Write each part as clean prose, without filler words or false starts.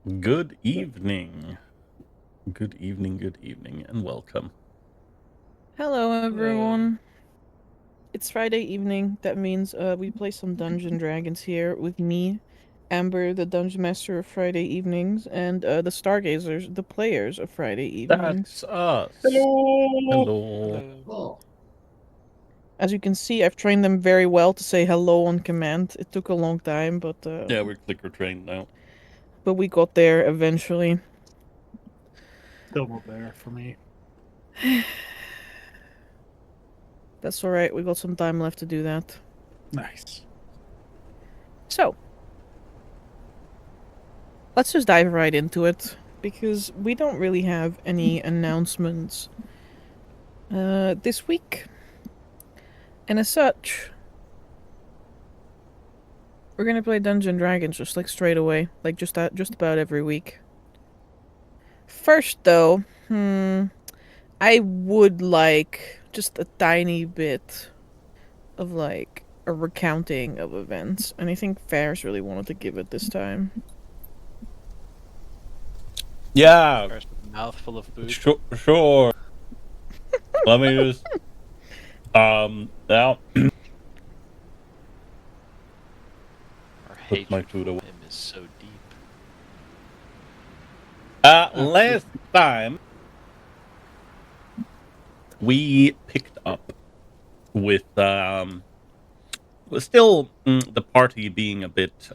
Good evening. Good evening, and welcome. Hello, everyone. It's Friday evening. That means we play some Dungeon Dragons here with me, Amber, the Dungeon Master of Friday evenings, and the Stargazers, the players of Friday evenings. That's us. Hello. Hello. Oh, As you can see, I've trained them very well to say hello on command. It took a long time, Yeah, we're clicker trained now. but we got there eventually. still not there for me. That's all right. We got some time left to do that. Nice. So, let's just dive right into it because we don't really have any announcements this week. And as such, we're gonna play Dungeon Dragons just like straight away, like just about every week. First, though, I would like just a tiny bit of like a recounting of events, and I think Ferris really wanted to give it this time. Yeah, First mouthful of food. sure. Let me just now Our put my hatred food for away. him is so deep. Last time we picked up with still the party being a bit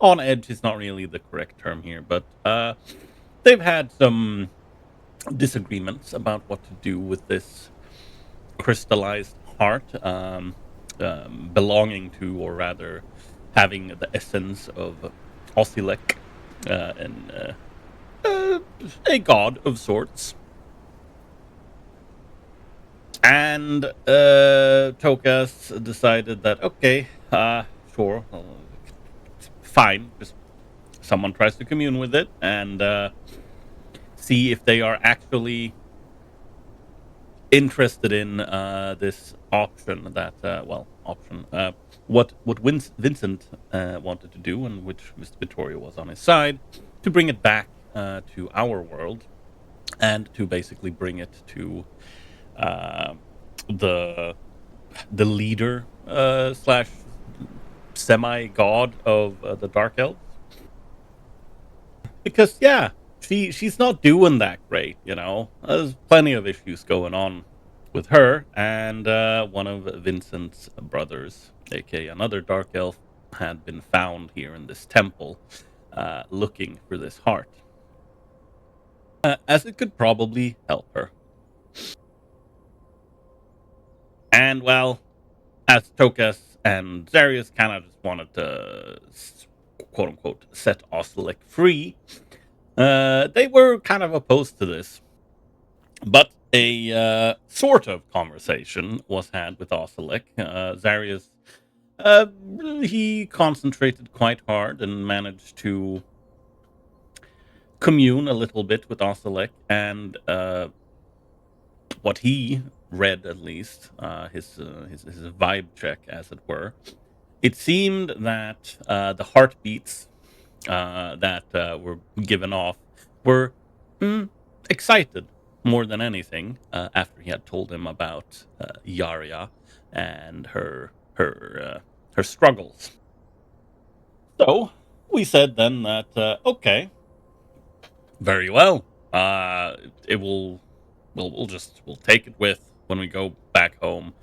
on edge is not really the correct term here, but they've had some disagreements about what to do with this crystallized heart, belonging to, or rather, having the essence of Osilek, a god of sorts. And Tokas decided that, okay, sure, fine, just someone tries to commune with it and see if they are actually interested in this option that what Vincent wanted to do, and which Mr. Vittorio was on his side, to bring it back to our world and to basically bring it to uh, the leader slash semi god of the Dark Elves, because yeah, she's not doing that great. There's plenty of issues going on with her, and one of Vincent's brothers, aka another dark elf, had been found here in this temple, looking for this heart, as it could probably help her. And well, as Tokas and Zarius kind of just wanted to quote unquote set Oslek free, they were kind of opposed to this. But a sort of conversation was had with Osilek. Zarius, uh, he concentrated quite hard and managed to commune a little bit with Osilek, and what he read, at least, his vibe check, as it were, it seemed that the heartbeats that were given off were excited more than anything, after he had told him about Yaria and her struggles. So we said then that okay, very well. It will we'll take it with when we go back home.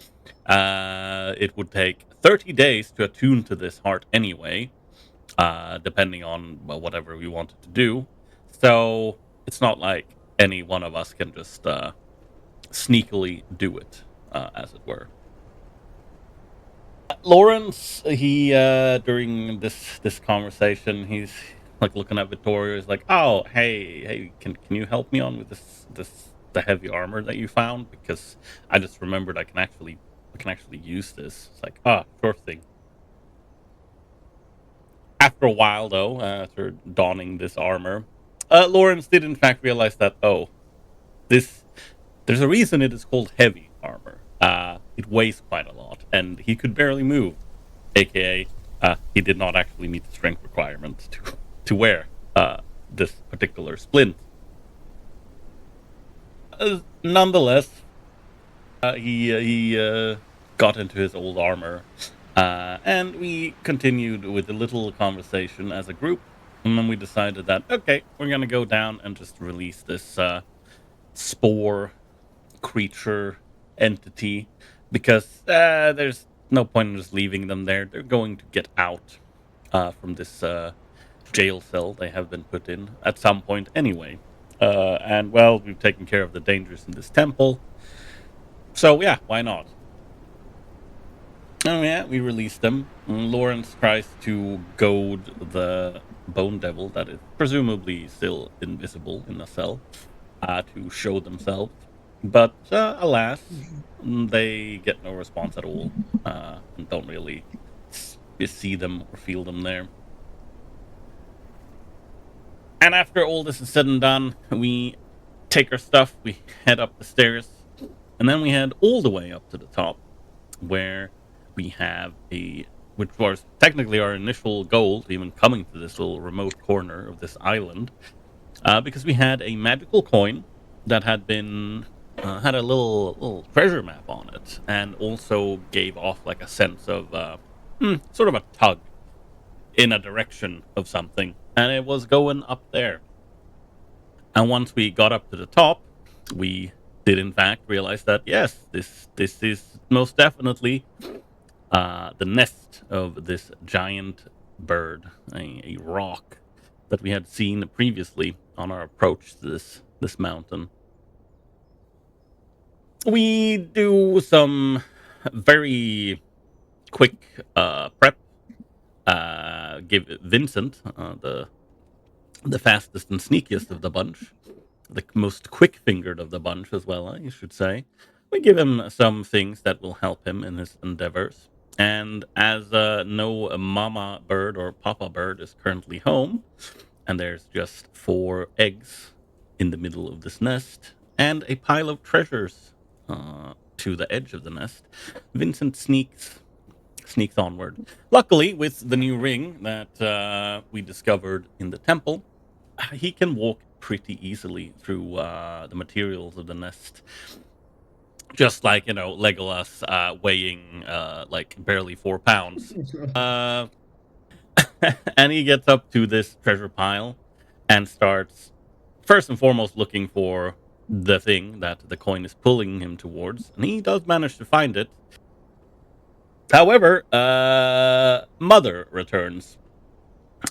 It would take 30 days to attune to this heart anyway, depending on whatever we wanted to do. So it's not like any one of us can just sneakily do it, as it were. Lawrence, he during this conversation, he's like looking at Vittorio. He's like, "Oh, hey, can you help me on with this the heavy armor that you found? Because I just remembered I can actually use this." It's like, sure thing. After a while, though, after donning this armor, Lawrence did in fact realize that, this there's a reason it is called heavy armor. It weighs quite a lot, and he could barely move, aka He did not actually meet the strength requirement to wear this particular splint. Nonetheless, he got into his old armor, and we continued with a little conversation as a group. And then we decided that, okay, we're gonna go down and just release this spore creature entity, because there's no point in just leaving them there. They're going to get out from this jail cell they have been put in at some point anyway. And well, we've taken care of the dangers in this temple. So yeah, why not? Oh yeah, we released them. Lawrence tries to goad the bone devil that is presumably still invisible in the cell to show themselves. But alas, they get no response at all and don't really see them or feel them there. And after all this is said and done, we take our stuff, we head up the stairs, and then we head all the way up to the top, where we have which was technically our initial goal to even coming to this little remote corner of this island, because we had a magical coin that had been had a little treasure map on it, and also gave off like a sense of sort of a tug in a direction of something, and it was going up there. And once we got up to the top, we did in fact realize that yes, this is most definitely the nest of this giant bird, a rock that we had seen previously on our approach to this mountain. We do some very quick prep. Give Vincent, the fastest and sneakiest of the bunch, the most quick-fingered of the bunch as well, I should say. We give him some things that will help him in his endeavors. And as no mama bird or papa bird is currently home, and there's just 4 eggs in the middle of this nest, and a pile of treasures to the edge of the nest, Vincent sneaks onward. Luckily, with the new ring that we discovered in the temple, he can walk pretty easily through the materials of the nest. Just like, Legolas weighing like barely 4 pounds. And he gets up to this treasure pile and starts, first and foremost, looking for the thing that the coin is pulling him towards. And he does manage to find it. However, Mother returns.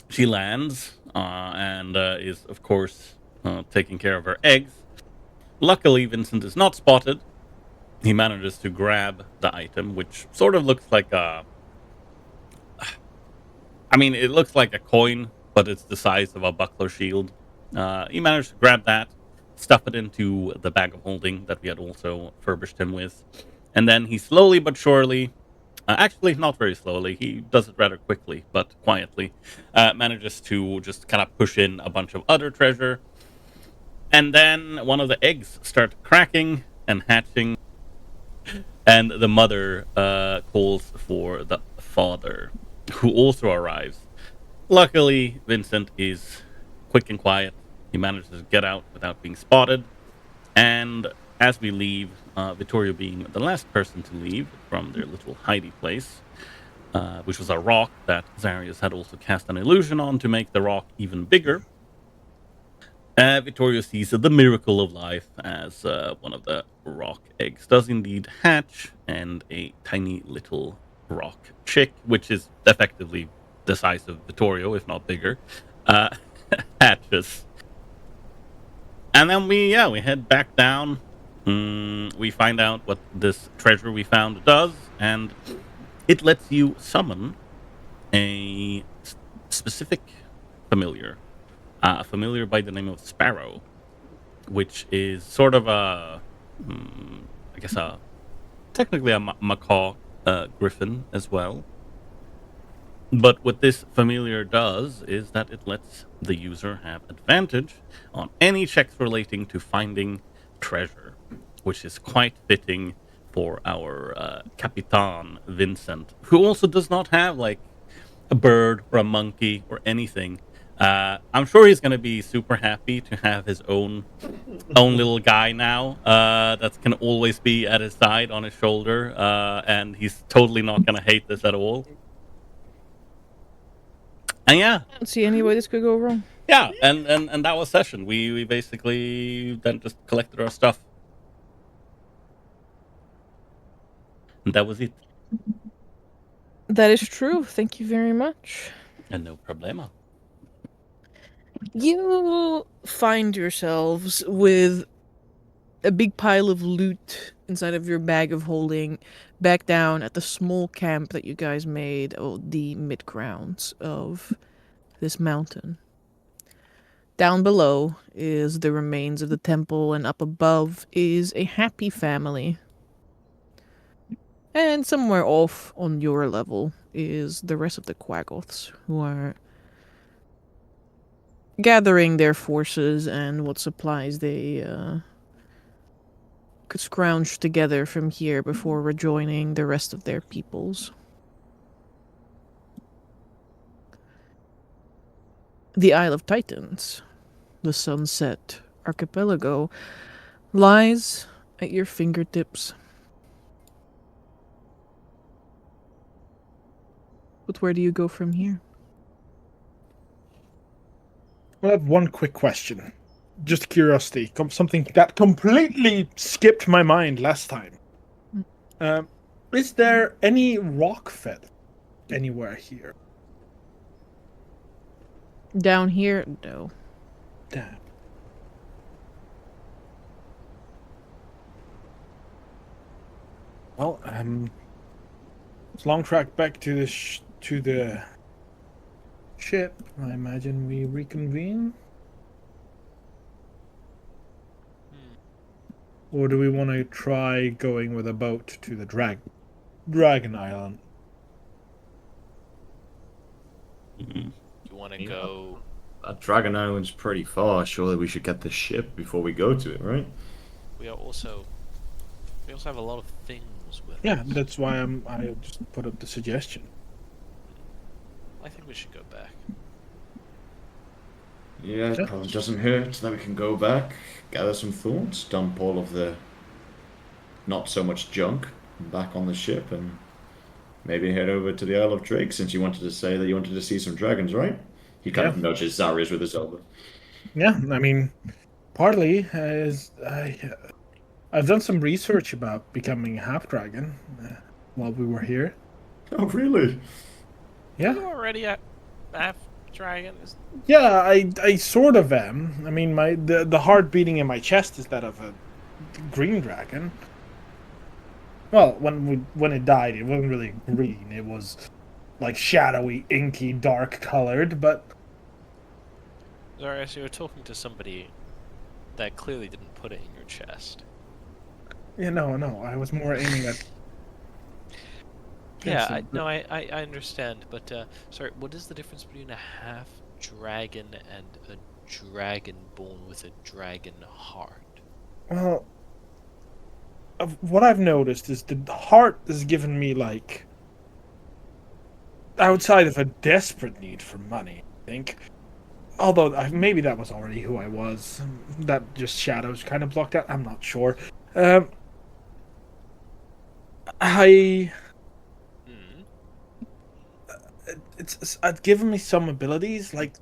She lands and is, of course, taking care of her eggs. Luckily, Vincent is not spotted. He manages to grab the item, which sort of looks like it looks like a coin, but it's the size of a buckler shield. He managed to grab that, stuff it into the bag of holding that we had also furbished him with. And then he slowly but surely, actually not very slowly, he does it rather quickly, but quietly, manages to just kind of push in a bunch of other treasure. And then one of the eggs start cracking and hatching. And the mother calls for the father, who also arrives. Luckily, Vincent is quick and quiet. He manages to get out without being spotted. And as we leave, Vittorio being the last person to leave from their little hidey place, which was a rock that Zarius had also cast an illusion on to make the rock even bigger, Vittorio sees the miracle of life as one of the rock eggs does indeed hatch, and a tiny little rock chick, which is effectively the size of Vittorio, if not bigger, hatches. And then we head back down. We find out what this treasure we found does, and it lets you summon a specific familiar. A familiar by the name of Sparrow, which is sort of technically a macaw griffin as well. But what this familiar does is that it lets the user have advantage on any checks relating to finding treasure, which is quite fitting for our Capitan Vincent, who also does not have a bird or a monkey or anything, I'm sure he's going to be super happy to have his own little guy now that can always be at his side on his shoulder, and he's totally not going to hate this at all. And yeah, I don't see any way this could go wrong. yeah, and that was session. We basically then just collected our stuff, and that was it. That is true. Thank you very much. And no problema. You find yourselves with a big pile of loot inside of your bag of holding back down at the small camp that you guys made on the mid-grounds of this mountain. Down below is the remains of the temple, and up above is a happy family. And somewhere off on your level is the rest of the Quaggoths, who are gathering their forces and what supplies they could scrounge together from here before rejoining the rest of their peoples. The Isle of Titans, the Sunset Archipelago, lies at your fingertips. But where do you go from here? I have one quick question. Just curiosity. Something that completely skipped my mind last time. Is there any rock fed anywhere here? Down here? No. Damn. Well, it's a long track back to the ship. I imagine we reconvene. Or do we want to try going with a boat to the Dragon Island? Mm-hmm. You want to go? That Dragon Island's pretty far. Surely we should get the ship before we go to it, right? We also have a lot of things with Yeah, us. that's why I just put up the suggestion. I think we should go back. Yeah, it probably doesn't hurt. Then we can go back, gather some thoughts, dump all of the not so much junk back on the ship, and maybe head over to the Isle of Drake, since you wanted to say that you wanted to see some dragons, right? He kind of nudges Zarius with his elbow. Yeah, I mean, partly as I've done some research about becoming a half dragon while we were here. Oh, really? Yeah. You already a half dragon? Yeah, I sort of am. I mean, the heart beating in my chest is that of a green dragon. Well, when it died, it wasn't really green. It was like shadowy, inky, dark colored. But Zarius, you were talking to somebody that clearly didn't put it in your chest. yeah, no, I was more aiming at. Yeah, I understand, but sorry, what is the difference between a half dragon and a dragon born with a dragon heart? Well, what I've noticed is the heart has given me, like, outside of a desperate need for money, I think. Although maybe that was already who I was. That just shadows kind of blocked out. I'm not sure. It's given me some abilities, like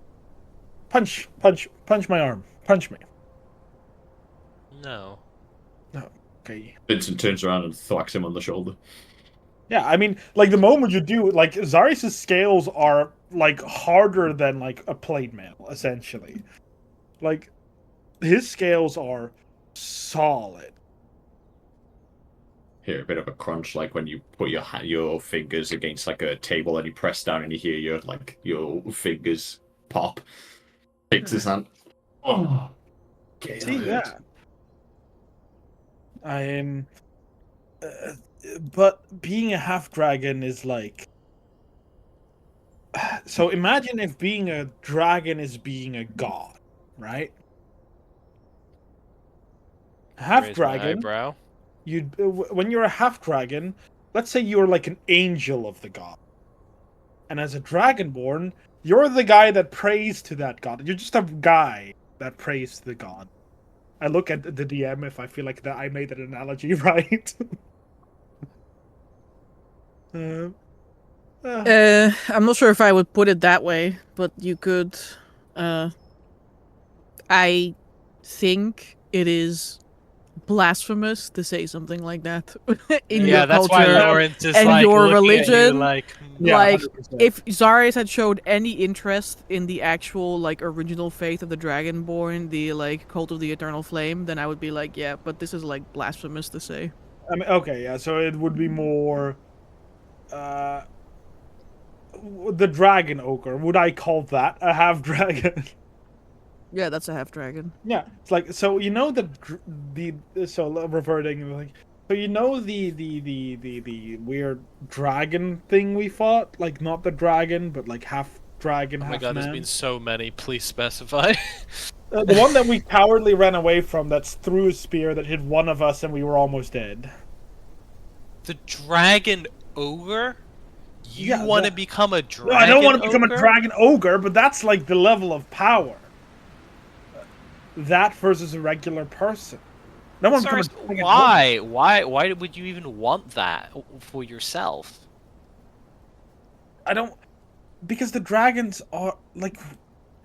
punch my arm, punch me. No. Okay. Vincent turns around and thwacks him on the shoulder. Yeah, I mean, like, the moment you do, like, Zarius' scales are, like, harder than, like, a plate mail, essentially. Like, his scales are solid. Hear a bit of a crunch, like when you put your fingers against, like, a table and you press down and you hear your fingers pop. Takes his hand. Oh, okay, See, yeah. I am... but being a half-dragon is, like... So imagine if being a dragon is being a god, right? Half-dragon... Eyebrow. When you're a half dragon, let's say you're like an angel of the god. And as a Dragonborn, you're the guy that prays to that god. You're just a guy that prays to the god. I look at the DM if I feel like that I made that analogy right. uh, I'm not sure if I would put it that way, but you could. I think it is blasphemous to say something like that in your Yeah, that's why culture Lawrence is and like your looking at you religion. like, yeah, Like, 100%. if Zarius had showed any interest in the actual, like, original faith of the Dragonborn, the, like, cult of the Eternal Flame, then I would be like, yeah, but this is, like, blasphemous to say. I mean, okay, yeah. So it would be more the dragon ogre. Would I call that a half dragon? Yeah, that's a half dragon. Yeah, it's like, so you know the so reverting, like, so you know the weird dragon thing we fought, like not the dragon but like half dragon, oh my half god, there's man. been so many. Please specify. The one that we cowardly ran away from, that's threw a spear that hit one of us and we were almost dead. The dragon ogre? You Yeah, want to the- become a dragon No, I don't want to become a ogre? dragon ogre, but that's like the level of power. That versus a regular person. No one Sorry, become a dragon ogre. why would you even want that for yourself? I don't, because the dragons are like,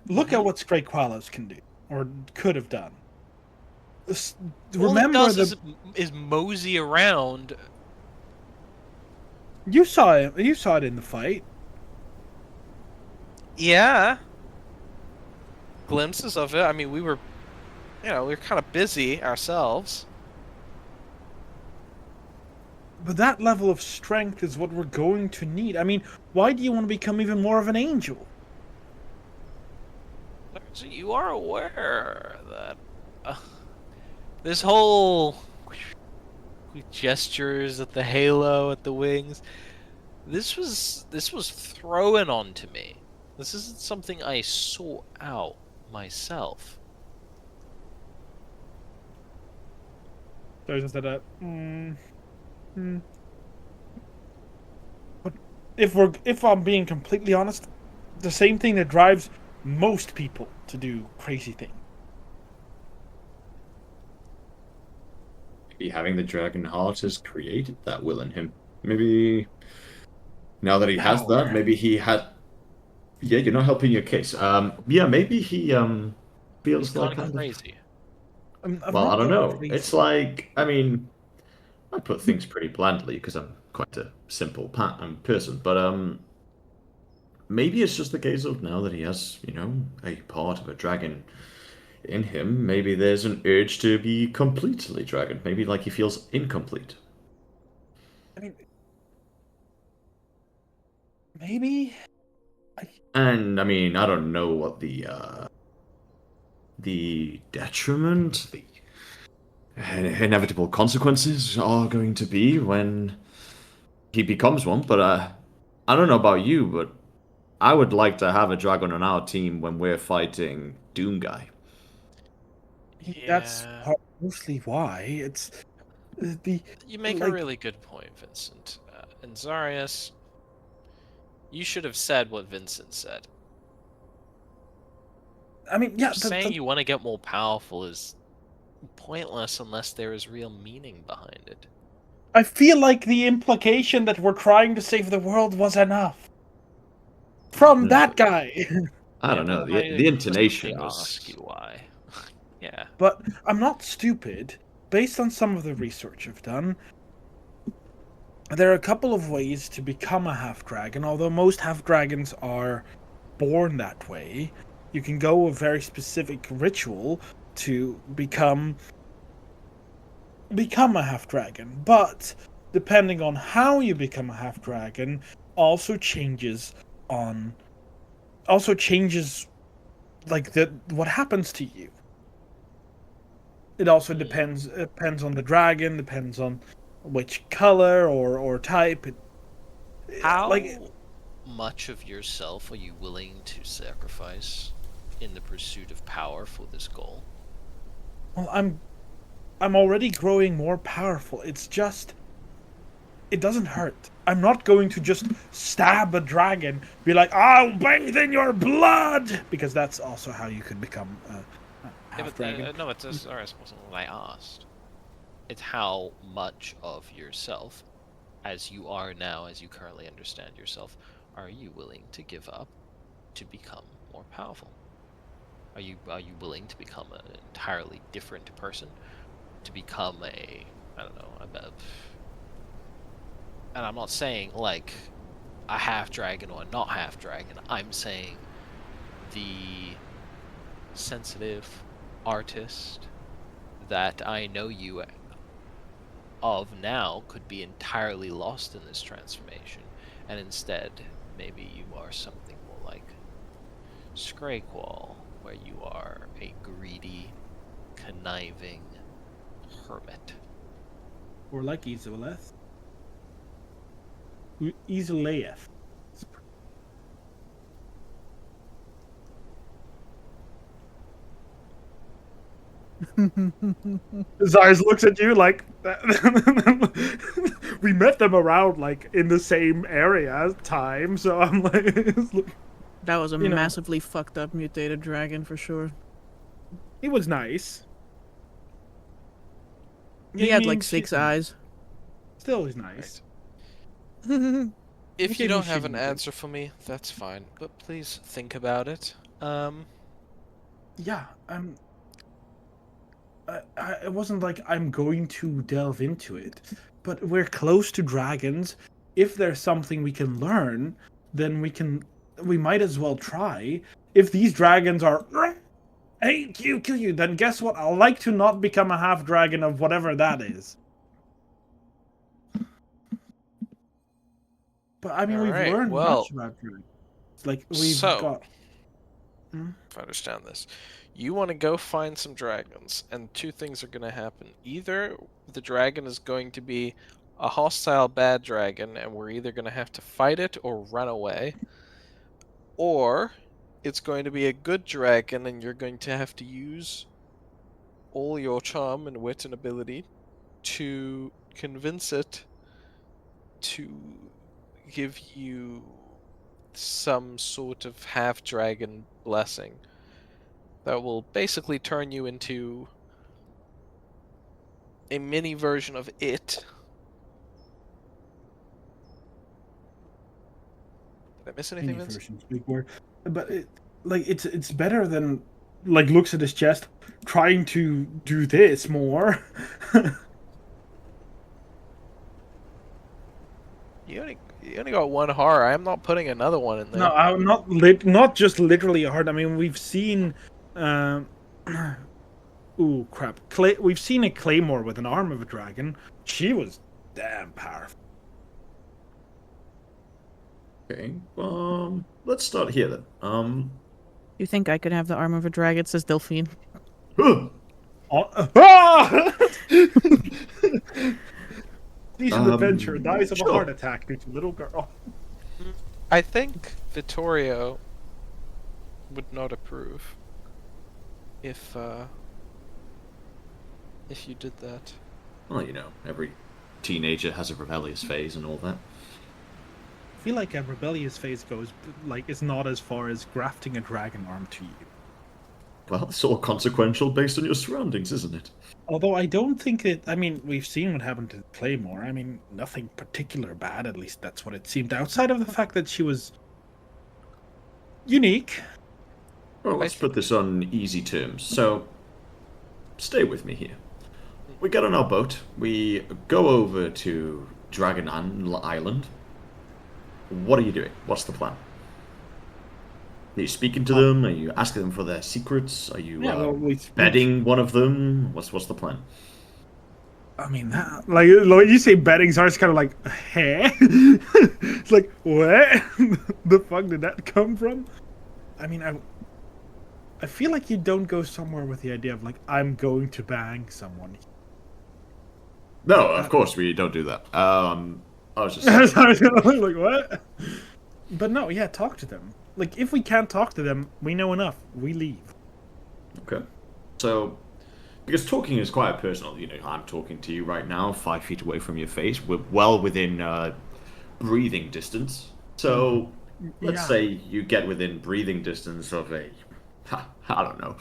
look at what Stray Qualos can do or could have done. All it Remember does is mosey around. you saw it. You saw it in the fight. Yeah. Glimpses of it. I mean, we were kind of busy ourselves. But that level of strength is what we're going to need. I mean, why do you want to become even more of an angel? So you are aware that this whole gestures at the halo, at the wings, this was thrown onto me. This isn't something I sought out myself. There's instead of But if I'm being completely honest, the same thing that drives most people to do crazy things. Maybe having the dragon heart has created that will in him. Maybe now that he has that, maybe he had. Yeah, you're not helping your case. Yeah, maybe he feels It's like gone kind of. crazy. I'm Well, not I don't going know. crazy. It's like, I mean, I put things pretty blandly because I'm quite a simple person, but maybe it's just the case of now that he has, a part of a dragon in him, maybe there's an urge to be completely dragon. Maybe like he feels incomplete. I mean, maybe. And I mean, I don't know what the detriment, the inevitable consequences are going to be when he becomes one, but I don't know about you, but I would like to have a dragon on our team when we're fighting Doom Guy. That's Yeah. mostly why it's the. You make a like- really good point, Vincent. And Zarius, you should have said what Vincent said. I mean, yeah. Just saying you want to get more powerful is pointless unless there is real meaning behind it. I feel like the implication that we're trying to save the world was enough from No. that guy. I don't know. I The intonation just was. ask you why. Yeah. But I'm not stupid. Based on some of the research I've done, there are a couple of ways to become a half dragon. Although most half dragons are born that way, you can go a very specific ritual to become a half dragon. But depending on how you become a half dragon, also changes like what happens to you. It also depends on the dragon, depends on which color or type. How like much of yourself are you willing to sacrifice in the pursuit of power for this goal? well, I'm already growing more powerful. It's just it doesn't hurt. I'm not going to just stab a dragon, be like, I'll bathe in your blood! Because that's also how you could become a Yeah, half-dragon. but no, it's sorry, it wasn't what I asked. It's how much of yourself, as you are now, as you currently understand yourself, are you willing to give up to become more powerful? Are you willing to become an entirely different person? To become a, I don't know, and I'm not saying like a half dragon or not half dragon. I'm saying the sensitive artist that I know you of now could be entirely lost in this transformation, and instead maybe you are something more like Scrayquall, where you are a greedy, conniving hermit. Or like Isoleth. Isoleth. Zars looks at you like we met them around like in the same area time, so I'm like That was a You know. massively fucked up mutated dragon for sure. he was nice. He had like 6 eyes. Still he's nice. If Okay, you don't we have an shouldn't do. answer for me, that's fine. But please think about it. Yeah, it wasn't like I'm going to delve into it, but we're close to dragons. If there's something we can learn, then we might as well try. If these dragons are hate you, kill you, then guess what? I'll like to not become a half dragon of whatever that is. But I mean, we've Alright, learned well, much about dragons. Like we've so, got. if I understand this, you want to go find some dragons, and two things are going to happen. Either the dragon is going to be a hostile bad dragon, and we're either going to have to fight it or run away, or it's going to be a good dragon, and you're going to have to use all your charm and wit and ability to convince it to give you some sort of half-dragon blessing that will basically turn you into a mini version of it. Did I miss anything, Mini Vince? versions, big word. But it's better than like looks at his chest, trying to do this more. You only got one heart. I'm not putting another one in there. No, I'm not just literally a heart. I mean, we've seen, ooh crap, we've seen a claymore with an arm of a dragon. She was damn powerful. Okay, let's start here then. You think I could have the arm of a dragon, says Delphine. Decent adventure dies of sure. a heart attack due to little girl. I think Vittorio would not approve if you did that. Well, you know, every teenager has a rebellious phase and all that. I feel like a rebellious phase goes like it's not as far as grafting a dragon arm to you. Well, it's all consequential based on your surroundings, isn't it? Although I don't think it. I mean, we've seen what happened to Claymore. I mean, nothing particular bad. At least that's what it seemed. Outside of the fact that she was unique. Well, let's put this on easy terms. So, stay with me here. We get on our boat. We go over to Dragon Island. What are you doing? What's the plan? Are you speaking to them? Are you asking them for their secrets? Are you betting one of them? What's the plan? I mean, that, like you say, betting starts kind of like, hey, it's like what the fuck did that come from? I mean, I feel like you don't go somewhere with the idea of like I'm going to bang someone. No, of course we don't do that. I was just like what? But no, yeah, talk to them. Like if we can't talk to them, we know enough. We leave. okay. So Because talking is quite personal. You know, I'm talking to you right now, 5 feet away from your face. We're well within breathing distance. So let's Yeah. say you get within breathing distance of a, I don't know,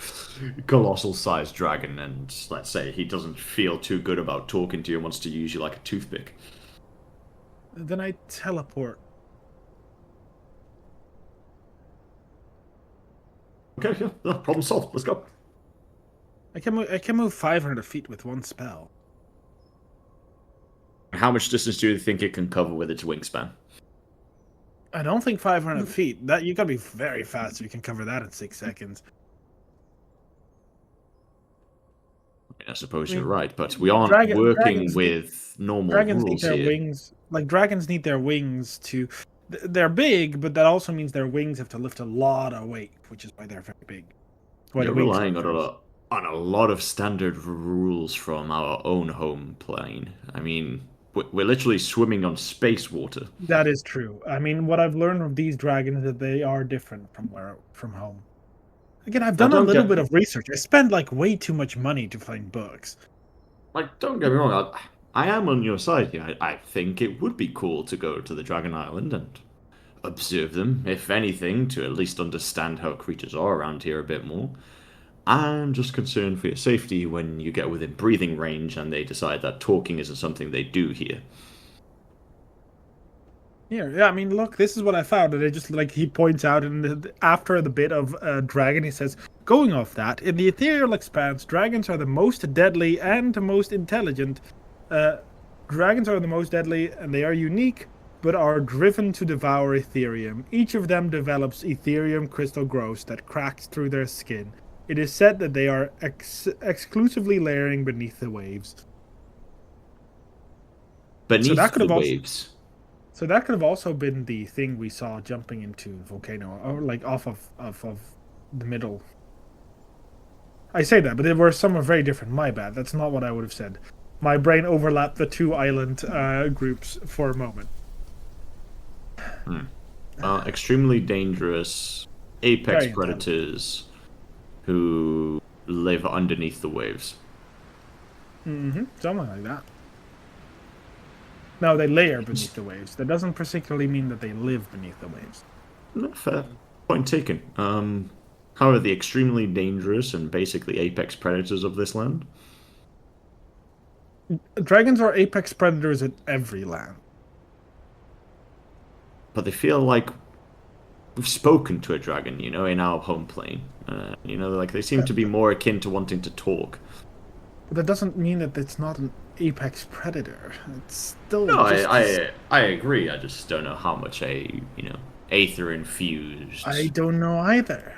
colossal sized dragon, and let's say he doesn't feel too good about talking to you and wants to use you like a toothpick. Then I teleport. Okay, yeah, problem solved. Let's go. I can move 500 feet with one spell. How much distance do you think it can cover with its wingspan? I don't think 500 feet. That you gotta be very fast if you can cover that in 6 seconds. I mean, I suppose I mean, you're right, but we aren't working dragons with normal dragons need rules their here. wings. Like dragons need their wings to. They're big, but that also means their wings have to lift a lot of weight, which is why they're very big. Why You're the wings relying are on a lot of standard rules from our own home plane. I mean, we're literally swimming on space water. That is true. I mean, what I've learned of these dragons is that they are different from home. Again, I've Now, done a don't little get bit of research. I spent like way too much money to find books. like, don't get me wrong. I am on your side here. I think it would be cool to go to the Dragon Island and observe them, if anything, to at least understand how creatures are around here a bit more. I'm just concerned for your safety when you get within breathing range and they decide that talking isn't something they do here. Here, yeah, I mean, look, this is what I found, and it just like he points out, and after the bit of dragon, he says, going off that, in the ethereal expanse, dragons are the most deadly and the most intelligent. Dragons are the most deadly, and they are unique, but are driven to devour Ethereum. Each of them develops Ethereum crystal growths that cracks through their skin. It is said that they are exclusively layering beneath the waves. Beneath that could the have also- waves. So that could have also been the thing we saw jumping into volcano, or like off of the middle. I say that, but they were somewhat very different. My bad. That's not what I would have said. My brain overlapped the two island groups for a moment. Extremely dangerous apex Very predators who live underneath the waves. Something like that. No, they layer beneath the waves. That doesn't particularly mean that they live beneath the waves. No, fair. Point taken. How are the extremely dangerous and basically apex predators of this land? Dragons are apex predators at every land. But they feel like we've spoken to a dragon, you know, in our home plane. You know, like they seem to be more akin to wanting to talk. But that doesn't mean that it's not an apex predator. It's still No, just I agree. I just don't know how much aether infused. I don't know either.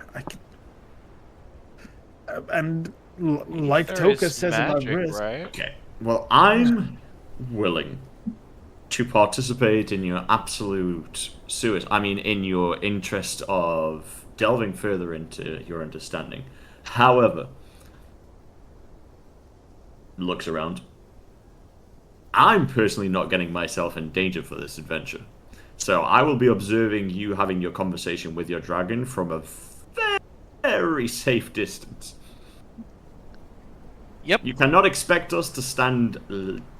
Like There Toka is says about magic, risk. right? Okay. Well, I'm willing to participate in your absolute suicide. I mean, in your interest of delving further into your understanding. However, looks around. I'm personally not getting myself in danger for this adventure. So I will be observing you having your conversation with your dragon from a very safe distance. Yep. You cannot expect us to stand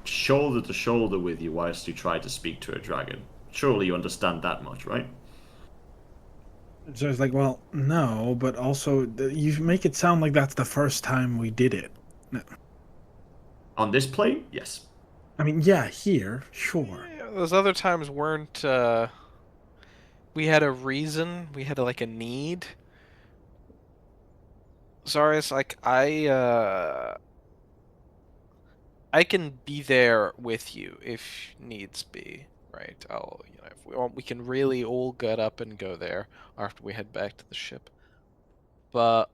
shoulder to shoulder with you whilst you try to speak to a dragon. Surely you understand that much, right? So it's like, well, no, but also you make it sound like that's the first time we did it. No. On this plane, yes. I mean, yeah, here, sure. Yeah, those other times weren't. We had a reason. We had like a need. Zarius, like I can be there with you if needs be, right? If we want, we can really all get up and go there after we head back to the ship. But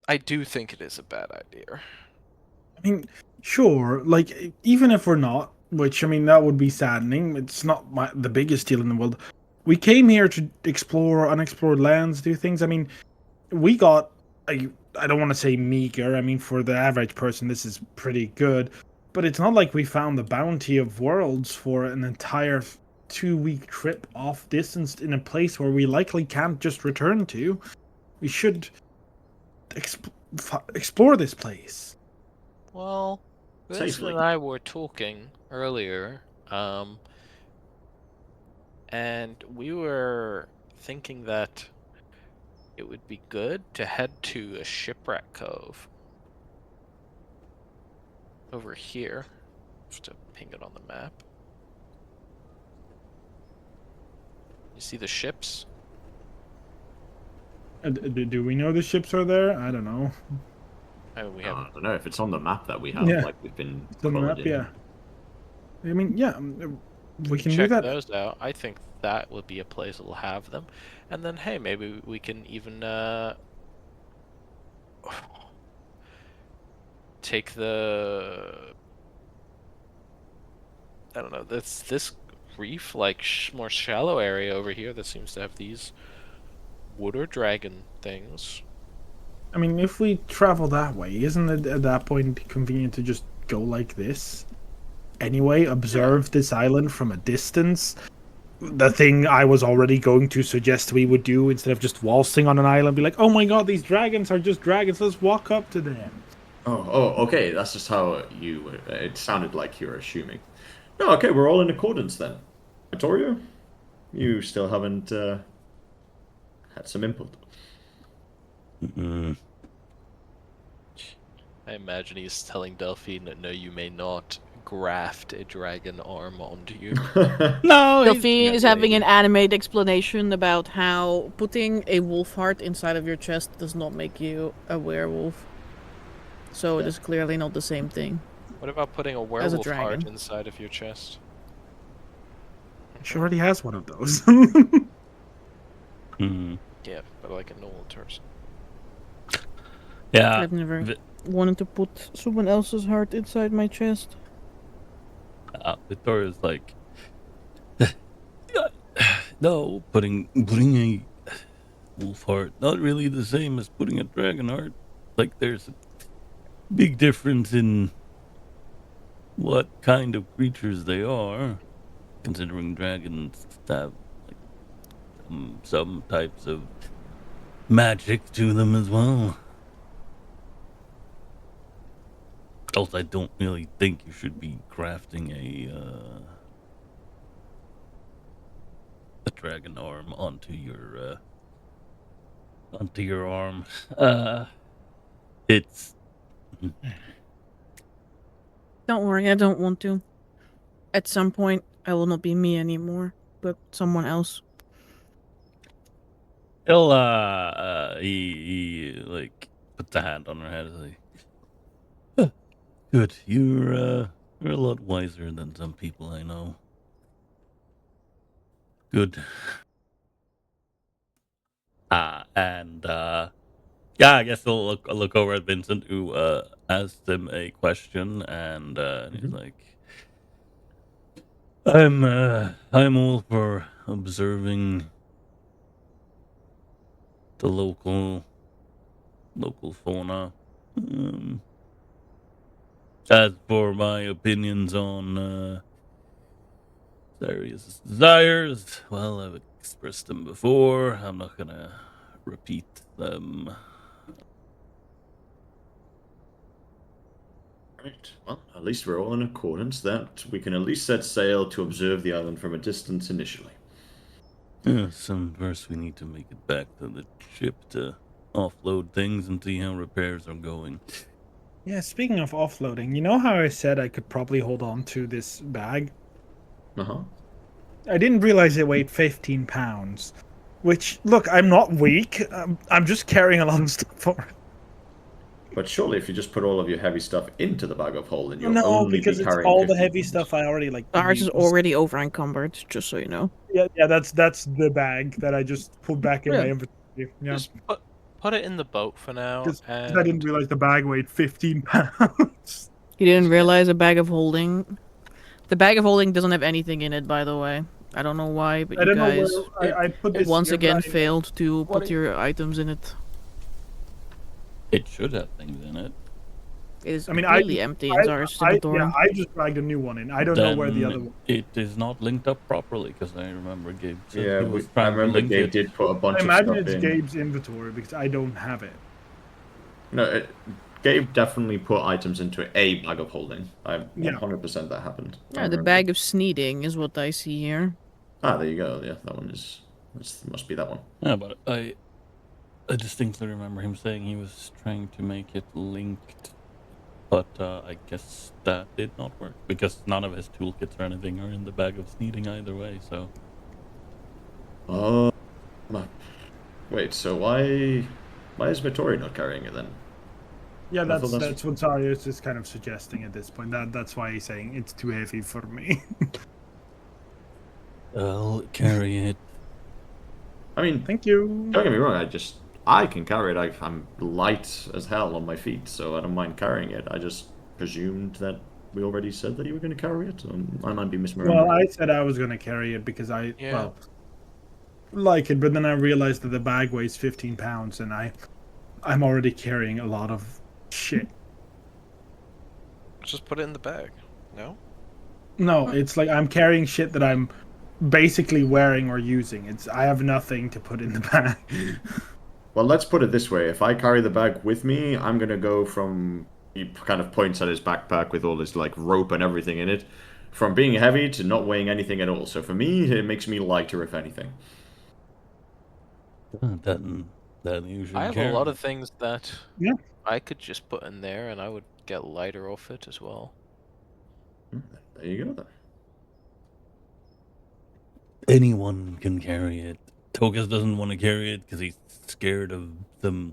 I do think it is a bad idea. I mean, sure, like, even if we're not, which, I mean, that would be saddening. It's not the biggest deal in the world. We came here to explore unexplored lands, do things. I mean, we got I don't want to say meager. I mean, for the average person, this is pretty good. But it's not like we found the bounty of worlds for an entire 2-week trip off distance in a place where we likely can't just return to. We should... explore this place. Well, Vincent Safely. and I were talking earlier, and we were thinking that it would be good to head to a shipwreck cove over here. Just to ping it on the map. You see the ships? Do we know the ships are there? I don't know. I mean, we I haven't. don't know if it's on the map that we have, Yeah. like we've been It's on the colored map, in. yeah. I mean, yeah, we can do check that. those out. I think that would be a place that'll have them. And then, hey, maybe we can even take the, I don't know, this reef, like more shallow area over here that seems to have these water dragon things. I mean, if we travel that way, isn't it at that point convenient to just go like this? Anyway, observe this island from a distance. The thing I was already going to suggest we would do instead of just waltzing on an island, be like, oh my god, these dragons are just dragons, let's walk up to them. Oh, okay. That's just how you. It sounded like you were assuming. No, okay. We're all in accordance then. Vittorio, you still haven't had some input. Mm. I imagine he's telling Delphine, no, you may not graft a dragon arm onto you. No, Delphine is having an animated explanation about how putting a wolf heart inside of your chest does not make you a werewolf. So it is clearly not the same thing. What about putting a werewolf heart inside of your chest? She already has one of those. Mm. Yeah, but like a normal person. Yeah. I've never wanted to put someone else's heart inside my chest. Victoria's like, no, putting a wolf heart, not really the same as putting a dragon heart. Like, there's a big difference in what kind of creatures they are, considering dragons have like some types of magic to them as well. Also, I don't really think you should be crafting a dragon arm onto your arm. It's Don't worry, I don't want to. At some point, I will not be me anymore, but someone else. he'll he like puts a hand on her head. Like, good, you're a lot wiser than some people I know. Good. Yeah, I guess I'll look over at Vincent, who asked him a question, and he's like, I'm all for observing the local fauna. As for my opinions on Darius' desires, well, I've expressed them before. I'm not gonna repeat them. Right. Well, at least we're all in accordance that we can at least set sail to observe the island from a distance initially. First we need to make it back to the ship to offload things and see how repairs are going. Yeah, speaking of offloading, you know how I said I could probably hold on to this bag? Uh-huh. I didn't realize it weighed 15 pounds. Which, look, I'm not weak. I'm just carrying a lot of stuff for it. But surely if you just put all of your heavy stuff into the bag of holding, you'll No, only because be it's carrying all the 15 heavy pounds. stuff I already like. Ours is used. already over encumbered, just so you know. Yeah, that's the bag that I just put back in my inventory. Yeah, Just put it in the boat for now. because And I didn't realize the bag weighed 15 pounds. You didn't realize a bag of holding? The bag of holding doesn't have anything in it, by the way. I don't know why, but I you don't know guys where I put this once here, again but I- failed to What put do your items in it. It should have things in it. It is I mean, completely empty in Zara's inventory. I just dragged a new one in. I don't know where the Then other one. It is not linked up properly, because I remember Gabe said Yeah, he was I trying to remember link Gabe it. did put a bunch I of imagine stuff it's in. Gabe's inventory because I don't have it. No, Gabe definitely put items into a bag of holding. I'm Yeah. 100% that happened. I Yeah, the remember. bag of sneeding is what I see here. Ah, there you go. Yeah, that one is. Must be that one. Yeah, but I distinctly remember him saying he was trying to make it linked, but I guess that did not work because none of his toolkits or anything are in the bag of sneeding either way. So Oh, wait. So why is Vittori not carrying it then? Yeah, I thought that's what Darius is kind of suggesting at this point. That's why he's saying it's too heavy for me. I'll carry it. I mean, Thank you. don't get me wrong. I can carry it. I'm light as hell on my feet, so I don't mind carrying it. I just presumed that we already said that you were going to carry it. I might be misremembering. Well, I said I was gonna carry it because I like it, but then I realized that the bag weighs 15 pounds, and I'm already carrying a lot of shit. Just put it in the bag. No? No, it's like I'm carrying shit that I'm basically wearing or using. I have nothing to put in the bag. Well, let's put it this way. If I carry the bag with me, I'm going to go from... He kind of points at his backpack with all his, like, rope and everything in it. From being heavy to not weighing anything at all. So for me, it makes me lighter, if anything. Then you should I have carry a lot it. of things that Yeah. I could just put in there and I would get lighter off it as well. There you go, then. Anyone can carry it. Togas doesn't want to carry it because he's scared of the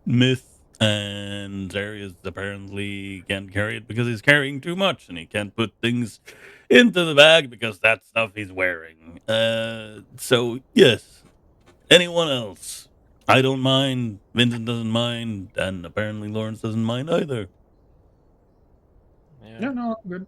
myth, and Zarius apparently can't carry it because he's carrying too much and he can't put things into the bag because that's stuff he's wearing. So yes, anyone else. I don't mind, Vincent doesn't mind, and apparently Lawrence doesn't mind either. Yeah, no, I'm good.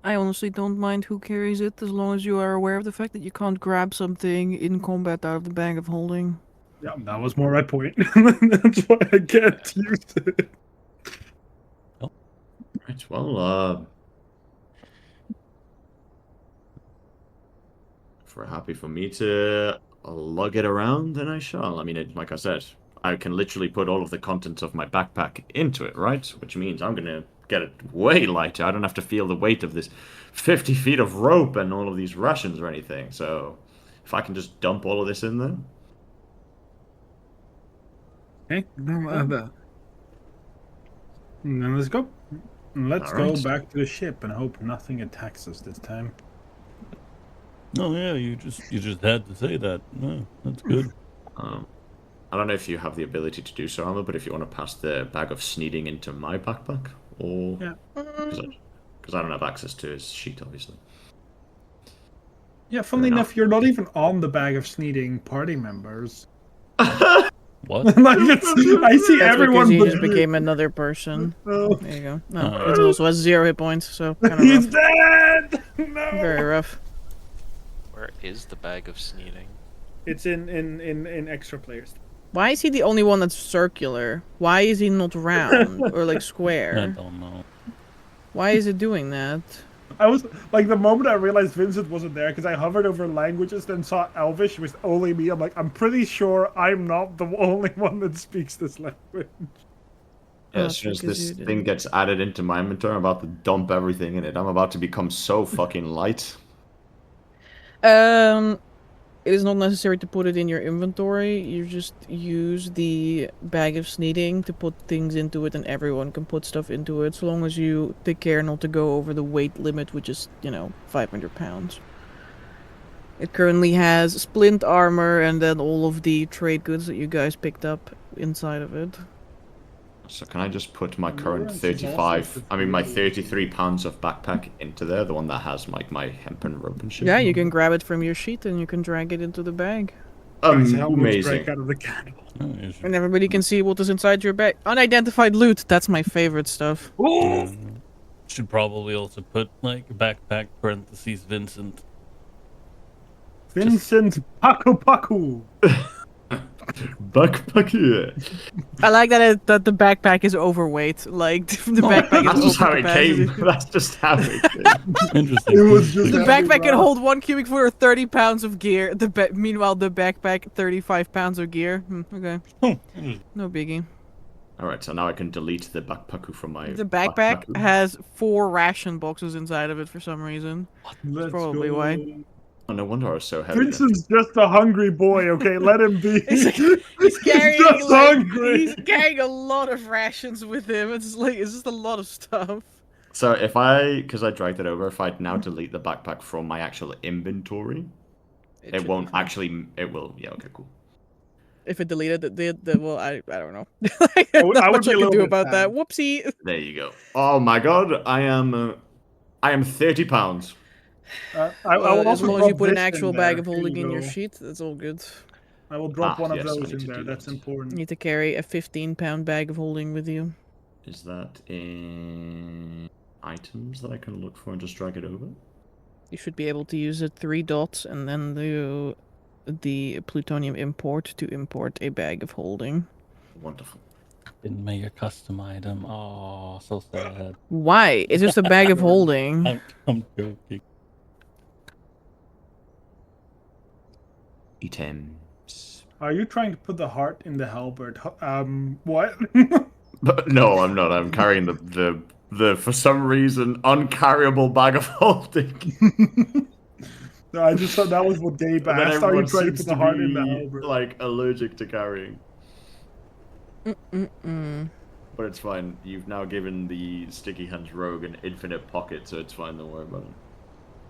I honestly don't mind who carries it as long as you are aware of the fact that you can't grab something in combat out of the bag of holding. Yeah, that was more my point. That's why I can't use it. Right, well, if we're happy for me to lug it around, then I shall. I mean, like I said, I can literally put all of the contents of my backpack into it, right? Which means I'm going to get it way lighter. I don't have to feel the weight of this 50 feet of rope and all of these rations or anything. So if I can just dump all of this in there. Okay, then let's go. Let's go Alright. back to the ship and hope nothing attacks us this time. Oh yeah, you just had to say that. No, that's good. I don't know if you have the ability to do so, Alma, but if you want to pass the bag of sneeding into my backpack, or... Yeah. Because I don't have access to his sheet, obviously. Yeah, funnily Fair enough, you're not even on the bag of sneeding party members. What? Like I see That's everyone because he but just you. became another person. Oh, There you go. No, it also has 0 hit points, so kind of he's rough. dead! No! Very rough. Where is the bag of sneeding? It's in extra players. Why is he the only one that's circular? Why is he not round or like I square? don't know. Why is it doing that? I was like, the moment I realized Vincent wasn't there, because I hovered over languages, then saw Elvish with only me. I'm like, I'm pretty sure I'm not the only one that speaks this language. Yeah, Oh, as soon as because this you thing didn't. gets added into my inventory, I'm about to dump everything in it. I'm about to become so fucking light. It is not necessary to put it in your inventory. You just use the bag of sneeding to put things into it, and everyone can put stuff into it, so long as you take care not to go over the weight limit, which is, 500 pounds. It currently has splint armor and then all of the trade goods that you guys picked up inside of it. So can I just put my And current Lawrence is also 35, I mean my pretty- 33 pounds of backpack into there, the one that has like my hempen rope and shit? Yeah, you can grab it from your sheet and you can drag it into the bag. Guys, helmets Amazing. break out of the candle. Oh, you should, And everybody can see what is inside your bag. Unidentified loot, that's my favorite stuff. should probably also put like backpack parentheses Vincent. Vincent Paku Paku. Backpack here. I like that the backpack is overweight. Like the backpack That's is just how over it capacity. came. That's just how it came. Interesting. It was just The heavy, backpack can bro. hold 1 cubic foot or 30 pounds of gear. Meanwhile, the backpack 35 pounds of gear. Okay, no biggie. All right, so now I can delete the backpack from my. The backpack has 4 ration boxes inside of it for some reason. Let's probably go. why. Oh, no wonder I was so heavy. Then. Vincent's just a hungry boy, okay? Let him be. He's carrying just like hungry. he's carrying a lot of rations with him. It's just a lot of stuff. So because I dragged it over, if I now delete the backpack from my actual inventory, it should won't be fine. actually. It will. Yeah. Okay. Cool. If it deleted well, I don't know. I Not would much be I a can little do bit about that. sad. Whoopsie. There you go. Oh my god, I am 30 pounds. I will As also long as you drop put an this actual in bag there. of holding Here in you your go. sheet, that's all good. I will drop one of Yes, I those need in to there. do That's that. You important. need to carry a 15-pound bag of holding with you. Is that in items that I can look for and just drag it over? You should be able to use it 3 dots and then do the plutonium import to import a bag of holding. Wonderful. Didn't make a custom item. Oh, so sad. Why? It's just a bag of holding. I'm joking. Items. Are you trying to put the heart in the halberd? What? No, I'm not. I'm carrying the for some reason uncarryable bag of holding. No, I just thought that was what Gabe And then asked. Are you everyone trying to seems put the to heart in the be halberd? like allergic to carrying. Mm-mm. But it's fine. You've now given the Sticky Hands Rogue an infinite pocket, so it's fine. Don't worry about it.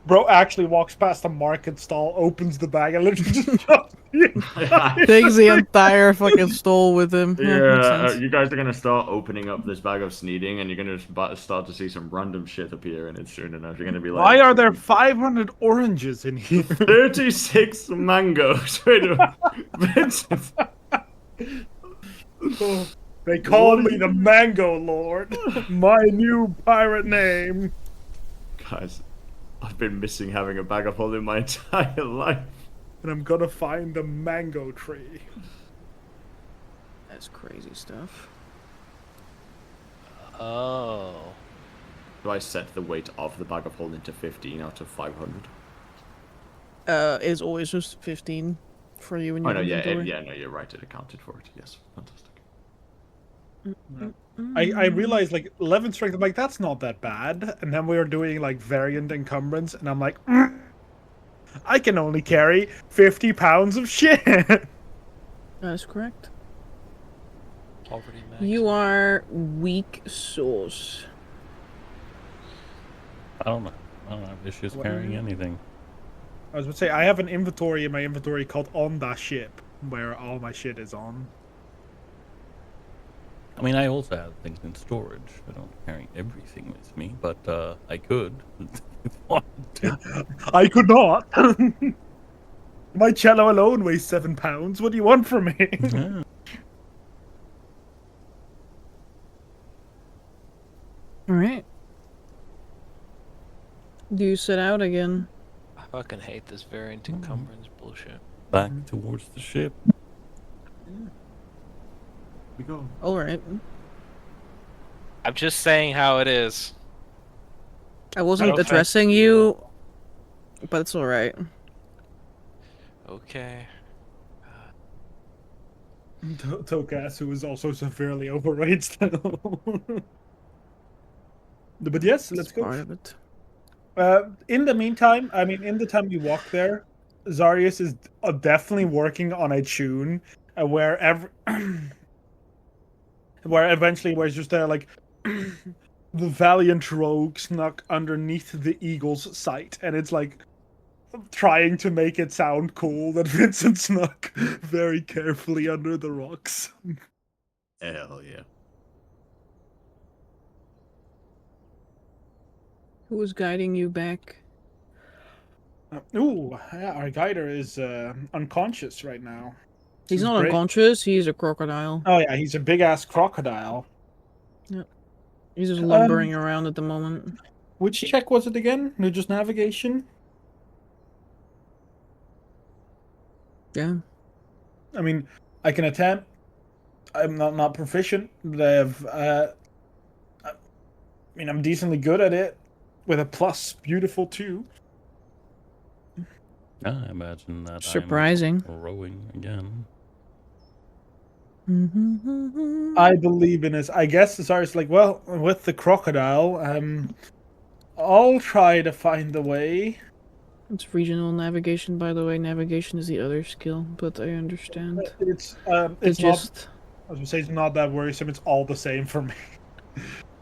Bro actually walks past a market stall, opens the bag, and literally just drops the Takes the entire fucking stall with him. makes Yeah, sense. you guys are gonna start opening up this bag of sneeding, and you're gonna start to see some random shit appear in it soon enough. You're gonna be like, Why are there 500 oranges in here? 36 mangoes? Wait a Vincent. They call me the Mango Lord. My new pirate name. Guys, I've been missing having a bag of holding my entire life. And I'm gonna find the mango tree. That's crazy stuff. Oh. Do I set the weight of the bag of holding to 15 out of 500? It's always just 15 for you and Oh your no, inventory. no, you're right. It accounted for it. Yes, fantastic. I realized like 11 strength. I'm like, that's not that bad. And then we were doing like variant encumbrance, and I'm like, I can only carry 50 pounds of shit. That is correct. Already maxed. You are weak sauce. I don't have issues carrying anything. I was about to say, I have an inventory in my inventory called On the Ship, where all my shit is on. I mean, I also have things in storage. I don't carry everything with me, but I could. if I wanted to. I could not. My cello alone weighs 7 pounds. What do you want from me? Yeah. Alright. Do you sit out again? I fucking hate this variant encumbrance bullshit. Back towards the ship. We go. Alright. I'm just saying how it is. I wasn't Okay. addressing you, but it's alright. Okay. Tokas, who is also severely overweight still. But yes, let's Part go. of it. In the meantime, I mean, in the time you walk there, Zarius is definitely working on a tune where where eventually where it's just there like the valiant rogue snuck underneath the eagle's sight, and it's like trying to make it sound cool that Vincent snuck very carefully under the rocks. Hell yeah. Who was guiding you back? Yeah, our guider is unconscious right now. He's His not brain- unconscious, he's a crocodile. Oh yeah, he's a big ass crocodile. He's just lumbering around at the moment. Which check was it again? No, just navigation? Yeah. I mean, I can attempt. I'm not proficient, but I mean, I'm decently good at it with a plus beautiful too. I imagine that I'm Surprising. rowing again. I believe in this. I guess Azari's like, well, with the crocodile, I'll try to find a way. It's regional navigation, by the way. Navigation is the other skill, but I understand. It's It not. just... I was gonna say it's not that worrisome. It's all the same for me.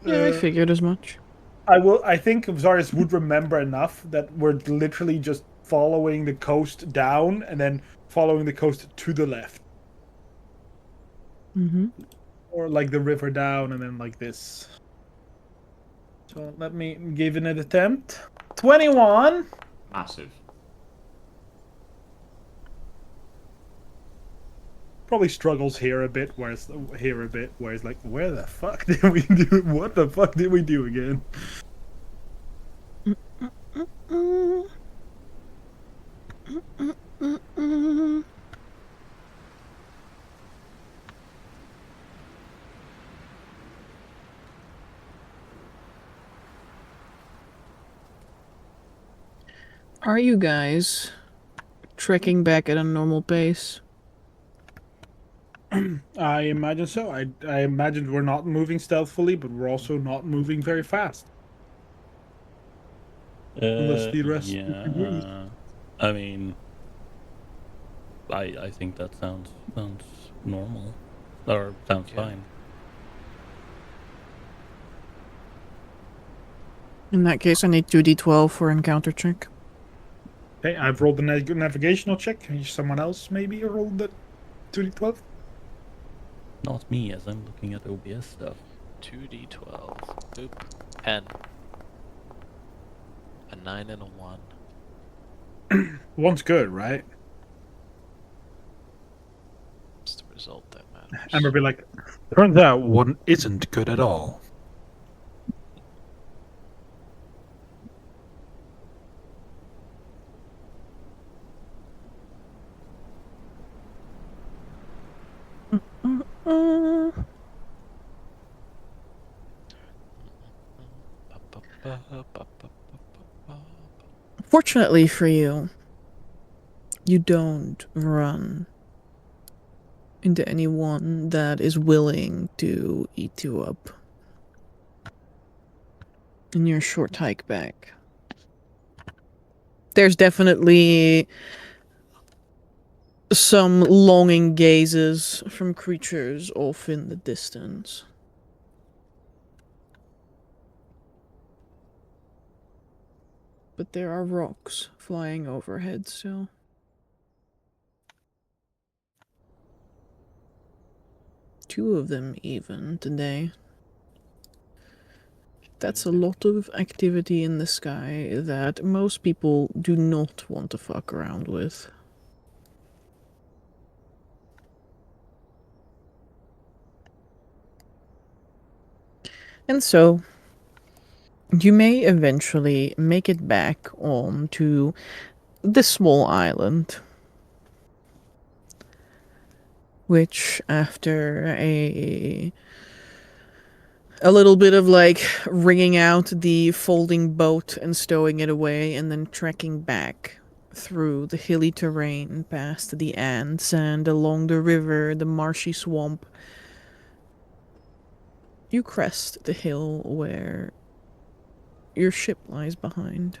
Yeah, I figured as much. I think Zarius would remember enough that we're literally just following the coast down and then following the coast to the left, Mm-hmm. or like the river down and then like this. So let me give it an attempt. 21. Massive. Probably struggles here a bit, whereas like, where the fuck did we do? What the fuck did we do again? Are you guys trekking back at a normal pace? I imagine so. I imagine we're not moving stealthily, but we're also not moving very fast. Unless the rest agrees. Yeah. I mean, I think that sounds normal, or sounds Yeah. fine. In that case, I need 2d12 for encounter check. Okay, I've rolled the navigational check. Can someone else maybe roll the 2d12? Not me, as I'm looking at OBS stuff. 2d12. Boop. 10. A 9 and a 1. One's good, right? What's the result that matters? And we'll be like, turns out one isn't good at all. Fortunately for you, you don't run into anyone that is willing to eat you up in your short hike back. There's definitely some longing gazes from creatures off in the distance. But there are rocks flying overhead still. Two of them even today. That's a lot of activity in the sky that most people do not want to fuck around with. And so, you may eventually make it back on to this small island, which after a little bit of like wringing out the folding boat and stowing it away and then trekking back through the hilly terrain past the ants and along the river, the marshy swamp, you crest the hill where your ship lies behind.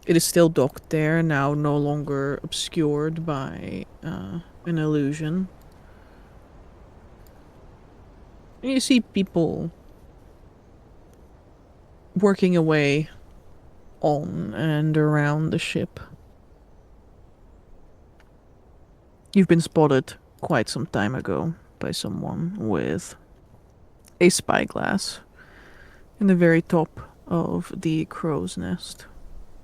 It is still docked there, now no longer obscured by an illusion. And you see people working away on and around the ship. You've been spotted quite some time ago by someone with a spyglass in the very top of the crow's nest.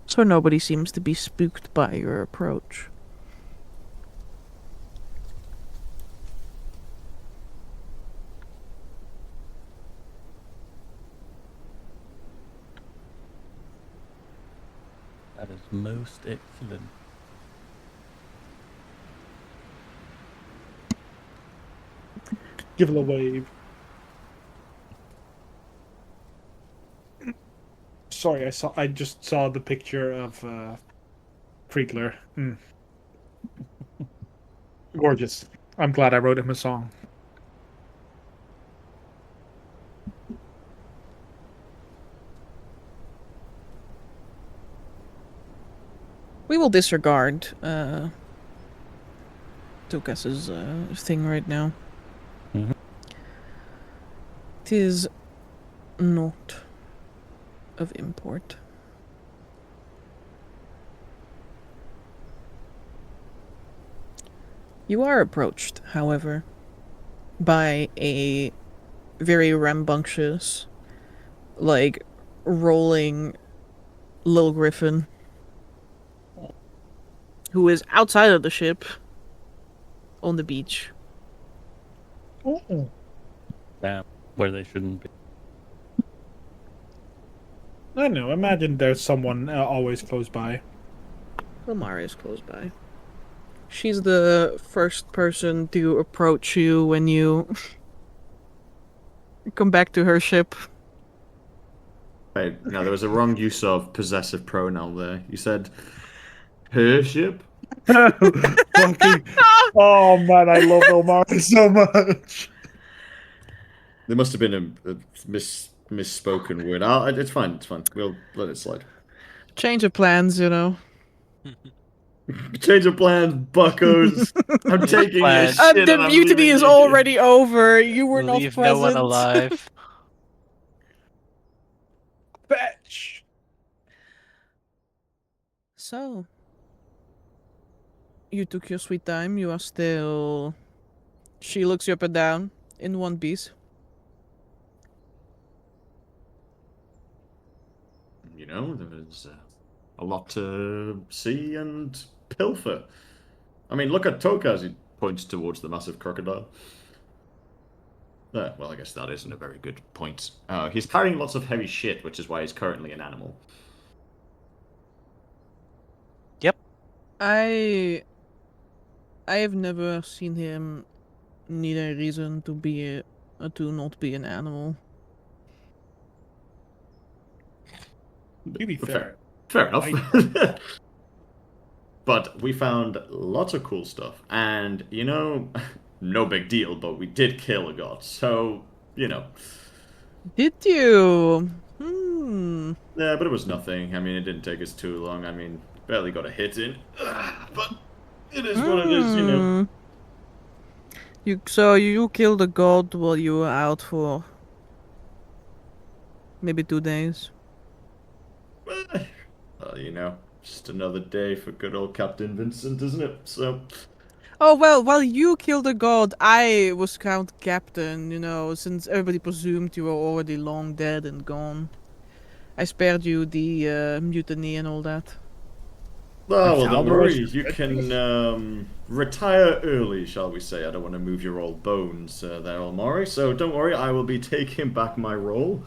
So nobody seems to be spooked by your approach. That is most excellent. Give it a wave. Sorry, I just saw the picture of Kriegler. Gorgeous. I'm glad I wrote him a song. We will disregard Tukas's thing right now. Mhm. It is not of import. You are approached, however, by a very rambunctious, like, rolling little griffin who is outside of the ship on the beach. Oh. Damn, where they shouldn't be. I know. Imagine there's someone always close by. Omara is close by. She's the first person to approach you when you come back to her ship. Wait, no, there was a wrong use of possessive pronoun there. You said her ship? Fucking. Oh man, I love Omar so much. There must have been a misspoken word. It's fine, it's fine. We'll let it slide. Change of plans, you know. Change of plans, buckos. I'm taking Plans. this shit The and I'm mutiny leaving is you. already over. You were not Leave present. no one alive. Fetch. So, you took your sweet time. You are still. She looks you up and down in one piece. You know, there's a lot to see and pilfer. I mean, look at Toka as he points towards the massive crocodile. Well, I guess that isn't a very good point. He's carrying lots of heavy shit, which is why he's currently an animal. I have never seen him need a reason to to not be an animal. To be fair. Fair enough. But we found lots of cool stuff. And, you know, no big deal, but we did kill a god. So, you know. Did you? Hmm. Yeah, but it was nothing. I mean, it didn't take us too long. I mean, barely got a hit in. But it is what it is, you know. So you killed a god while you were out for maybe 2 days. Well, you know, just another day for good old Captain Vincent, isn't it? So. Oh well, while you killed a god, I was Count Captain, you know, since everybody presumed you were already long dead and gone. I spared you the mutiny and all that. Oh, well, don't worry. Valorous You can retire early, shall we say. I don't want to move your old bones there, Omari. So don't worry, I will be taking back my role.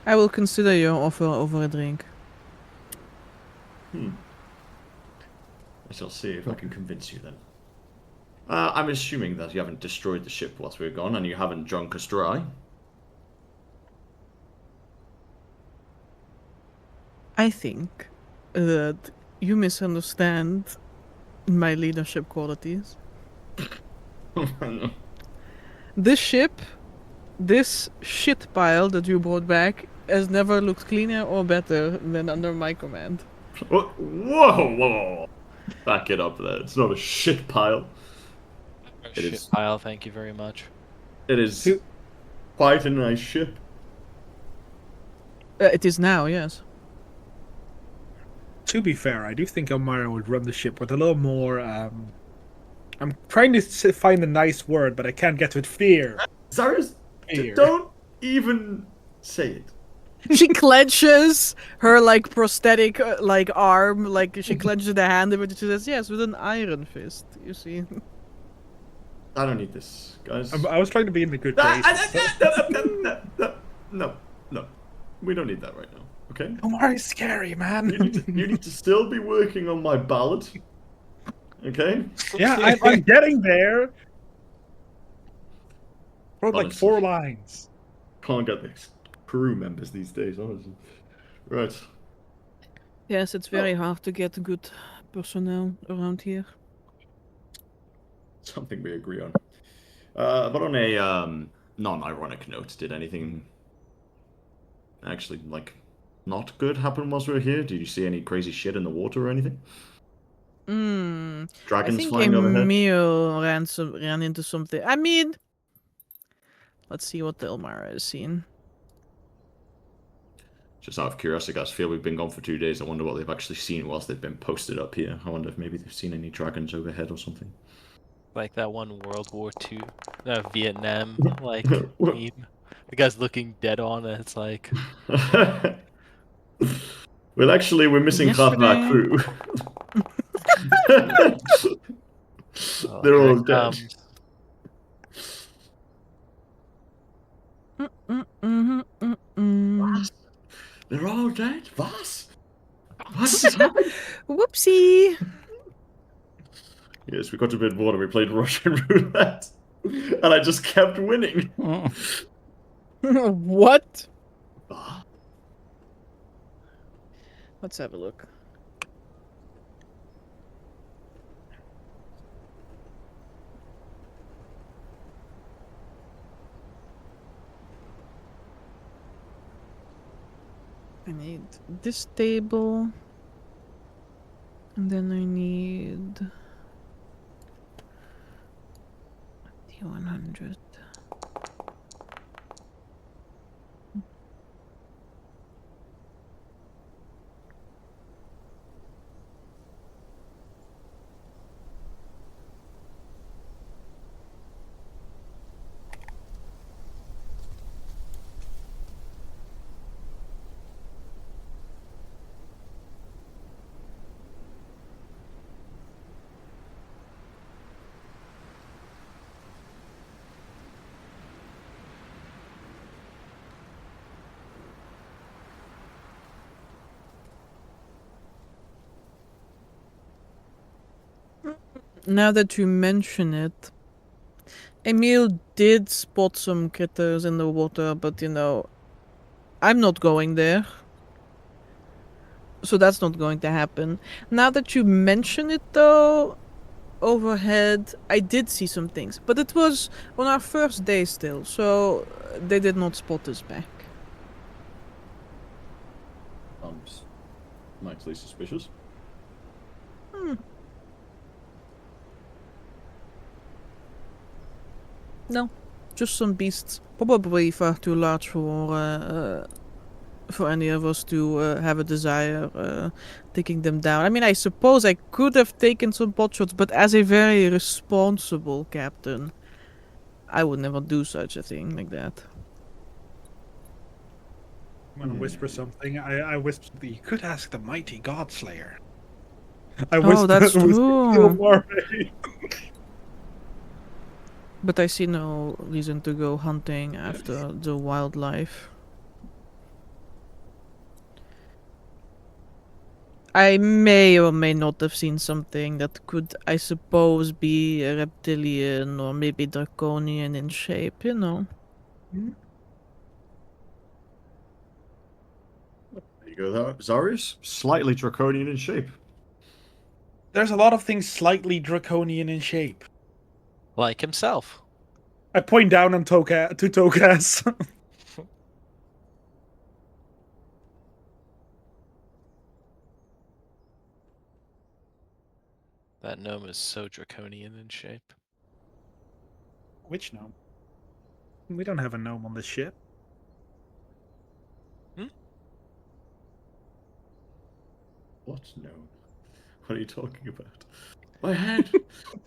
I will consider your offer over a drink. I shall see if I can convince you then. I'm assuming that you haven't destroyed the ship whilst we were gone, and you haven't drunk us dry. I think that you misunderstand my leadership qualities. This ship, this shit pile that you brought back, has never looked cleaner or better than under my command. Whoa! Back it up there. It's not a shit pile. It Shit is. pile, thank you very much. It is quite a nice ship. It is now, yes. To be fair, I do think Elmira would run the ship with a little more. I'm trying to find a nice word, but I can't get to it. Fear. Zarius, Fear. don't even say it. She clenches her like prosthetic like arm, like she clenches the hand of it. She says, "Yes, with an iron fist." You see. I don't need this, guys. I was trying to be in the good place. No. We don't need that right now, okay? Omar is scary, man. You need to still be working on my ballad. Okay. Yeah, I'm getting there. Wrote like Honestly. 4 lines. Can't get these crew members these days, honestly. Right. Yes, it's very hard to get good personnel around here. Something we agree on. But on a non-ironic note, did anything actually not good happen whilst we were here? Did you see any crazy shit in the water or anything? I Dragons think flying overhead? Emil ran into something. I mean, let's see what the Elmara has seen. Just out of curiosity, guys, feel we've been gone for 2 days. I wonder what they've actually seen whilst they've been posted up here. I wonder if maybe they've seen any dragons overhead or something. Like that one World War II, Vietnam, like, meme. The guy's looking dead on, and it's like... Well, actually, we're missing half of our crew. Oh, They're here all it dead. comes. What? They're all dead? What? What just happened? Whoopsie! Yes, we got a bit bored and we played Russian roulette. And I just kept winning. What? Ah, Let's have a look. I need this table. And then I need the 100. Now that you mention it, Emil did spot some critters in the water, but I'm not going there. So that's not going to happen. Now that you mention it though, overhead, I did see some things. But it was on our first day still, so they did not spot us back. Slightly suspicious. No, just some beasts. Probably far too large for any of us to have a desire taking them down. I mean, I suppose I could have taken some potshots, but as a very responsible captain, I would never do such a thing like that. I'm gonna whisper something. I whispered, you could ask the mighty Godslayer. I whispered, that's true. Marley. But I see no reason to go hunting after the wildlife. I may or may not have seen something that could, I suppose, be a reptilian or maybe draconian in shape, There you go, Zarius. Slightly draconian in shape. There's a lot of things slightly draconian in shape. Like himself. I point down on to Tokas. That gnome is so draconian in shape. Which gnome? We don't have a gnome on this ship. What? No. What are you talking about? My head!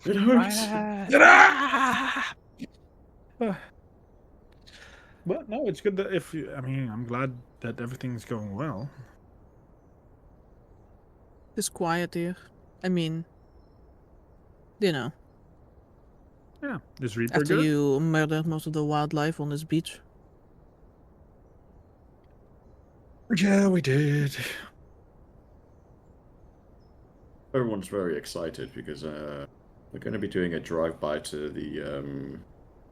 It hurts! But no, it's good that I'm glad that everything's going well. It's quiet here. I mean, Yeah, is Reaper after good? you murdered most of the wildlife on this beach. Yeah, we did. Everyone's very excited because we're going to be doing a drive-by to the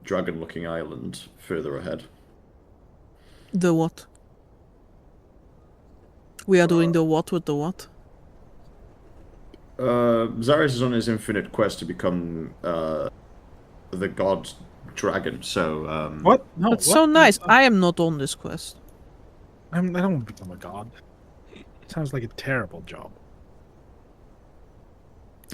dragon-looking island further ahead. The what? We are doing the what with the what? Zaris is on his infinite quest to become the god dragon. So What? No. That's what? so nice. I am not on this quest. I don't want to become a god. Sounds like a terrible job.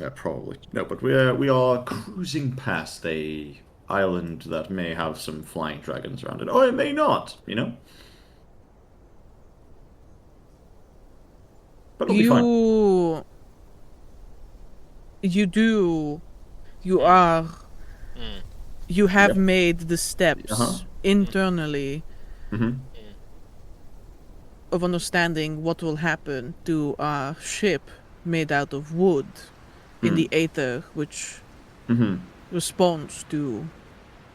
Yeah, probably no, but we are cruising past a island that may have some flying dragons around it. Oh, it may not. You know, but it'll be fine. You are. Mm. You have Yep. made the steps Uh-huh. internally Mm-hmm. of understanding what will happen to our ship made out of wood in the aether, which Mm-hmm. responds to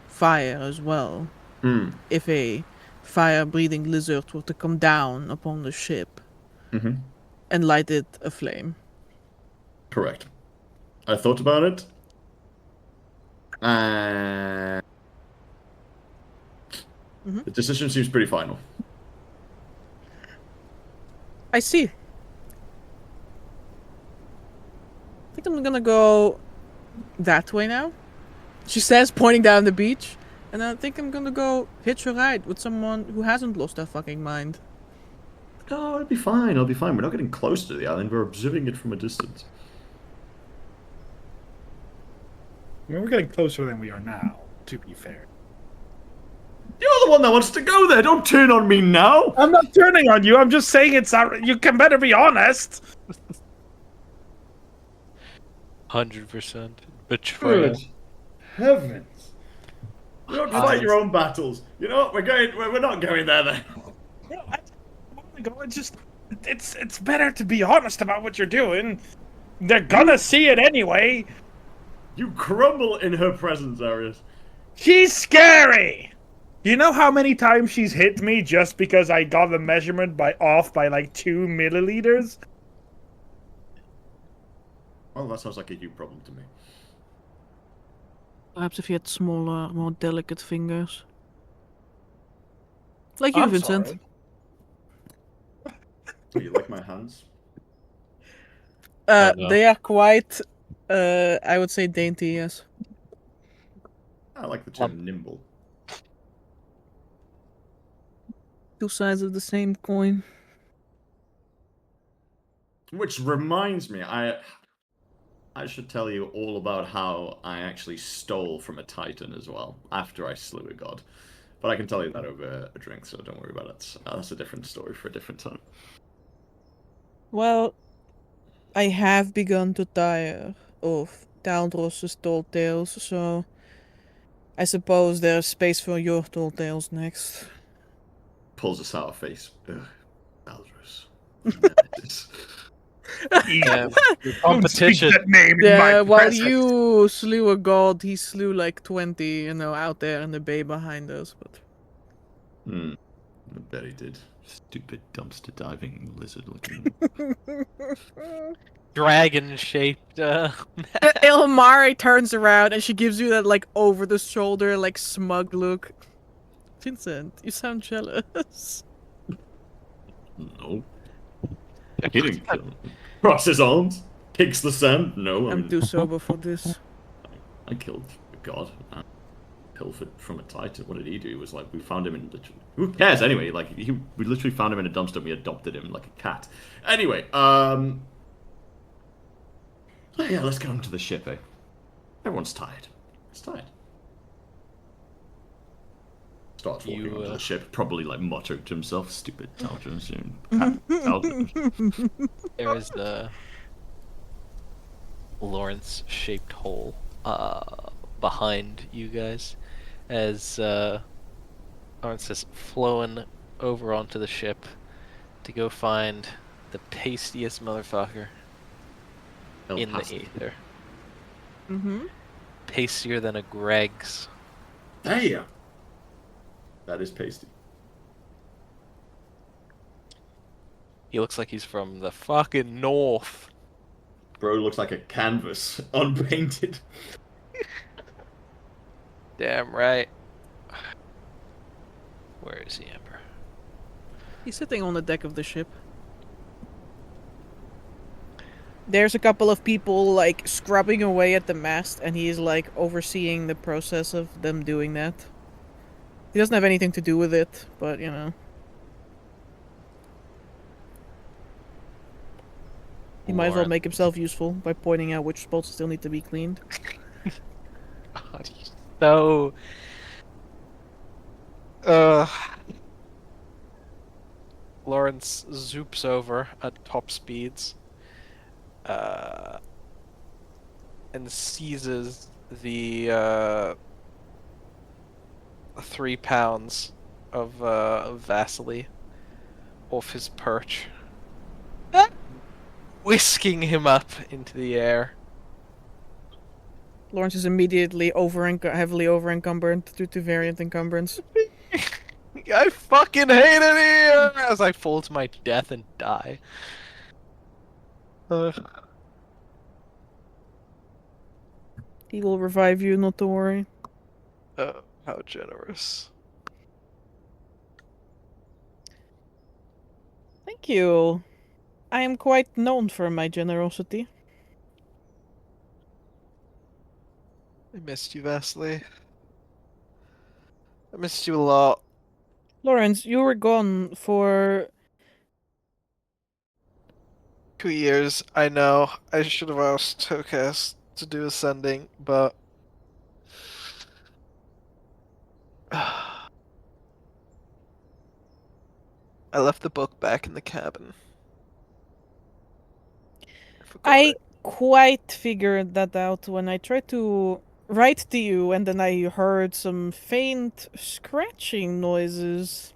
fire as well. Mm. If a fire-breathing lizard were to come down upon the ship Mm-hmm. and light it aflame. Correct. I thought about it. And Mhm. the decision seems pretty final. I see. I think I'm gonna go that way now. She says, pointing down the beach. And I think I'm gonna go hitch a ride with someone who hasn't lost their fucking mind. No, it'll be fine. It'll be fine. We're not getting close to the island. We're observing it from a distance. I mean, we're getting closer than we are now, to be fair. You're the one that wants to go there. Don't turn on me now. I'm not turning on you. I'm just saying it's not. You can better be honest. 100% betrayal. Good heavens! You don't fight your own battles. You know what? We're not going there then. No, I want to go. It's better to be honest about what you're doing. They're gonna see it anyway. You crumble in her presence, Arius. She's scary. You know how many times she's hit me just because I got the measurement off by like 2 milliliters? Well, that sounds like a you problem to me. Perhaps if you had smaller, more delicate fingers. Like you, I'm Vincent. sorry. Oh, you like my hands? Oh, no. They are quite, I would say, dainty, yes. I like the term nimble. Two sides of the same coin. Which reminds me, I should tell you all about how I actually stole from a Titan as well, after I slew a god. But I can tell you that over a drink, so don't worry about it. That's a different story for a different time. Well, I have begun to tire of Taldros's tall tales, so I suppose there's space for your tall tales next. Pulls a sour face. Ugh, Aldrus. Yeah, your Don't speak competition. that name in Yeah, my while presence. you slew a god, he slew like 20, out there in the bay behind us, but... I bet he did. Stupid dumpster diving lizard looking. Dragon-shaped. Ilmari turns around and she gives you that, like, over-the-shoulder, like, smug look. Vincent, you sound jealous. No. He didn't kill him. Cross his arms, kicks the sand. No, I'm too sober for this. I killed a god. Pilfered from a Titan. What did he do? It was like we found him in literally. Who cares anyway? Like we literally found him in a dumpster. And we adopted him like a cat. Anyway, yeah, let's get onto the ship, eh? Everyone's tired. It's tired. Starts walking onto the ship, probably like muttering to himself, "Stupid Talchas and There is the Lawrence-shaped hole behind you guys, as Lawrence is flowing over onto the ship to go find the pastiest motherfucker in the ether. Mm-hmm. Pastier than a Greg's. Damn. That is pasty. He looks like he's from the fucking north. Bro looks like a canvas, unpainted. Damn right. Where is the Emperor? He's sitting on the deck of the ship. There's a couple of people like scrubbing away at the mast, and he's like overseeing the process of them doing that. He doesn't have anything to do with it, but you know. He might as well Lauren. make himself useful by pointing out which spots still need to be cleaned. God, he's so. Uh. Lawrence zoops over at top speeds. And seizes the 3 pounds of Vasily off his perch, Ah! whisking him up into the air. Lawrence is immediately heavily over encumbered due to variant encumbrance. I fucking hate it here! As I fall to my death and die. He will revive you, not to worry. How generous. Thank you. I am quite known for my generosity. I missed you, Vasily. I missed you a lot. Lawrence, you were gone for 2 years. I know. I should have asked Tokas to do ascending, but I left the book back in the cabin. forgot I it. quite figured that out when I tried to write to you, and then I heard some faint scratching noises.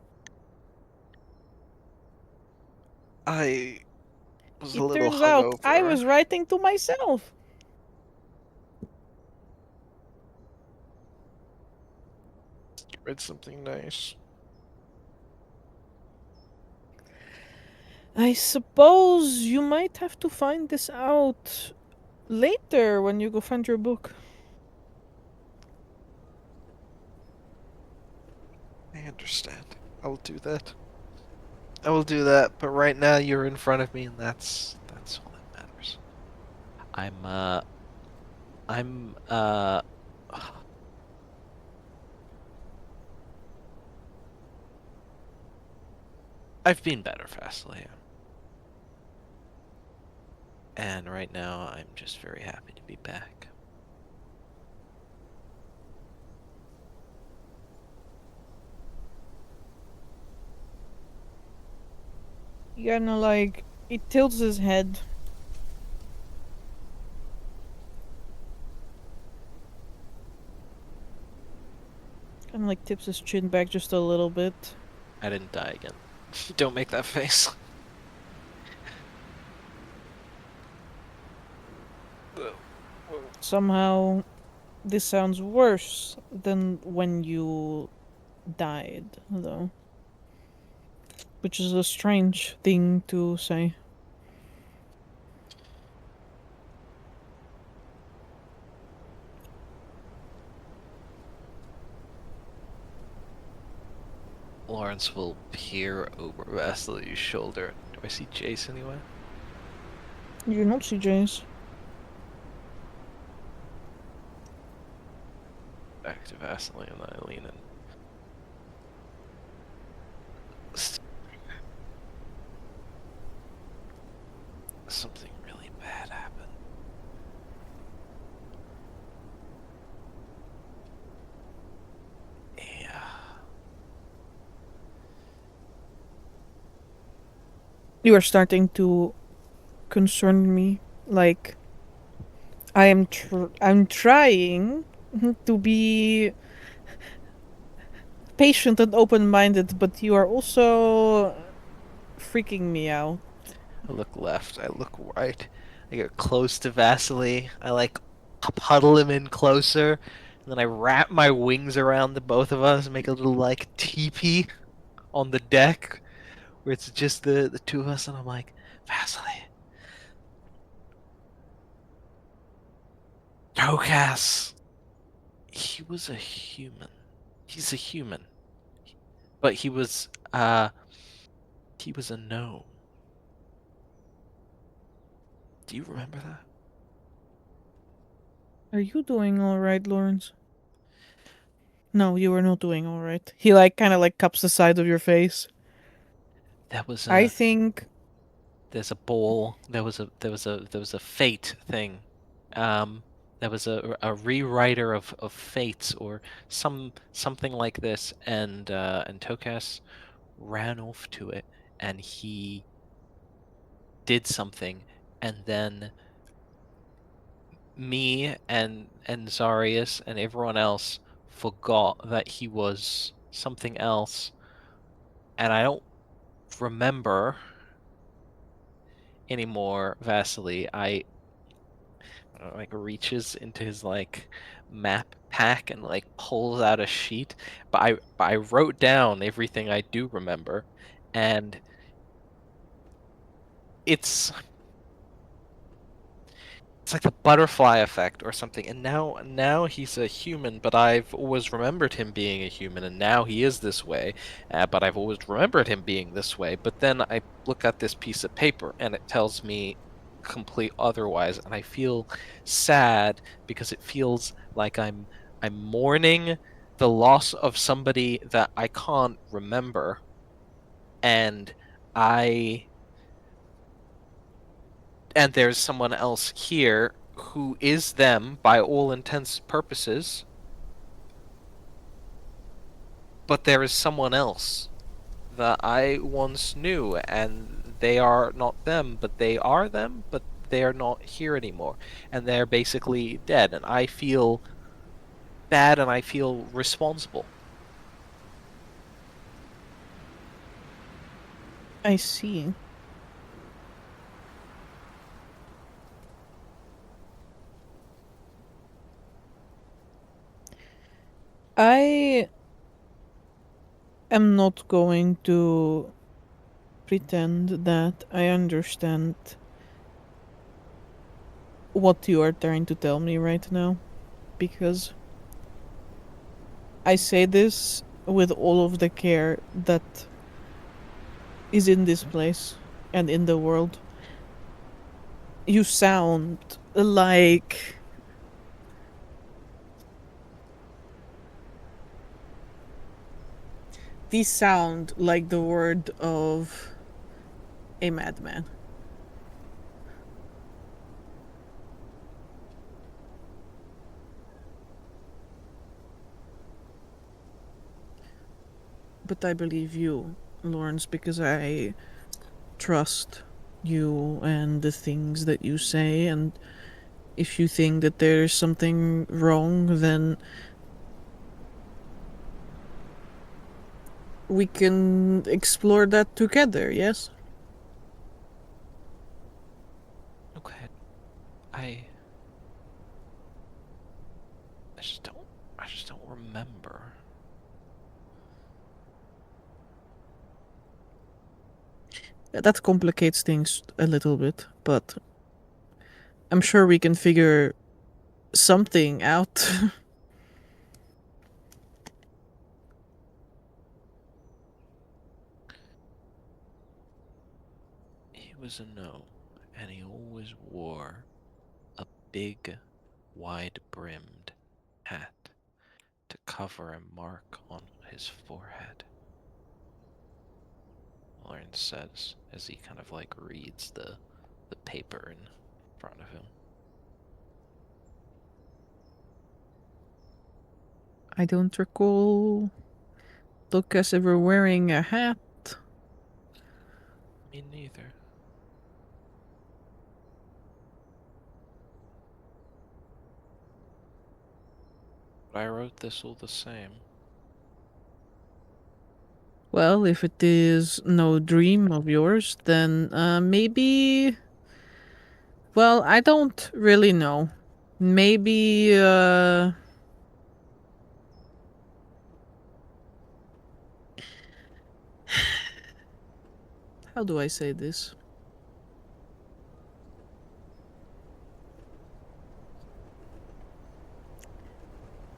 I was a It little turns out I hungover. was writing to myself. Read something nice. I suppose you might have to find this out later when you go find your book. I understand. I'll do that. I will do that, but right now you're in front of me, and that's all that matters. I'm I've been better, Vasily. And right now I'm just very happy to be back. He kinda like, he tilts his head. Kinda like tips his chin back just a little bit. I didn't die again. Don't make that face. Somehow, this sounds worse than when you died, though. Which is a strange thing to say. Lawrence will peer over Vasily's shoulder. Do I see Jace anywhere? You do not see Jace. Back to Vasily and I lean in. Something really bad happened. Yeah. You are starting to concern me. Like, I'm trying to be patient and open-minded, but you are also freaking me out. I look left, I look right. I get close to Vasily. I like huddle him in closer. And then I wrap my wings around the both of us and make a little like teepee on the deck where it's just the two of us, and I'm like, Vasily, Tokas! He was a human. He's a human. But he was a gnome. Do you remember that? Are you doing all right, Lawrence? No, you are not doing all right. He like kind of like cups the side of your face. There was I a think there's a ball. There was a fate thing. There was a rewriter of fates or something like this, and Tokas ran off to it, and he did something, and then me and Zarius and everyone else forgot that he was something else, and I don't remember anymore. Vasily, I like reaches into his like map pack and like pulls out a sheet, but I wrote down everything I do remember, and it's it's like the butterfly effect or something. And now he's a human, but I've always remembered him being a human, and now he is this way. But I've always remembered him being this way. But then I look at this piece of paper, and it tells me complete otherwise, and I feel sad because it feels like I'm mourning the loss of somebody that I can't remember, and I and there's someone else here who is them by all intents and purposes, but there is someone else that I once knew, and they are not them, but they are them, but they are not here anymore, and they're basically dead, and I feel bad and I feel responsible. I see. I am not going to pretend that I understand what you are trying to tell me right now, because I say this with all of the care that is in this place and in the world. You sound like these sound like the word of a madman. But I believe you, Lawrence, because I trust you and the things that you say, and if you think that there's something wrong, then we can explore that together, yes? Okay, I I just don't remember. That complicates things a little bit, but I'm sure we can figure something out. He was a gnome, and he always wore a big, wide-brimmed hat to cover a mark on his forehead, Lawrence says as he kind of like reads the paper in front of him. I don't recall Lucas ever wearing a hat. Me neither. But I wrote this all the same. Well, if it is no dream of yours, then maybe. Well, I don't really know. Maybe, how do I say this?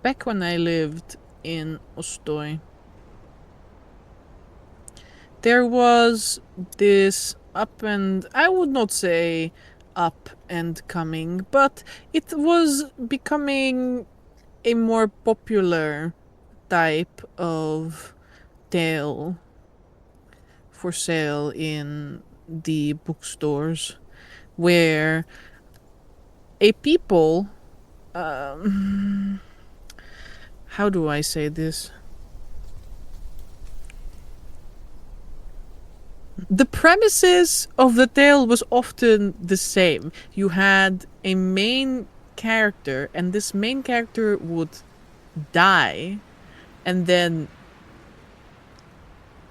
back when I lived in Ostoy, there was this I would not say up and coming, but it was becoming a more popular type of tale for sale in the bookstores, where a people, how do I say this? The premises of the tale was often the same. You had a main character, and this main character would die, and then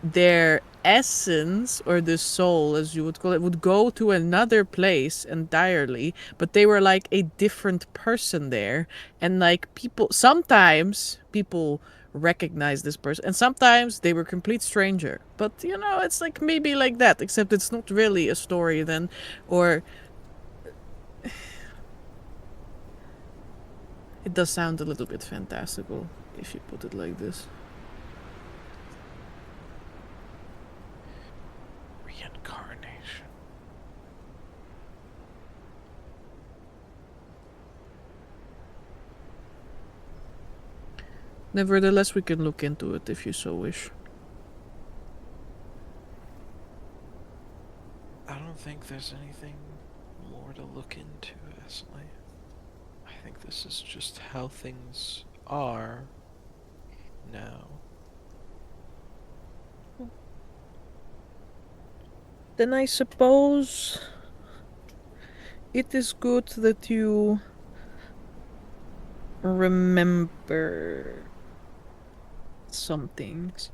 their essence, or the soul as you would call it, would go to another place entirely, but they were like a different person there. And like sometimes people recognize this person, and sometimes they were complete stranger. But you know, it's like maybe like that, except it's not really a story then. Or it does sound a little bit fantastical if you put it like this. Reincarnation. Nevertheless, we can look into it if you so wish. I don't think there's anything more to look into, Esley. I think this is just how things are now. Then I suppose it is good that you remember some things.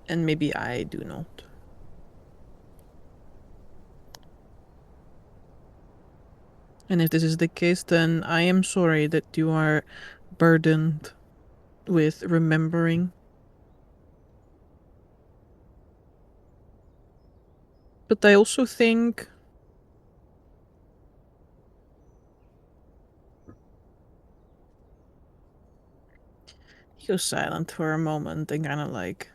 And maybe I do not. And if this is the case, then I am sorry that you are burdened with remembering. But I also think he goes silent for a moment and kind of like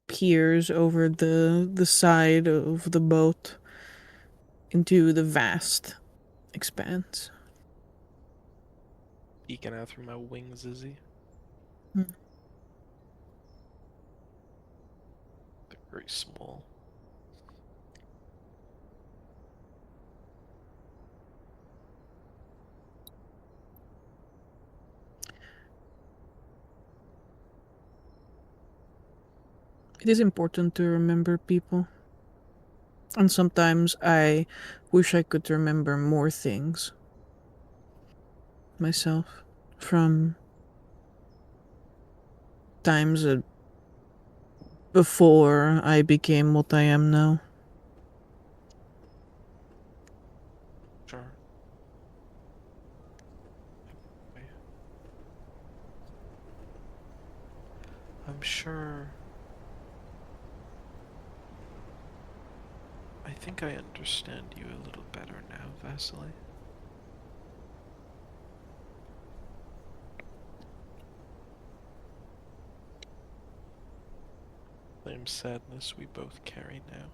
peers over the side of the boat into the vast expanse. Peeking out through my wings, is he? Hmm. They're very small. It is important to remember people. And sometimes I wish I could remember more things myself from times before I became what I am now. Sure. I'm sure. I think I understand you a little better now, Vasily. Same sadness we both carry now.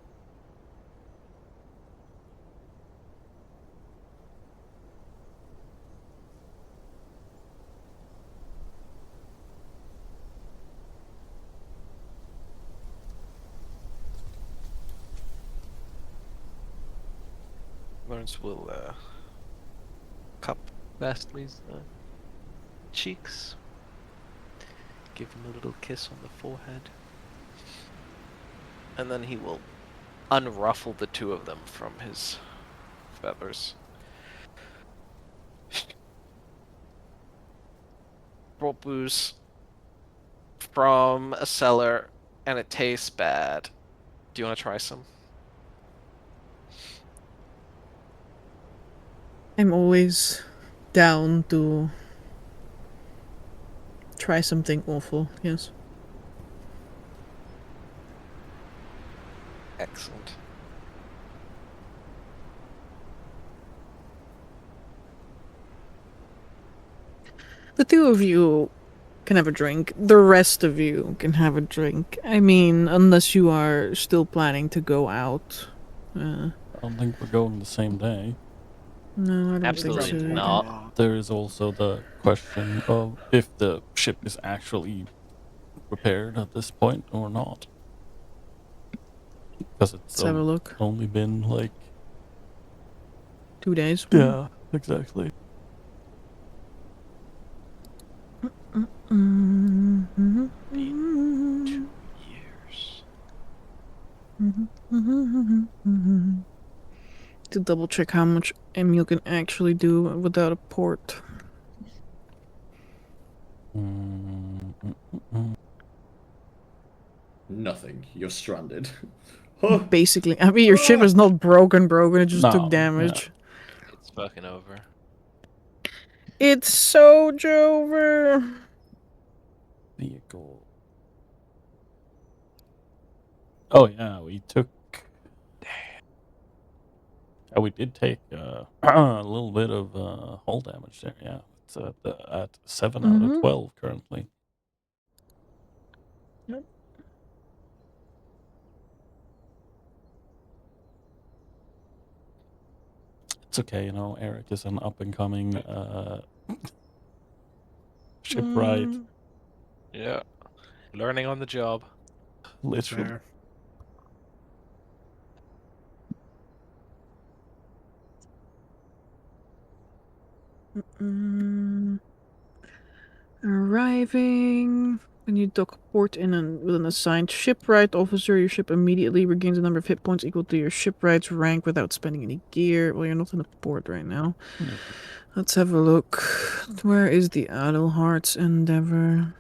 Lawrence will cup Vasily's cheeks, give him a little kiss on the forehead, and then he will unruffle the two of them from his feathers. Brought booze from a cellar, and it tastes bad. Do you want to try some? I'm always down to try something awful, yes. Excellent. The two of you can have a drink. The rest of you can have a drink. I mean, unless you are still planning to go out. I don't think we're going the same day. No, I don't Absolutely think so. not. There is also the question of if the ship is actually repaired at this point or not. Because it's Let's have a look. only been like... 2 days. Yeah, exactly. Mm-hmm. 2 years. To double check how much Emil can actually do without a port. Nothing. You're stranded. Huh. Basically, I mean, your ship is not broken, it just No, took damage. It's fucking over. It's so over. Vehicle. Oh yeah, we took... Yeah, we did take a little bit of hull damage there, yeah. It's at 7 out of 12 currently. Yep. It's okay, you know, Eric is an up-and-coming shipwright. Yeah. Learning on the job. Literally. Fair. Arriving. When you dock port with an assigned shipwright officer, your ship immediately regains a number of hit points equal to your shipwright's rank without spending any gear. Well, you're not in a port right now. No. Let's have a look. Where is the Adelhart's Endeavor?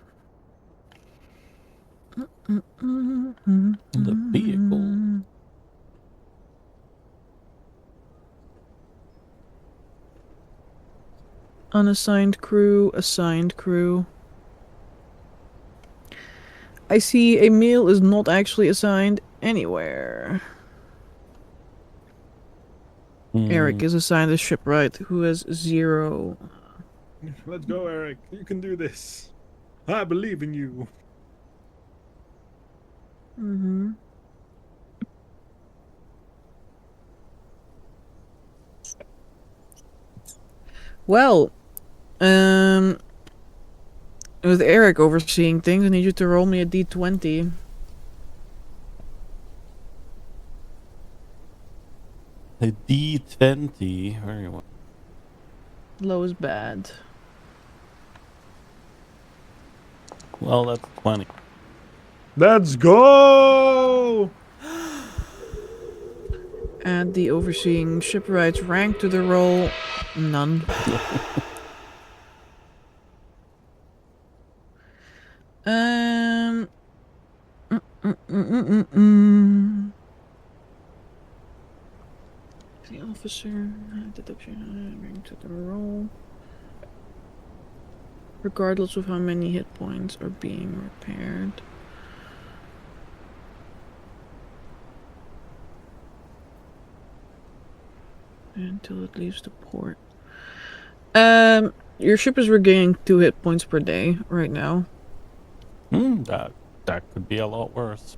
The vehicle. Unassigned crew, assigned crew. I see a meal is not actually assigned anywhere. Eric is assigned a shipwright who has 0. Let's go, Eric. You can do this. I believe in you. Mm-hmm. Well, with Eric overseeing things, I need you to roll me a d20. A D20. Very well. Low is bad. Well, that's 20. Let's go! Add the overseeing shipwright's rank to the roll. None. The officer deduction rank to the roll. Regardless of how many hit points are being repaired. Until it leaves the port. Your ship is regaining 2 hit points per day right now. That could be a lot worse.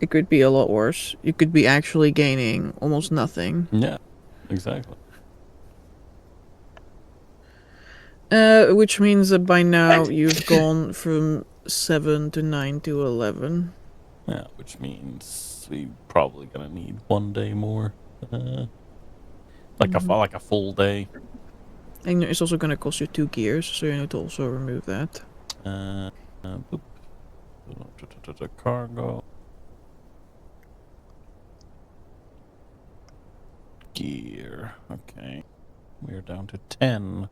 It could be a lot worse. You could be actually gaining almost nothing. Yeah, exactly. Which means that by now you've gone from 7 to 9 to 11. Yeah, which means we probably gonna need 1 day more. Like a full day. And it's also going to cost you 2 gears, so you need to also remove that. Boop. Cargo. Gear. Okay. We're down to 10.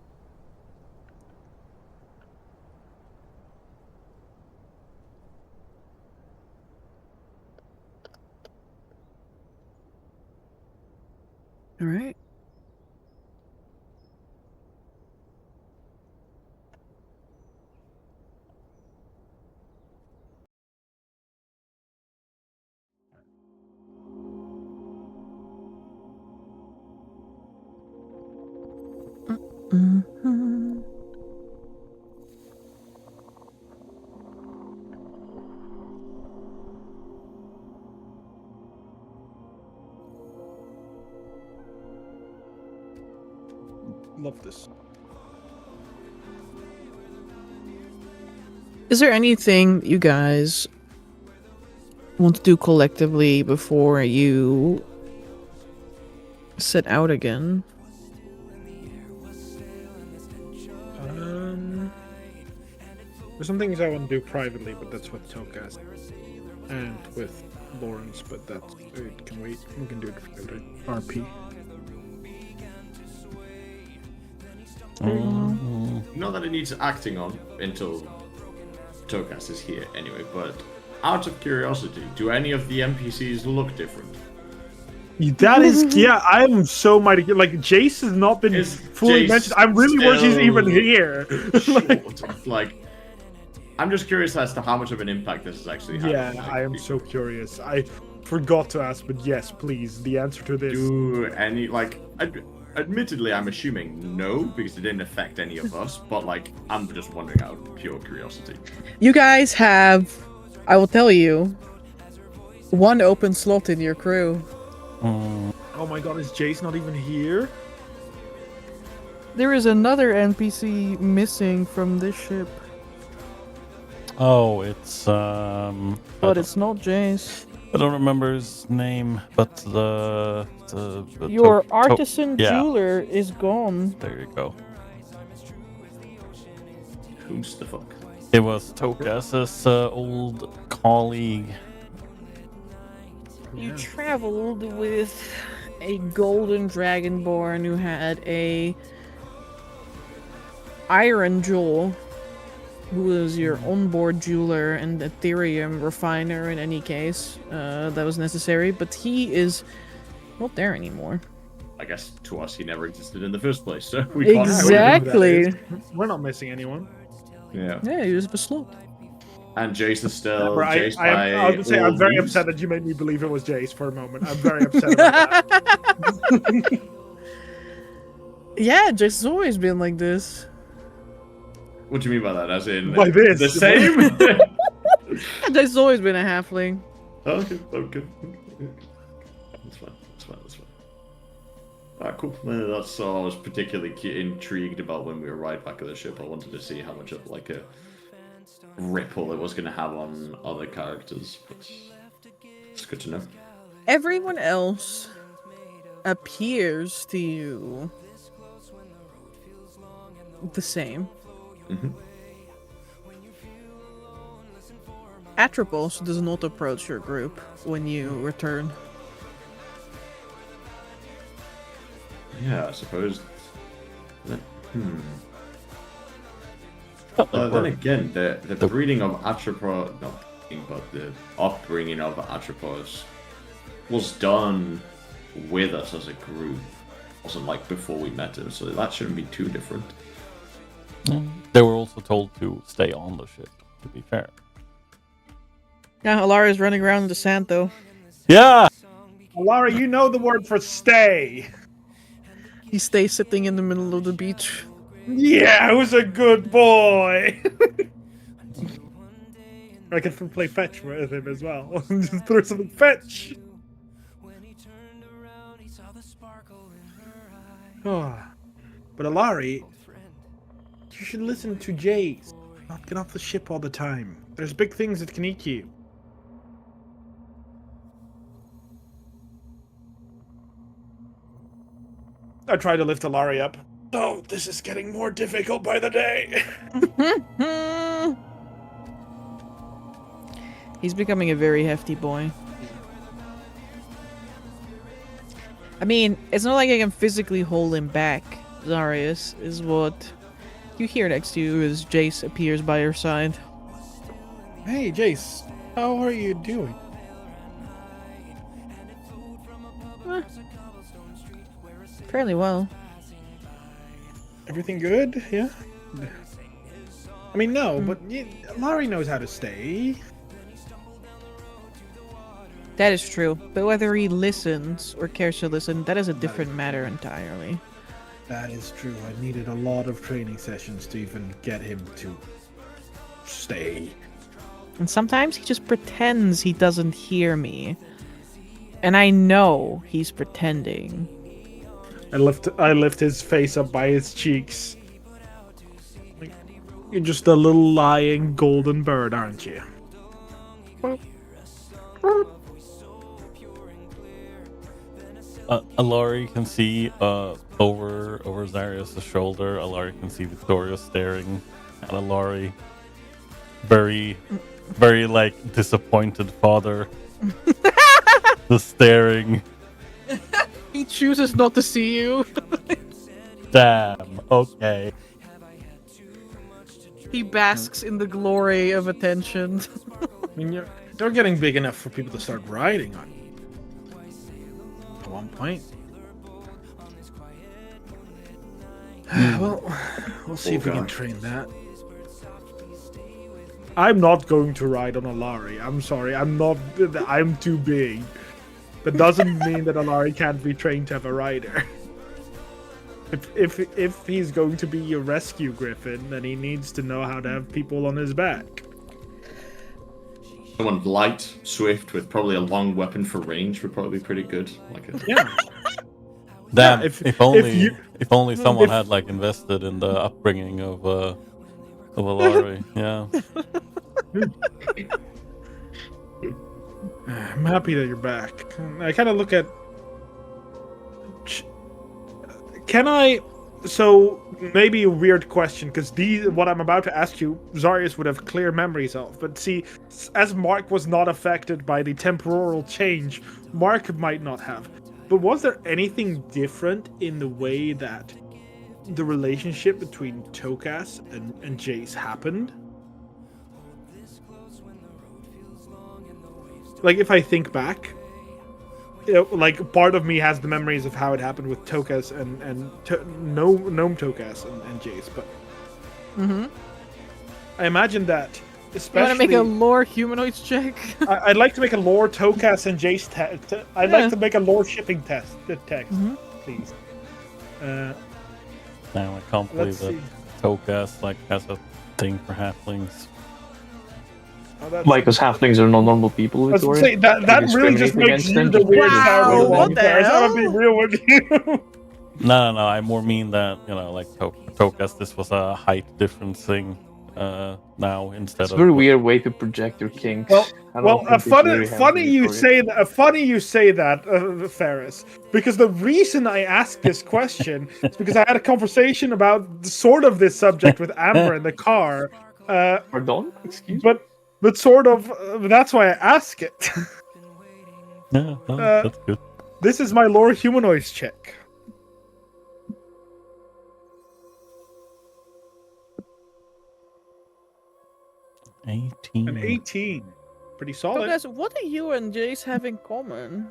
All right. love this. Is there anything you guys want to do collectively before you set out again? There's some things I want to do privately, but that's with Tokas and with Lawrence, but that's it can wait. We can do it later. RP. Not that it needs acting on until Tokas is here anyway, but out of curiosity, do any of the NPCs look different? That is, yeah, I am so mighty. Like, Jace has not been Is fully Jace mentioned. I'm really worried she's even still here. like, I'm just curious as to how much of an impact this is actually having. Yeah, Like, I am so curious. I forgot to ask, but yes, please. The answer to this. do any, like, admittedly, I'm assuming no, because it didn't affect any of us, but, like, I'm just wondering out of pure curiosity. You guys have, I will tell you, one open slot in your crew. Oh my god, is Jace not even here? There is another NPC missing from this ship, Oh, it's but it's not Jace. I don't remember his name, but the Your to- artisan yeah. jeweler is gone. There you go. Who's the fuck? It was Tokas's old colleague. You traveled with a golden dragonborn who had a iron jewel, who was your onboard jeweler and Ethereum refiner in any case that was necessary, but he is not there anymore. I guess to us, he never existed in the first place, so we can't. Exactly. We're not missing anyone. Yeah. Yeah, he was a slot. And Jace is still Right, Jace I was gonna say, I'm very upset that you made me believe it was Jace for a moment. I'm very upset about that. Yeah, Jace has always been like this. What do you mean by that? As in Like this. the same? Yeah, Jace has always been a halfling. Okay. That's fine. Alright, cool. That's all I was particularly intrigued about when we arrived back at the ship. I wanted to see how much of like a ripple it was going to have on other characters. But it's good to know. Everyone else appears to you the same. Mm-hmm. Atropos does not approach your group when you return. Yeah, I suppose. Then again, the breeding of Atropos, not breeding, but the upbringing of Atropos was done with us as a group. It wasn't like before we met him, so that shouldn't be too different. They were also told to stay on the ship, to be fair. Yeah, Alara's running around in the sand though. Yeah! Alara, you know the word for stay. He stays sitting in the middle of the beach. Yeah, who's a good boy? I can play fetch with him as well. Just throw some fetch. Oh. But Alari, you should listen to Jace. Not get off the ship all the time. There's big things that can eat you. I tried to lift Alari up. Oh, this is getting more difficult by the day. He's becoming a very hefty boy. I mean, it's not like I can physically hold him back. Zarius is what you hear next to you as Jace appears by your side. Hey, Jace. How are you doing? Fairly well. Everything good? Yeah? I mean, no, but Larry knows how to stay. That is true, but whether he listens or cares to listen, that is a different matter entirely. That is true. I needed a lot of training sessions to even get him to stay. And sometimes he just pretends he doesn't hear me. And I know he's pretending. I lift his face up by his cheeks. Like, you're just a little lying golden bird, aren't you? Alari can see over Zarius' shoulder. Alari can see Victoria staring at Alari. Very, very like disappointed father. Just staring. He chooses not to see you. Damn. Okay. He basks in the glory of attention. I mean, you're getting big enough for people to start riding on you. At one point. Well, we'll see if we can train that. I'm not going to ride on Alari. I'm sorry. I'm too big. That doesn't mean that Alari can't be trained to have a rider. If he's going to be a rescue griffin, then he needs to know how to have people on his back. Someone light, swift, with probably a long weapon for range would probably be pretty good. Yeah. Damn. Yeah, if only someone had like invested in the upbringing of Alari. Yeah. I'm happy that you're back. I kind of look at. Can I? So maybe a weird question, because what I'm about to ask you, Zarius would have clear memories of. But see, as Mark was not affected by the temporal change, Mark might not have. But was there anything different in the way that the relationship between Tokas and Jace happened? Like, if I think back, like, part of me has the memories of how it happened with Tokas and Gnome Tokas and Jace, but I imagine that, especially... You want to make a lore humanoids check? I'd like to make a lore Tokas and Jace I'd like to make a lore shipping text, please. Now I can't believe that Tokas like has a thing for halflings. Like, because halflings are not normal people, Victoria. Say, that really just makes you the weird Wow, what the hell? I'm being real with you. No. I more mean that, like Tokas, this was a height difference thing now instead It's of. a very weird way to project your kinks. Funny you say that, Ferris. Because the reason I asked this question is because I had a conversation about sort of this subject with Amber in the car. Pardon? Excuse me? But sort of, that's why I ask it. Yeah, that's good. This is my lore humanoids check. An 18. Pretty solid. Guys, what do you and Jace have in common?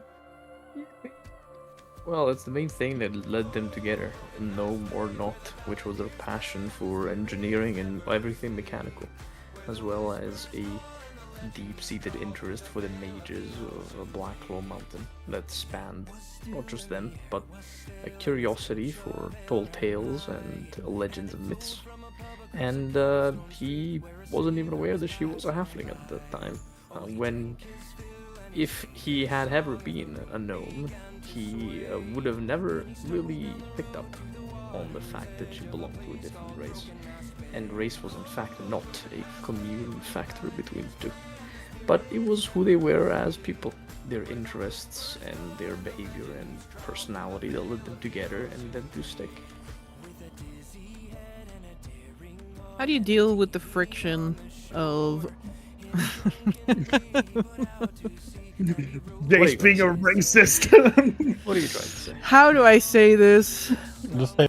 Well, it's the main thing that led them together, gnome or not, which was their passion for engineering and everything mechanical, as well as a deep-seated interest for the mages of Blacklaw Mountain that spanned not just them, but a curiosity for tall tales and legends and myths. And he wasn't even aware that she was a halfling at that time. If he had ever been a gnome, he would have never really picked up on the fact that she belonged to a different race. And race was in fact not a commune factor between the two. But it was who they were as people, their interests and their behavior and personality that led them together and then to stick. How do you deal with the friction of... Jace being a racist. What are you trying to say? How do I say this? Just say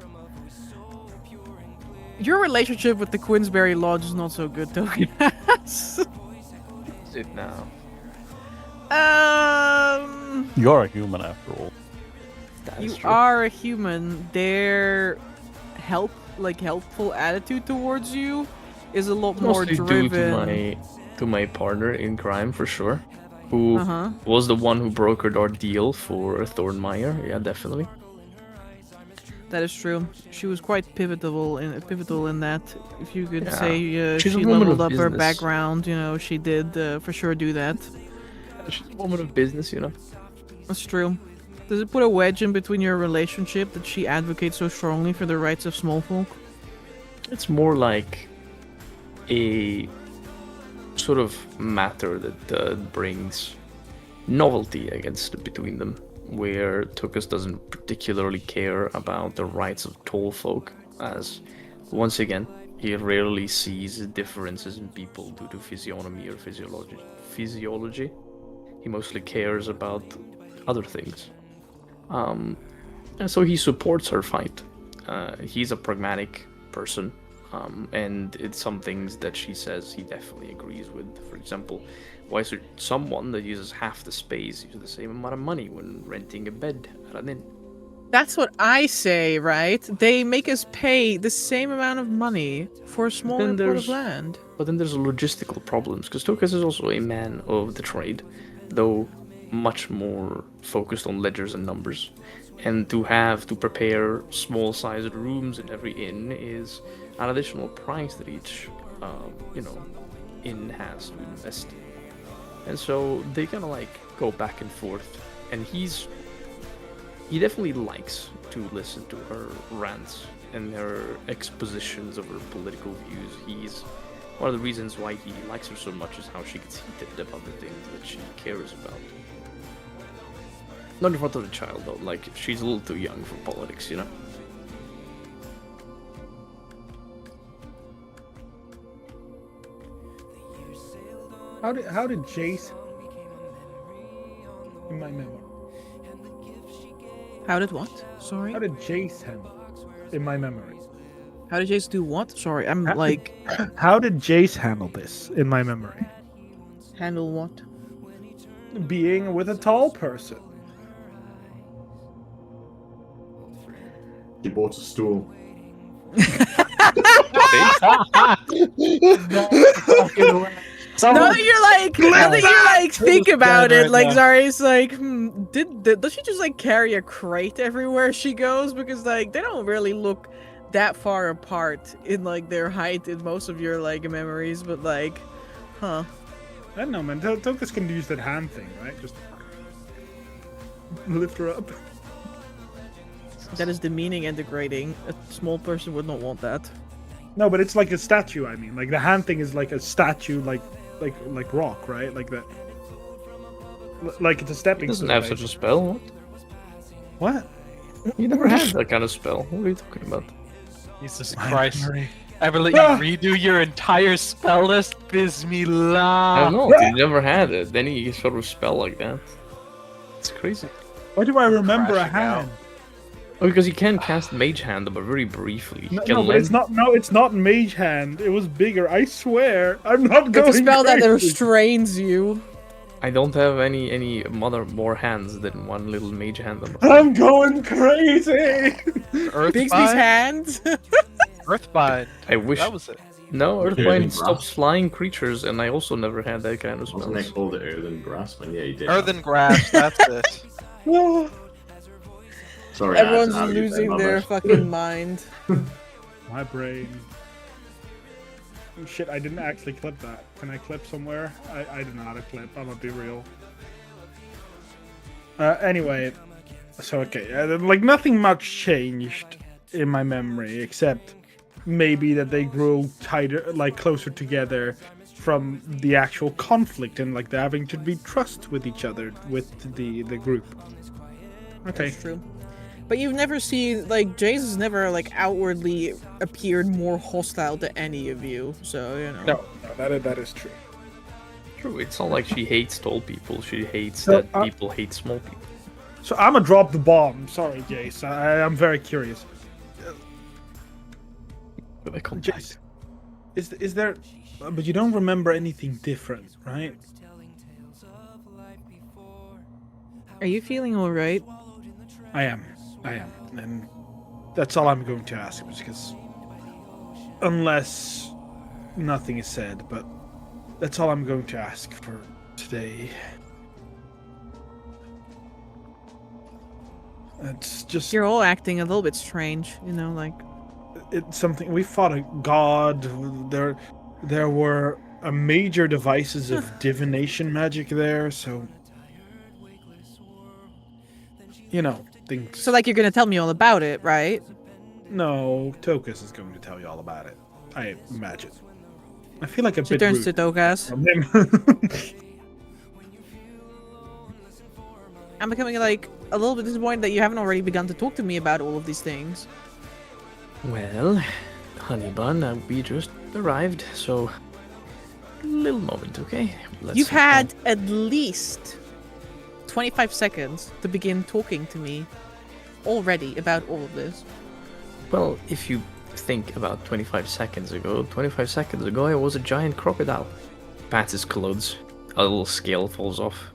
Your relationship with the Queensberry Lodge is not so good, Tokas. Is it now? you're a human after all. That is You true. are a human. Their helpful attitude towards you is a lot more Mostly driven. due to my partner in crime, for sure, who Uh-huh. was the one who brokered our deal for Thornmeyer. Yeah, definitely. That is true. She was quite pivotal in that. If you could Yeah. say She's a she woman leveled of up her business. background, she did for sure do that. She's a woman of business, you know. That's true. Does it put a wedge in between your relationship that she advocates so strongly for the rights of small folk? It's more like a sort of matter that brings novelty against between them, where Tukas doesn't particularly care about the rights of tall folk, as once again he rarely sees differences in people due to physiognomy or physiology. He mostly cares about other things, and so he supports her fight. He's a pragmatic person. And it's some things that she says he definitely agrees with. For example, why should someone that uses half the space use the same amount of money when renting a bed at an inn? That's what I say, right? They make us pay the same amount of money for a smaller Then plot of there's- land. But then there's logistical problems, because Tokas is also a man of the trade, though much more focused on ledgers and numbers. And to have to prepare small-sized rooms in every inn is an additional price that each, inn has to invest in. And so they kind of like go back and forth. And he definitely likes to listen to her rants and her expositions of her political views. He's one of the reasons why he likes her so much is how she gets heated about the things that she cares about. Not in front of the child though, like she's a little too young for politics, you know? How did Jace in my memory? How did what? Sorry? How did Jace handle in my memory? How did Jace do what? Sorry, I'm How- like... How did Jace handle this in my memory? Handle what? Being with a tall person. He bought a stool. Now that you're like, think about it, like, Zari's like, does she just like carry a crate everywhere she goes? Because like, they don't really look that far apart in like their height in most of your like memories, but like, huh. I don't know, man. Tokus can use that hand thing, right? Just lift her up. That is demeaning and degrading. A small person would not want that. No, but it's like a statue. I mean, like the hand thing is like a statue, like rock, right? Like that. Like it's a He stepping doesn't stone. have such a spell. What? He never had that kind of spell. What are you talking about? Jesus My Christ. memory. I will let you redo your entire spell list, Bismillah. I don't know. He never had it. Then he sort of spell like that. It's crazy. Why do I remember a Crashing out. hand? Oh, because you can cast Mage Hand, but very briefly. You No, can but learn- it's not. No, it's not Mage Hand. It was bigger. I swear. I'm not going. It's a spell that crazy. restrains you. I don't have any more hands than one little Mage Hand. On the I'm going crazy. Bixby's Earthbind? hands. Earthbind. I wish. That was it. No, Earthen Earthbind Grasp. stops flying creatures, and I also never had that kind of Wasn't it spell. called the Earthen Grasp? And yeah, you did. Earthen Grasp, that's it. Sorry, Everyone's I had to argue losing my their bad. fucking mind. My brain. Oh, shit, I didn't actually clip that. Can I clip somewhere? I don't know how to clip. I'm gonna be real. Anyway, so okay, like nothing much changed in my memory except maybe that they grew tighter, like closer together from the actual conflict and like they're having to be trust with each other with the group. Okay. That's true. But you've never seen, like, Jace has never, like, outwardly appeared more hostile to any of you, so, you know. No, that is true. True, it's not like she hates tall people. She hates So, that people hate small people. So I'm gonna drop the bomb. Sorry, Jace. I'm very curious. But I can't. Jace, is there? But you don't remember anything different, right? Are you feeling alright? I am, and that's all I'm going to ask because unless nothing is said, but that's all I'm going to ask for today. It's just You're all acting a little bit strange, you know, like... it's something we fought a god. There were major devices of divination magic there, so things. So, like, you're gonna tell me all about it, right? No, Tokus is going to tell you all about it. I imagine. I feel like a She bit turns rude to Togas. from him. I'm becoming, like, a little bit disappointed that you haven't already begun to talk to me about all of these things. Well, honey bun, we just arrived, so a little moment, okay? You've had at least 25 seconds to begin talking to me already about all of this. Well, if you think about 25 seconds ago I was a giant crocodile. Pats his clothes, a little scale falls off.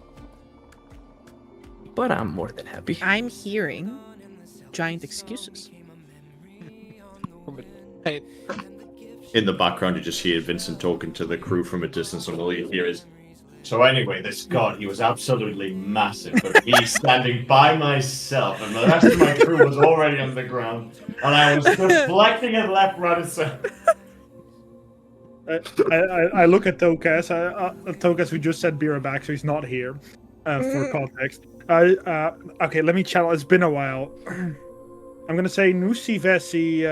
But I'm more than happy. I'm hearing giant excuses. Hey, In the background, you just hear Vincent talking to the crew from a distance, and all you hear is. So anyway, this god, he was absolutely massive, but me standing by myself, and the rest of my crew was already on the ground, and I was deflecting it left, right, and center. I look at Tokas. Tokas, who just said beer back, so he's not here. For context. Okay, let me challenge. It's been a while. I'm gonna say Nusi Vesi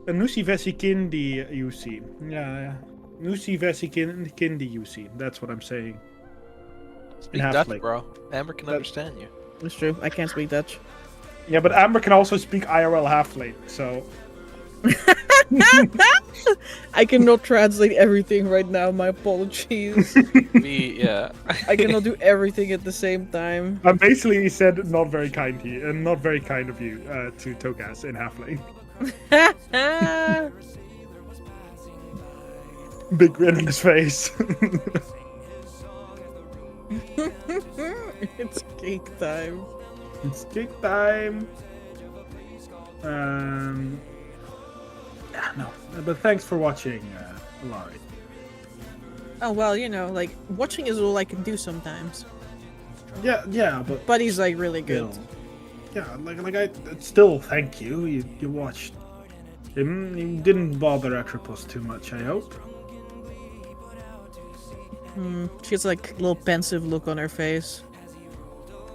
Kindi Yusi. Yeah. Nusi Vesi Kindi Yusi. That's what I'm saying. speak Dutch, bro. Amber can understand you. It's true. I can't speak Dutch. Yeah, but Amber can also speak IRL halfling, so. I cannot translate everything right now. My apologies. Yeah. I cannot do everything at the same time. Basically, he said not very kind to you, and not very kind of you to Tokas in halfling. Big grin on his face. It's cake time. It's cake time. No, but thanks for watching, Laurie. Oh, well, like, watching is all I can do sometimes. Yeah, but... But he's, like, really good. Yeah, like I still thank you. You watched him. You didn't bother Atropos too much, I hope. She has, like, a little pensive look on her face.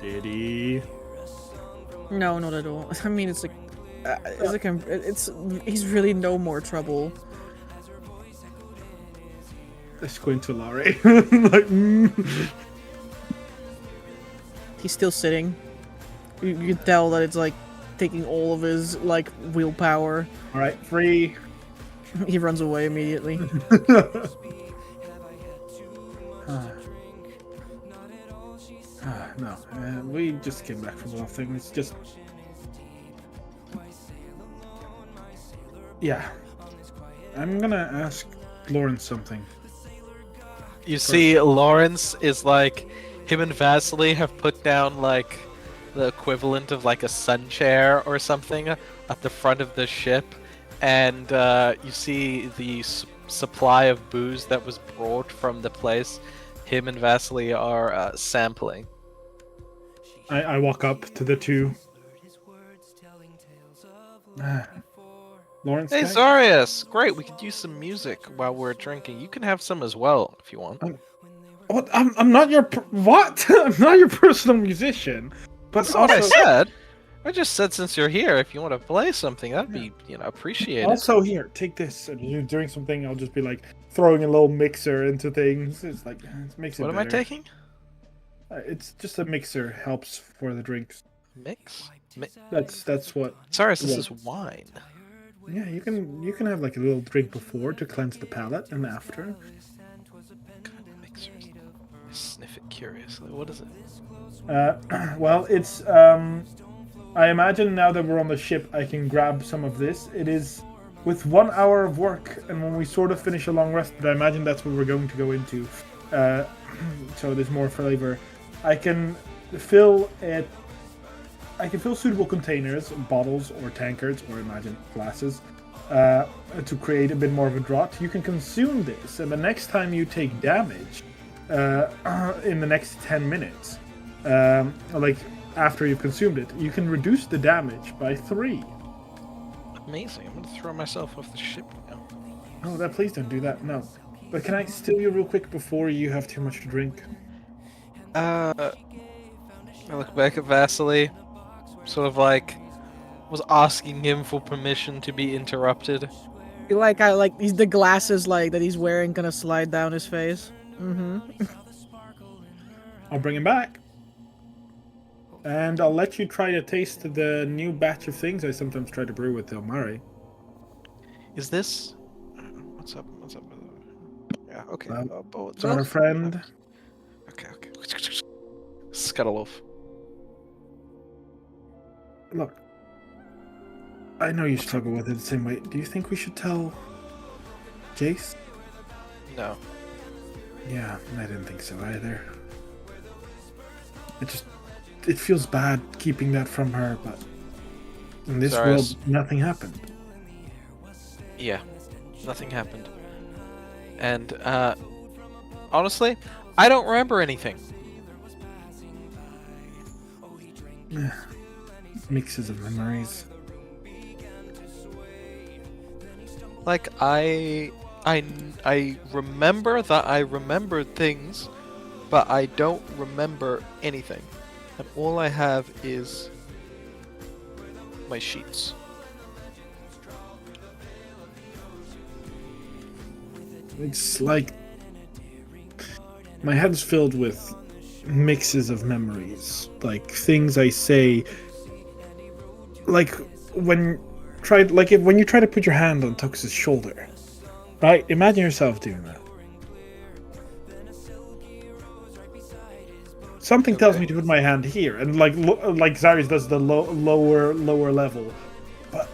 Did he? No, not at all. I mean, it's like... he's really no more trouble. I squint to Laurie. Like, He's still sitting. You can tell that it's like taking all of his like willpower. All right, free. He runs away immediately. No, we just came back from nothing. It's just... Yeah. I'm gonna ask Lawrence something. You see, Lawrence is like... Him and Vasily have put down, like, the equivalent of, like, a sun chair or something at the front of the ship. And you see the supply of booze that was brought from the place. Him and Vasily are sampling. I walk up to the two. Lawrence. Hey, guy? Zarius! Great, we could use some music while we're drinking. You can have some as well, if you want. What? I'm not your... What? I'm not your personal musician. But That's also... what I said. I just said since you're here, if you want to play something, that'd be, appreciated. Also, here, take this. And you're doing something, I'll just be like throwing a little mixer into things. It's like, it makes it What am I taking? It's just a mixer. Helps for the drinks. Mix? That's what... Sorry, this is wine. Yeah, you can have like a little drink before to cleanse the palate, and after. What kind of mixers? I sniff it curiously. What is it? Well, it's I imagine now that we're on the ship, I can grab some of this. It is with 1 hour of work, and when we sort of finish a long rest, but I imagine that's what we're going to go into. So there's more flavor. I can fill suitable containers, bottles or tankards, or imagine glasses, to create a bit more of a draught. You can consume this, and the next time you take damage, in the next 10 minutes, like after you've consumed it, you can reduce the damage by 3. Amazing. I'm going to throw myself off the ship now. Oh, please don't do that, no. But can I steal you real quick before you have too much to drink? I look back at Vasily. Sort of like was asking him for permission to be interrupted. Like I like these the glasses like that he's wearing gonna slide down his face. I'll bring him back. And I'll let you try to taste the new batch of things I sometimes try to brew with Ilmari. Is this? What's up? What's up? Yeah. Okay. It's our friend. Okay. Scuttle off. Look, I know you struggle with it the same way. Do you think we should tell Jace? No. Yeah, I didn't think so either. It feels bad keeping that from her, but in this world, nothing happened. Yeah, nothing happened. And, honestly, I don't remember anything. Mixes of memories. Like, I remember that I remembered things, but I don't remember anything. And all I have is my sheets. It's like my head's filled with mixes of memories, like things I say, like when you try to put your hand on Tux's shoulder, right? Imagine yourself doing that. Something tells me to put my hand here, and like Zarius does the lower level, but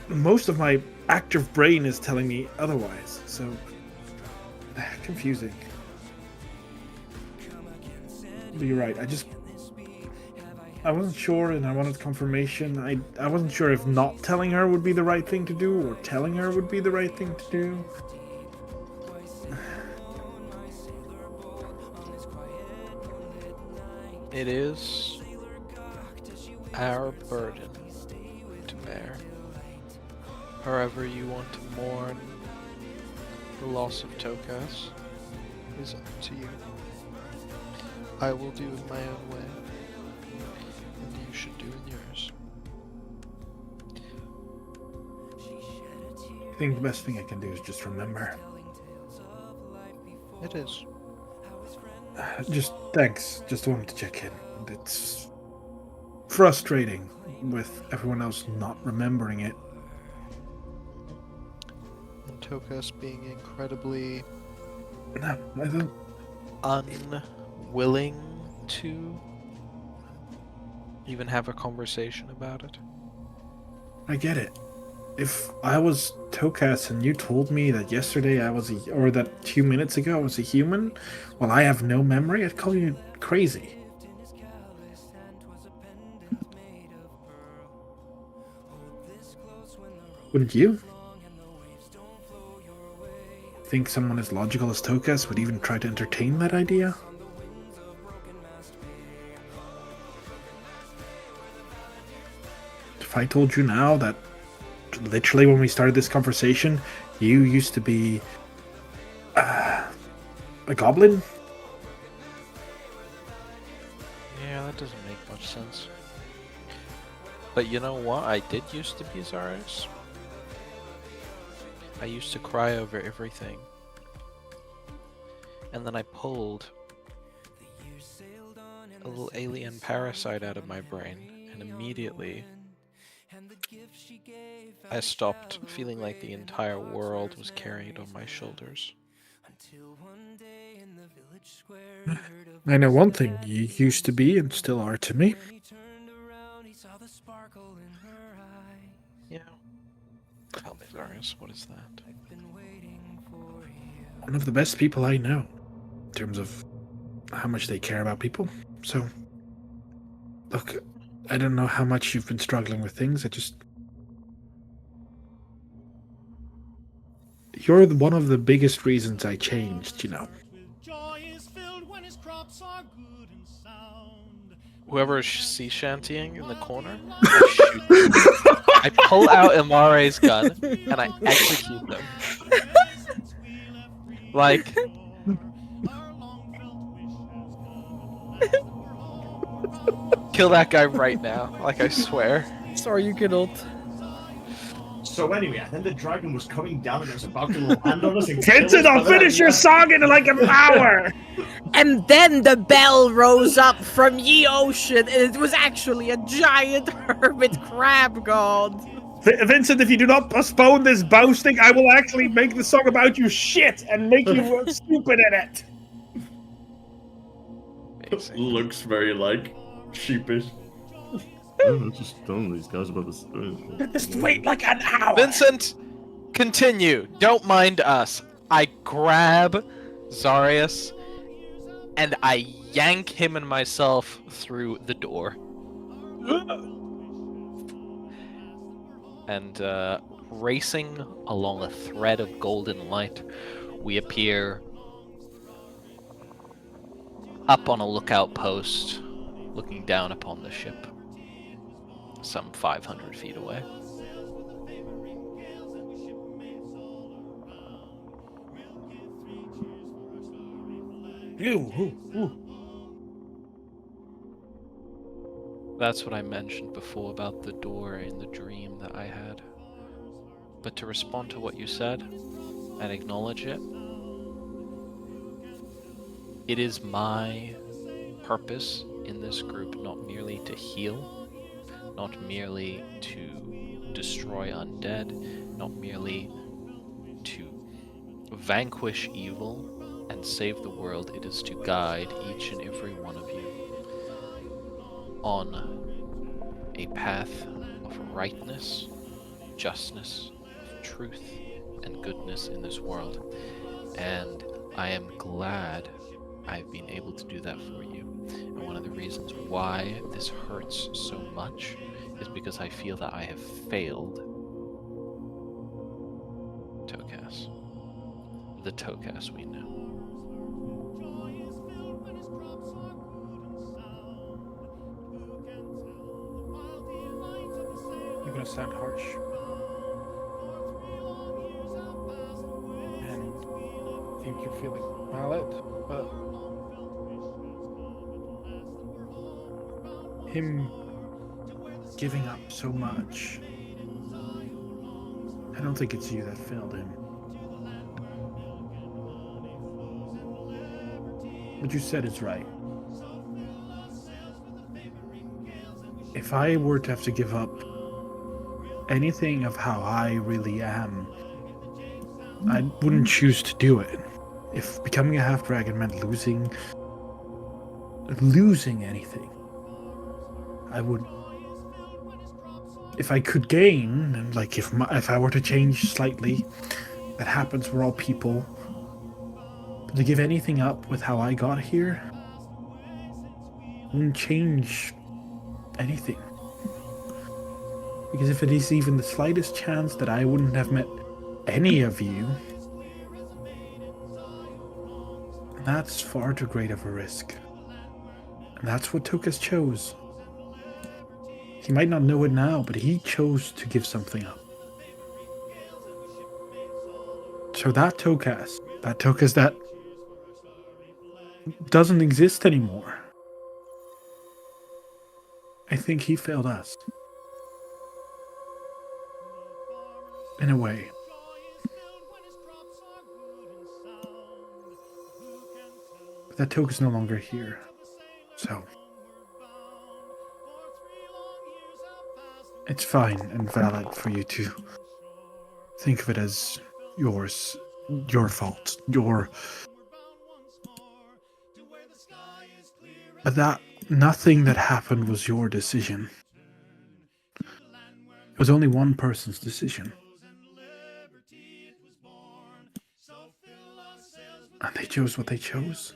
most of my active brain is telling me otherwise. So confusing. But you're right. I wasn't sure, and I wanted confirmation. I wasn't sure if not telling her would be the right thing to do, or telling her would be the right thing to do. It is our burden to bear. However you want to mourn the loss of Tokas is up to you. I will do it my own way, and you should do it yours. I think the best thing I can do is just remember. It is. Just thanks. Just wanted to check in. It's frustrating with everyone else not remembering it. And Tokas being incredibly No, I don't. unwilling to even have a conversation about it. I get it. If I was Tokas and you told me that yesterday or that 2 minutes ago I was a human, while I have no memory, I'd call you crazy. Wouldn't you? Think someone as logical as Tokas would even try to entertain that idea? If I told you now that literally when we started this conversation, you used to be a goblin? Yeah, that doesn't make much sense. But you know what? I did used to be Zarius. I used to cry over everything. And then I pulled a little alien parasite out of my brain, and immediately I stopped feeling like the entire world was carried on my shoulders. I know one thing, you used to be and still are to me. Yeah. Tell me, Zarius, what is that? One of the best people I know, in terms of how much they care about people. So, look, I don't know how much you've been struggling with things, you're one of the biggest reasons I changed, you know. Whoever is sea shantying in the corner, I shoot them. I pull out Imare's gun and I execute them. Like, kill that guy right now. Like, I swear. Sorry, you kidult. So anyway, I think the dragon was coming down and it was about to land on us and Vincent, I'll finish your song in like an hour! And then the bell rose up from ye ocean, and it was actually a giant hermit crab god. Vincent, if you do not postpone this boasting, I will actually make the song about you shit and make you stupid in it. Looks very like sheepish. I'm just telling these guys about this. Just wait like an hour. Vincent, continue. Don't mind us. I grab Zarius and I yank him and myself through the door. And racing along a thread of golden light, we appear up on a lookout post, looking down upon the ship, some 500 feet away. That's what I mentioned before about the door in the dream that I had. But to respond to what you said and acknowledge it, it is my purpose in this group not merely to heal, not merely to destroy undead, not merely to vanquish evil and save the world. It is to guide each and every one of you on a path of rightness, justness, truth, and goodness in this world. And I am glad I've been able to do that for you. And one of the reasons why this hurts so much is because I feel that I have failed Tokas. The Tokas we know. You're gonna sound harsh. And I think you're feeling valid, but him giving up so much, I don't think it's you that failed him. What you said is right. If I were to have to give up anything of how I really am, I wouldn't choose to do it. If becoming a half-dragon meant losing anything, I would. If I could gain, and like if I were to change slightly, that happens. We're all people. But to give anything up with how I got here wouldn't change anything. Because if it is even the slightest chance that I wouldn't have met any of you, that's far too great of a risk. And that's what Tokas chose. He might not know it now, but he chose to give something up. So that Tokas that doesn't exist anymore, I think he failed us. In a way. But that Toka's no longer here. So it's fine and valid for you to think of it as yours, your fault, but that nothing that happened was your decision. It was only one person's decision. And they chose what they chose.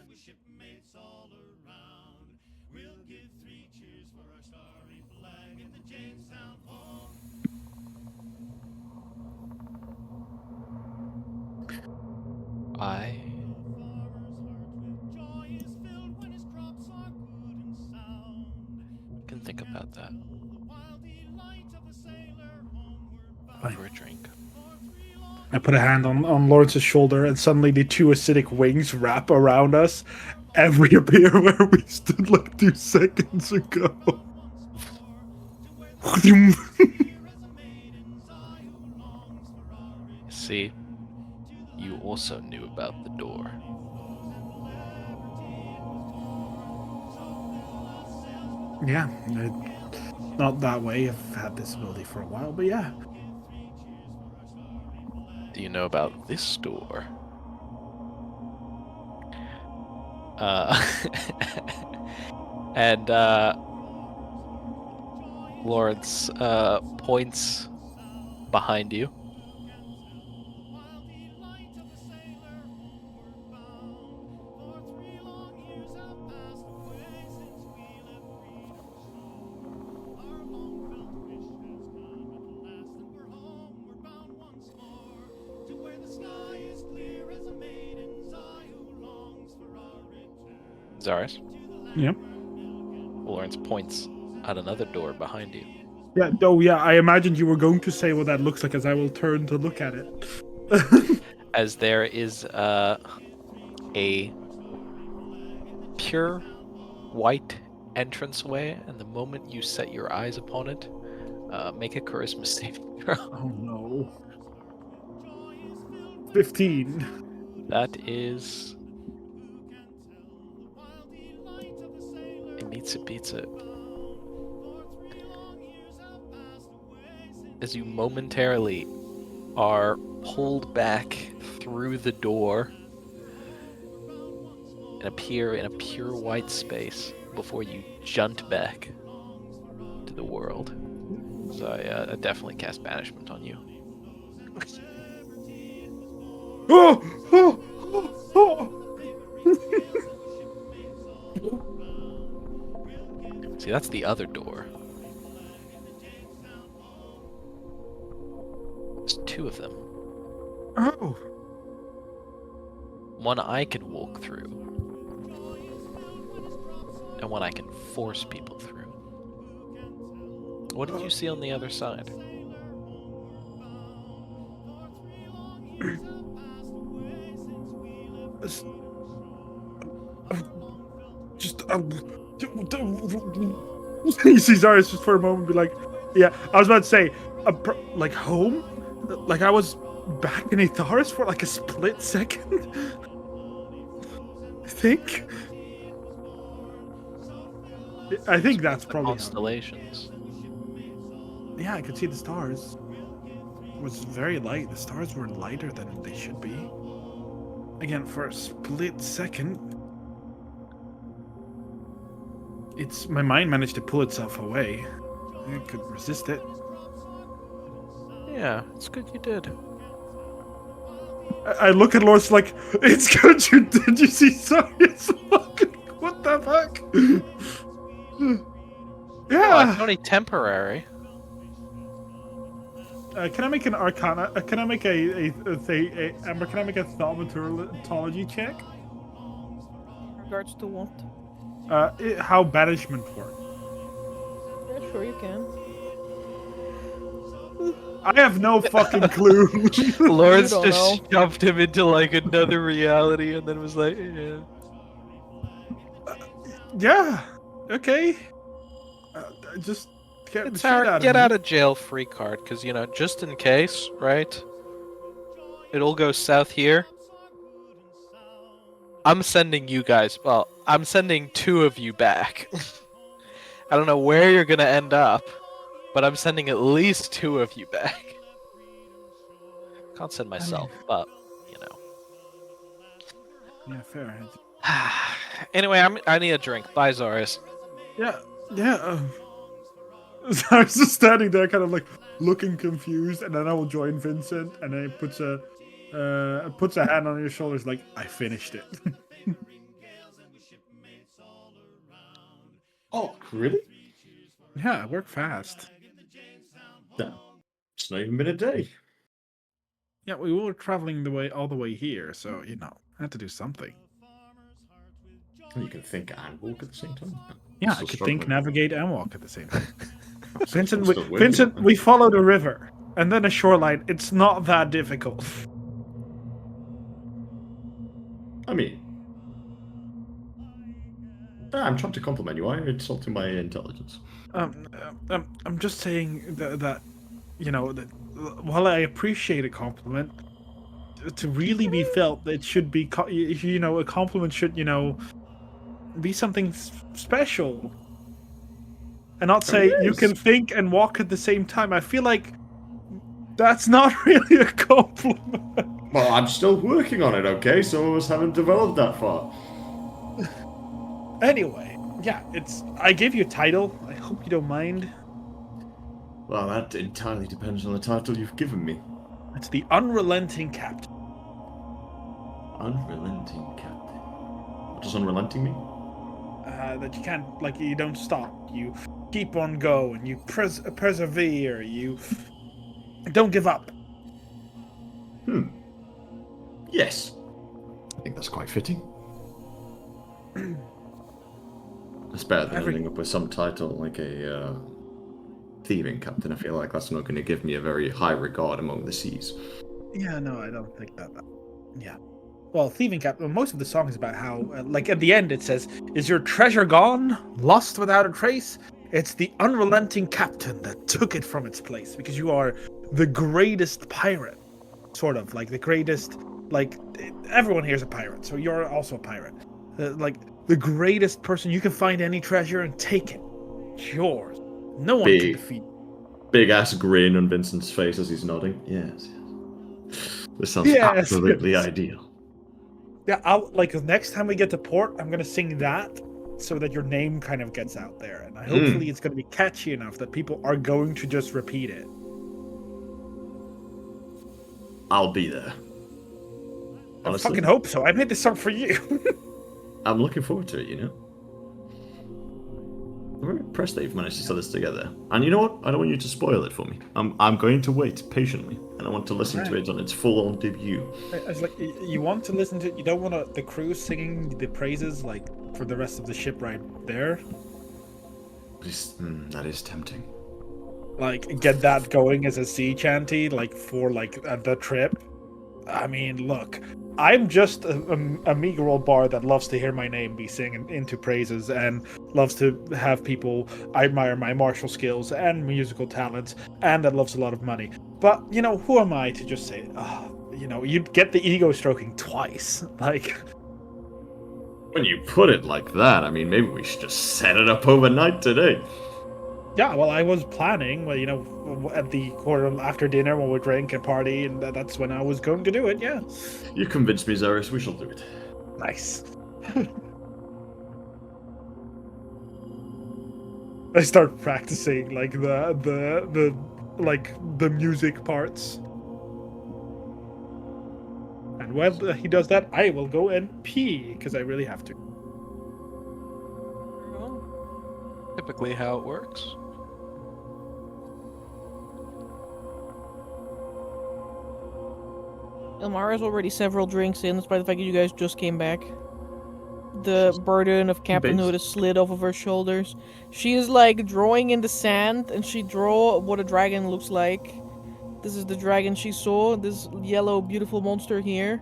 I can think about that. Fine. For a drink. I put a hand on Lawrence's shoulder, and suddenly the two acidic wings wrap around us and reappear where we stood like 2 seconds ago. See, you also knew about the door. Yeah, not that way. I've had this ability for a while, but yeah. Do you know about this door? And Lawrence points behind you. Zaris. Yep. Lawrence points at another door behind you. Yeah. Oh, yeah. I imagined you were going to say what that looks like, as I will turn to look at it. As there is a pure white entranceway, and the moment you set your eyes upon it, make a charisma saving throw. Oh no. 15. That is. It meets it, beats it. As you momentarily are pulled back through the door and appear in a pure white space before you junt back to the world. So I definitely cast Banishment on you. Oh! Oh! Oh! See, that's the other door. There's two of them. Oh! One I can walk through, and one I can force people through. What did you see on the other side? You see Zaris just for a moment be like, yeah, I was about to say, like home? Like I was back in Etharis for like a split second? I think that's probably Constellations. Yeah, I could see the stars. It was very light. The stars were lighter than they should be. Again, for a split second, my mind managed to pull itself away. I could resist it. Yeah, it's good you did. I look at Lawrence like, it's good you did. You see, sorry, it's fucking, what the fuck? Yeah. Oh, it's only temporary. Can I make an Arkhona? Can I make Amber? Can I make a thaumaturgy check? In regards to what? How banishment works. Yeah, sure you can. I have no fucking clue. Lawrence don't just know. shoved him into like another reality, and then was like, "Yeah." Yeah. Okay. Just get the It's shit our out of get me. out of jail free card, because just in case, right? It all goes south here. I'm sending you guys. Well, I'm sending two of you back. I don't know where you're gonna end up, but I'm sending at least two of you back. Can't send myself, but Yeah, fair. Anyway, I need a drink. Bye, Zaris. Yeah. I was just standing there, kind of like looking confused, and then I will join Vincent, and then he puts a hand on your shoulders, like I finished it. Oh, really? Yeah, work fast. Damn. It's not even been a day. Yeah, we were traveling all the way here, so I had to do something. You can think and walk at the same time. Yeah, Still I could struggling. think, navigate, and walk at the same time. I'm Vincent, still working on that. we followed a river and then a shoreline. It's not that difficult. I mean, I'm trying to compliment you. Why are you insulting my intelligence? I'm just saying that you know, that while I appreciate a compliment, to really be felt, it should be, you know, a compliment should, you know, be something special. And not say, you can think and walk at the same time. I feel like that's not really a compliment. Well, I'm still working on it, okay? Some of us haven't developed that far. Anyway, yeah, I gave you a title. I hope you don't mind. Well, that entirely depends on the title you've given me. It's the Unrelenting Captain. Unrelenting Captain. What does unrelenting mean? That you can't, like, you don't stop. You keep on going. You persevere. You don't give up. Yes. I think that's quite fitting. It's better than ending up with some title like a thieving captain. I feel like that's not going to give me a very high regard among the seas. Yeah, no, I don't think that. Yeah. Well, thieving captain. Most of the song is about how, like at the end, it says, "Is your treasure gone, lost without a trace? It's the unrelenting captain that took it from its place, because you are the greatest pirate, sort of like the greatest. Like everyone here is a pirate, so you're also a pirate. Like the greatest person. You can find any treasure and take it. It's yours. No one can defeat." Big ass grin on Vincent's face as he's nodding. Yes. This sounds absolutely ideal. Yeah, I'll, like, next time we get to port, I'm gonna sing that so that your name kind of gets out there, and hopefully it's gonna be catchy enough that people are going to just repeat it. I'll be there. I Honestly, fucking hope so. I made this song for you. I'm looking forward to it, you know? I'm very impressed that you've managed to set this together. And you know what? I don't want you to spoil it for me. I'm going to wait patiently, and I want to listen to it on its full-on debut. It's like, you want to listen to it, you don't want the crew singing the praises, like, for the rest of the ship right there. That is tempting. Like, get that going as a sea chanty, like, for, like, the trip. I mean, look, I'm just a meager old bard that loves to hear my name be singing into praises and loves to have people admire my martial skills and musical talents, and that loves a lot of money. But, you know, who am I to just say, you know, you'd get the ego stroking twice. Like, when you put it like that, I mean, maybe we should just set it up overnight today. yeah, well, I was planning, well, you know, at the quarter after dinner when we drink and party, and that's when I was going to do it, yeah. You convinced me, Xeris. We shall do it. Nice. I start practicing, like, the music parts. And while he does that, I will go and pee, because I really have to. Typically how it works. Elmara's already several drinks in, despite the fact that you guys just came back. The burden of captainhood is slid off of her shoulders. She is like drawing in the sand, and she draw what a dragon looks like. This is the dragon she saw, this yellow beautiful monster here.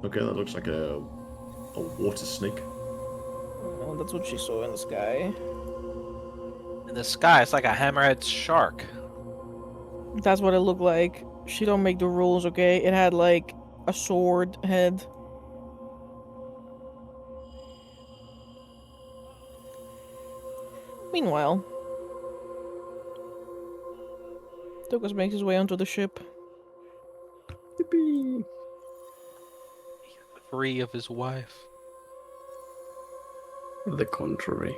Okay, that looks like a water snake. Oh, that's what she saw in the sky. In the sky, it's like a hammerhead shark. That's what it looked like. She don't make the rules, okay? It had like a sword head. Meanwhile, Tokas makes his way onto the ship. Yippee! Free of his wife. The contrary.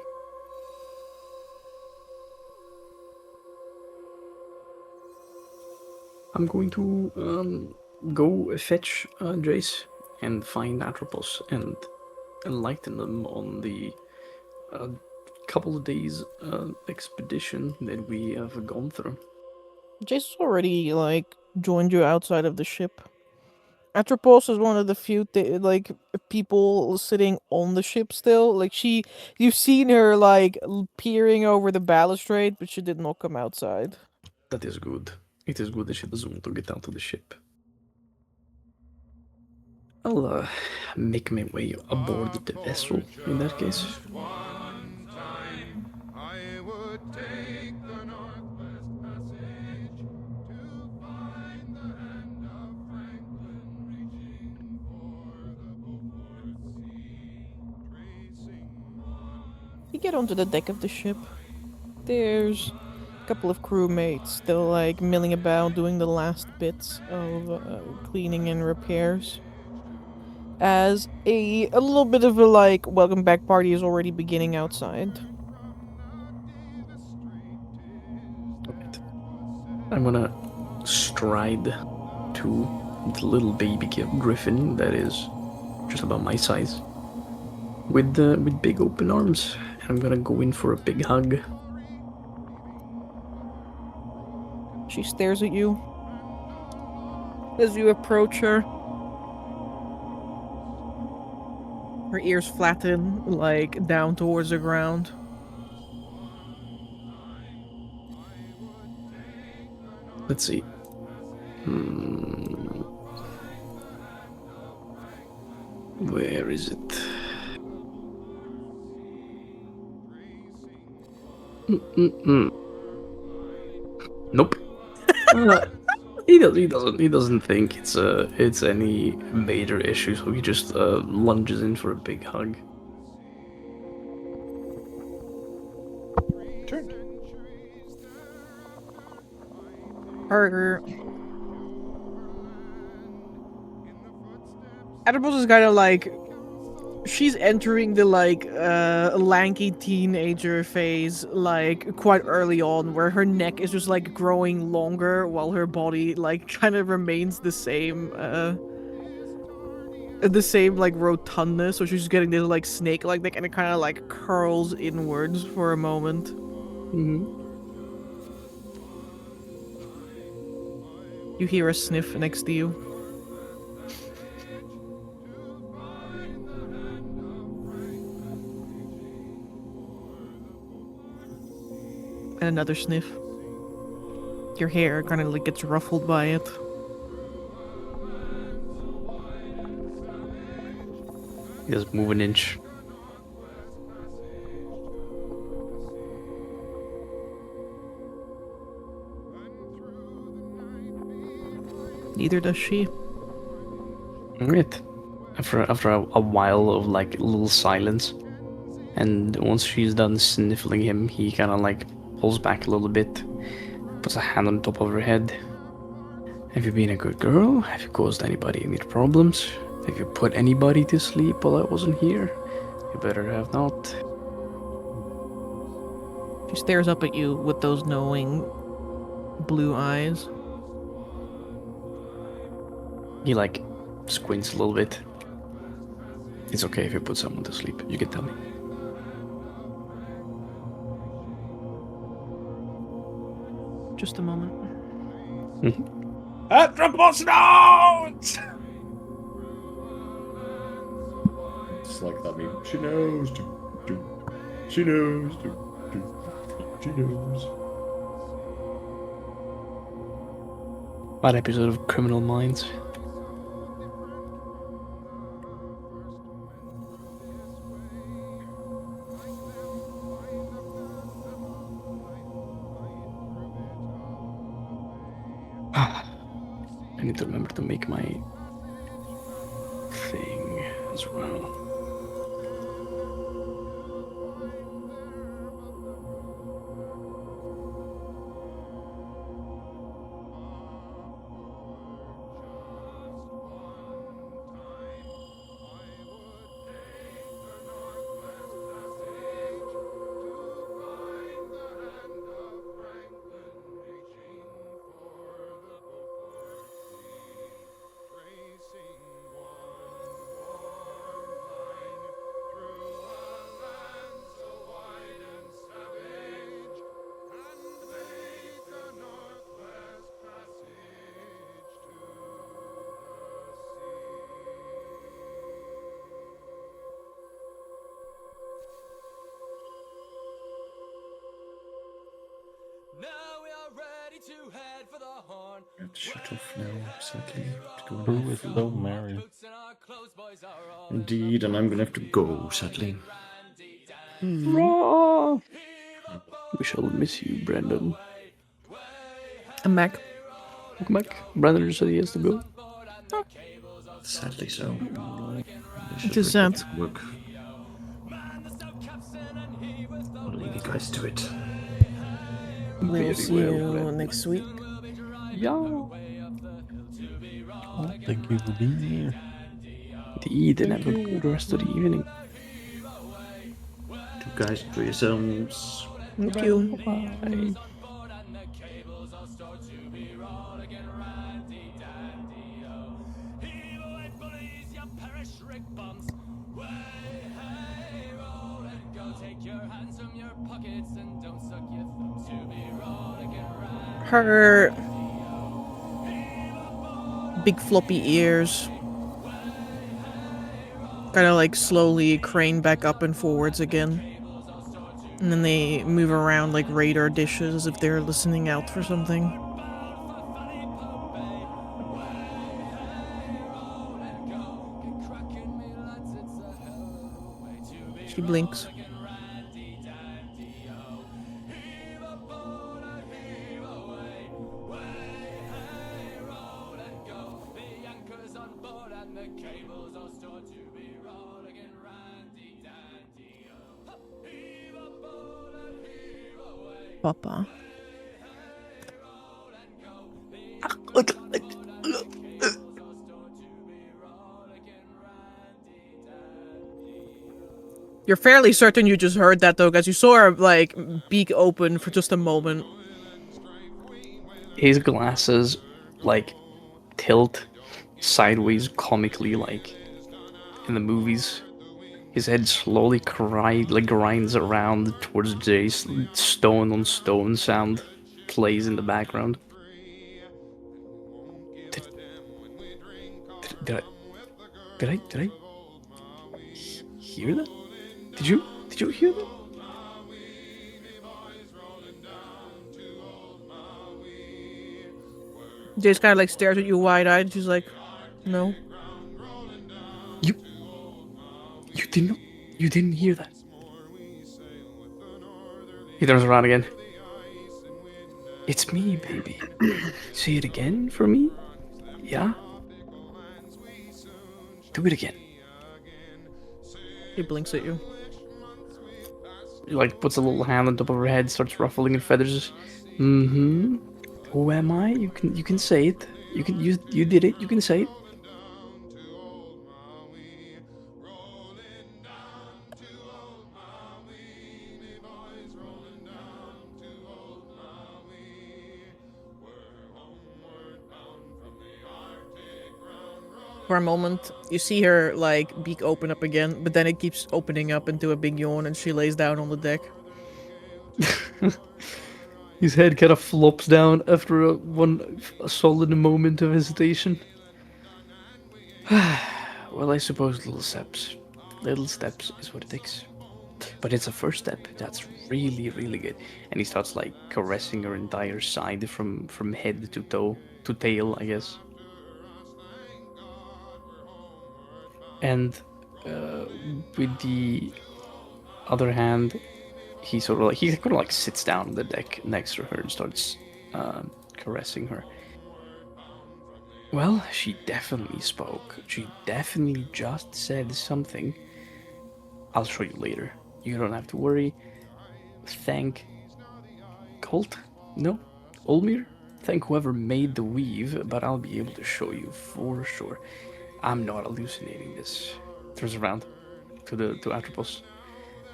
I'm going to go fetch Jace and find Atropos and enlighten them on the couple of days expedition that we have gone through. Jace's already like joined you outside of the ship. Atropos is one of the few people sitting on the ship still. Like you've seen her like peering over the balustrade, but she did not come outside. That is good. It is good that she doesn't want to get out of the ship. I'll make my way aboard the vessel in that case. You get onto the deck of the ship. There's a couple of crewmates still like milling about doing the last bits of cleaning and repairs. As a little bit of a like welcome back party is already beginning outside. Alright. I'm gonna stride to the little baby griffin that is just about my size, with big open arms. And I'm gonna go in for a big hug. She stares at you as you approach her. Her ears flatten, like, down towards the ground. Let's see. Where is it? Nope. He doesn't think it's any major issue, so he just lunges in for a big hug. Turn. Her Adipose is kind of like she's entering the like lanky teenager phase like quite early on, where her neck is just like growing longer while her body like kind of remains the same like rotundness. So she's just getting this like snake like neck, and it kind of like curls inwards for a moment. You hear a sniff next to you. And another sniff. Your hair kind of like gets ruffled by it. He doesn't move an inch. Neither does she. Alright. After a while of like a little silence, and once she's done sniffling him, he kind of like pulls back a little bit, puts a hand on top of her head. Have you been a good girl? Have you caused anybody any problems? Have you put anybody to sleep while I wasn't here? You better have not. She stares up at you with those knowing blue eyes. He like squints a little bit. It's okay if you put someone to sleep. You can tell me. Just a moment. Atropos notes! It's like that meme. She knows. She knows. She knows. Bad episode of Criminal Minds. I need to remember to make my thing as well. I have to shut off now, sadly. To go Who and is have so food. merry? Indeed, and I'm gonna have to go, sadly. Raw! We shall miss you, Brandon. I'm back. Welcome back. Brandon just said he has to go. Sadly so. It is sad. Work. I'll leave you guys to it. We'll Very see well, you Brandon. next week. Yeah. Oh, thank you for being here. Indeed, and have a good rest of the evening. You guys enjoy yourselves. Thank you. Bye. Her big floppy ears kind of like slowly crane back up and forwards again. And then they move around like radar dishes as if they're listening out for something. She blinks. Papa. You're fairly certain you just heard that though, because you saw her like beak open for just a moment. His glasses like tilt sideways comically, like in the movies. His head slowly grinds around towards Jay's stone on stone sound plays in the background. Did I hear that? Did you hear that? Jace kind of like stares at you wide-eyed. She's like, no. You didn't hear that. He turns around again. It's me, baby. Say it again for me? Yeah? Do it again. He blinks at you. He like puts a little hand on top of her head, starts ruffling her feathers. Mm-hmm. Who am I? You can say it. You did it. You can say it. For a moment, you see her like beak open up again, but then it keeps opening up into a big yawn, and she lays down on the deck. His head kind of flops down after a solid moment of hesitation. Well, I suppose little steps is what it takes. But it's a first step. That's really, really good. And he starts like caressing her entire side from head to toe to tail, I guess. And with the other hand, he kind of like sits down on the deck next to her and starts caressing her. Well, she definitely spoke. She definitely just said something. I'll show you later. You don't have to worry. Thank Colt? No? Olmir? Thank whoever made the weave, but I'll be able to show you for sure. I'm not hallucinating this. Turns around to Atropos.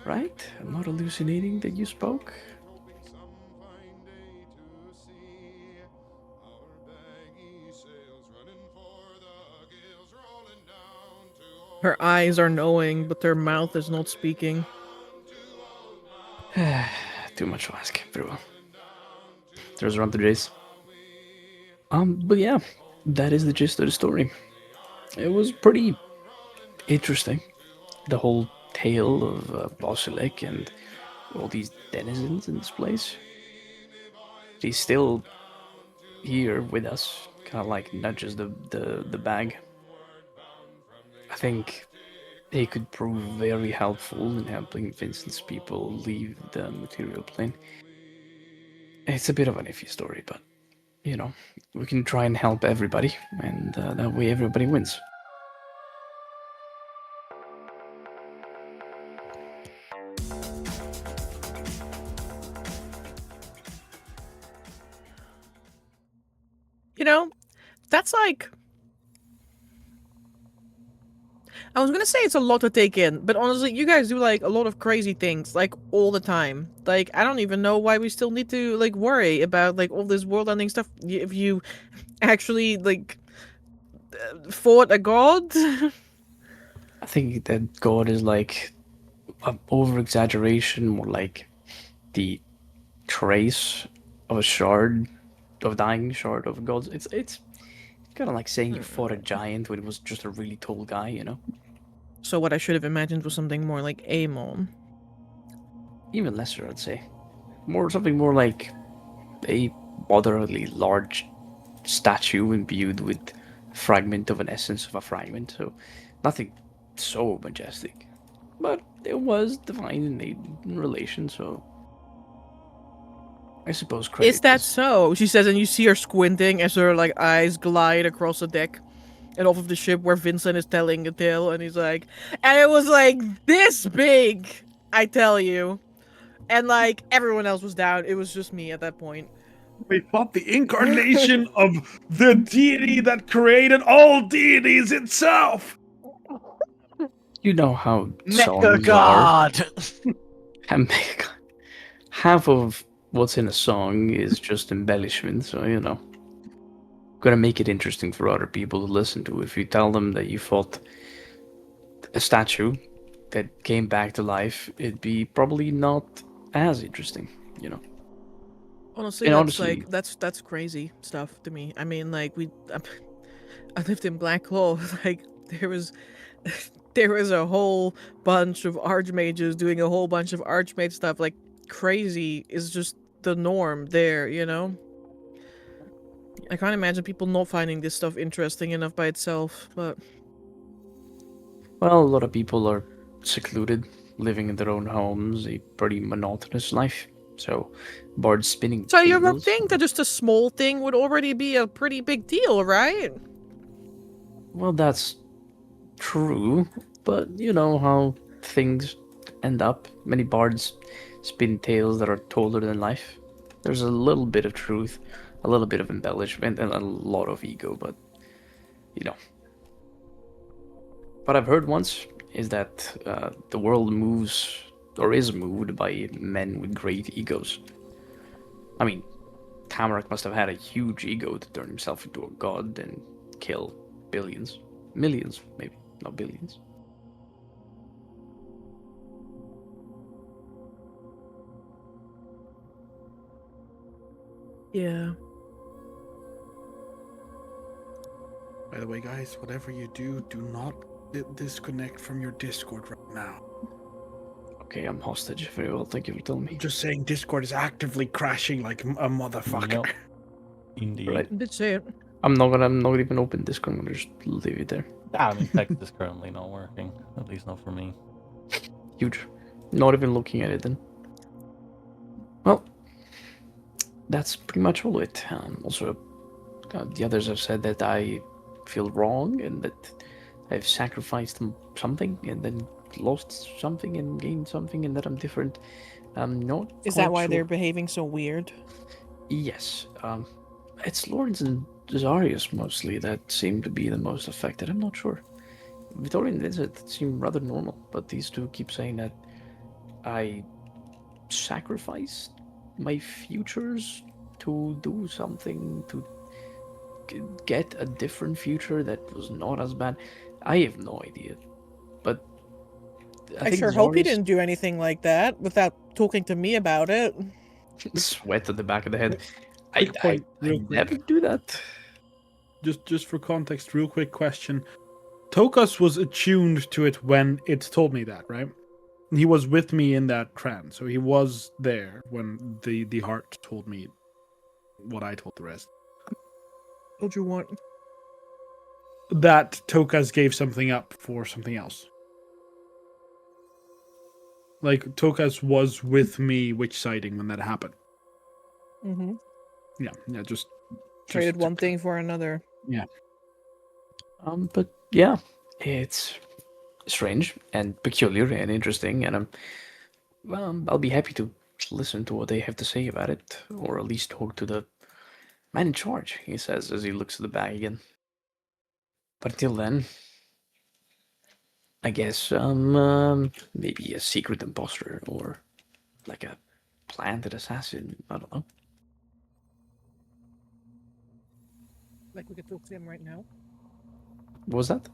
Right? I'm not hallucinating that you spoke. Her eyes are knowing, but her mouth is not speaking. Too much to ask. Very well. Turns around to Jace. But yeah, that is the gist of the story. It was pretty interesting. The whole tale of Basilik and all these denizens in this place. She's still here with us kind of like nudges the bag. I think they could prove very helpful in helping Vincent's people leave the material plane. It's a bit of an iffy story, but you know, we can try and help everybody, and that way everybody wins. You know, that's like. I was gonna say it's a lot to take in, but honestly, you guys do like a lot of crazy things, like all the time. Like, I don't even know why we still need to like worry about like all this world-ending stuff if you actually like fought a god. I think that God is like an over exaggeration, more like the trace of a shard, of a dying shard of God's. It's kind of like saying you fought a giant when it was just a really tall guy, you know? So what I should have imagined was something more like Amon. Even lesser, I'd say. Something more like a moderately large statue imbued with a fragment of an essence of a fragment. So nothing so majestic, but it was divine in relation. So I suppose credit Is that so? She says, and you see her squinting as her like eyes glide across the deck and off of the ship where Vincent is telling a tale, and he's like, and it was like this big, I tell you. And like everyone else was down. It was just me at that point. We fought the incarnation of the deity that created all deities itself. You know how Mecha songs are. God! And half of what's in a song is just embellishment, so you know. Gotta make it interesting for other people to listen to. If you tell them that you fought a statue that came back to life, it'd be probably not as interesting, you know. Honestly, And that's honestly- like that's crazy stuff to me. I mean, like I lived in Black Claw. Like there was a whole bunch of archmages doing a whole bunch of archmage stuff. Like crazy is just the norm there, you know. I can't imagine people not finding this stuff interesting enough by itself, but Well, a lot of people are secluded, living in their own homes, a pretty monotonous life. So, bards spinning. so you would tables- think that just a small thing would already be a pretty big deal, right? Well, that's true, but you know how things end up. Many bards spin tales that are taller than life. There's a little bit of truth, a little bit of embellishment, and a lot of ego, but you know. What I've heard once is that the world moves, or is moved, by men with great egos. I mean, Tamarak must have had a huge ego to turn himself into a god and kill billions. Millions, maybe, not billions. Yeah. By the way, guys, whatever you do, do not disconnect from your Discord right now. Okay, I'm hostage. Very well, thank you for telling me. I'm just saying Discord is actively crashing like a motherfucker. Yep. Indeed. Right. I did say it. I'm not gonna even open Discord. I'm gonna just leave it there. I mean, text is currently not working. At least not for me. Huge. Not even looking at it then. Well, that's pretty much all of it. Also, the others have said that I feel wrong and that I've sacrificed something and then lost something and gained something and that I'm different. I'm not. Is quite that why sure. they're behaving so weird? Yes. It's Lawrence and Zarius mostly that seem to be the most affected. I'm not sure. Victoria and Vincent seem rather normal, but these two keep saying that I sacrificed my futures to do something to get a different future that was not as bad. I have no idea, but I think sure hope he Zarius- didn't do anything like that without talking to me about it. Sweat at the back of the head. I Quick point, real quick. never do that. Just for context, real quick question. Tokas was attuned to it when it told me that, right? He was with me in that trance, so he was there when the heart told me what I told the rest. What'd you want? That Tokas gave something up for something else. Like, Tokas was with me witch sighting when that happened. Mm-hmm. Yeah, just Traded one thing for another. Yeah. But yeah, it's strange and peculiar and interesting, and I'll be happy to listen to what they have to say about it, or at least talk to the man in charge, he says as he looks at the bag again. But until then, I guess maybe a secret imposter or like a planted assassin. I don't know. Like we could talk to him right now. What was that?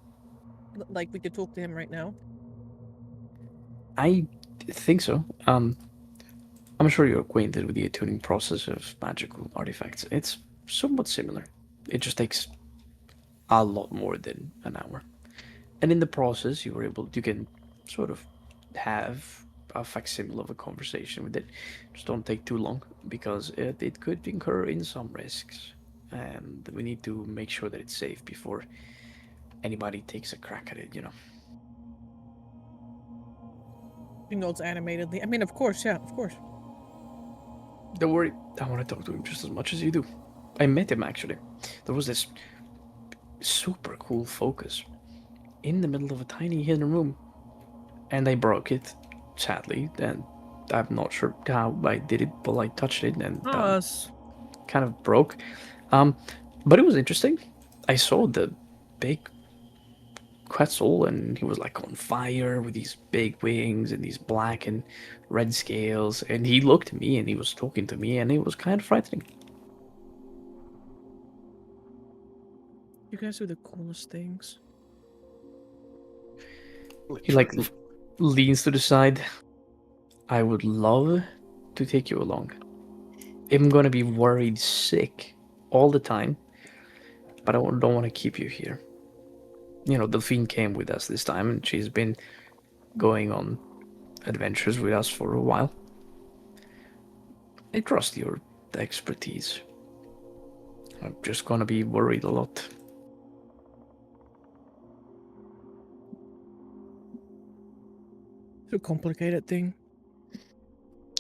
Like we could talk to him right now. I think so. I'm sure you're acquainted with the attuning process of magical artifacts. It's somewhat similar. It just takes a lot more than an hour. And in the process, you can sort of have a facsimile of a conversation with it. Just don't take too long, because it could incur in some risks. And we need to make sure that it's safe before anybody takes a crack at it, you know. He nods animatedly. I mean, of course, yeah, of course. Don't worry, I want to talk to him just as much as you do. I met him, actually. There was this super cool focus in the middle of a tiny hidden room, and I broke it, sadly, and I'm not sure how I did it, but I touched it and kind of broke. But it was interesting. I saw the big Quetzal, and he was like on fire with these big wings and these black and red scales, and he looked at me and he was talking to me, and it was kind of frightening. You guys do the coolest things. He like leans to the side. I would love to take you along. I'm gonna be worried sick all the time, but I don't want to keep you here. You know, Delphine came with us this time, and she's been going on adventures with us for a while. I trust your expertise. I'm just gonna be worried a lot. It's a complicated thing.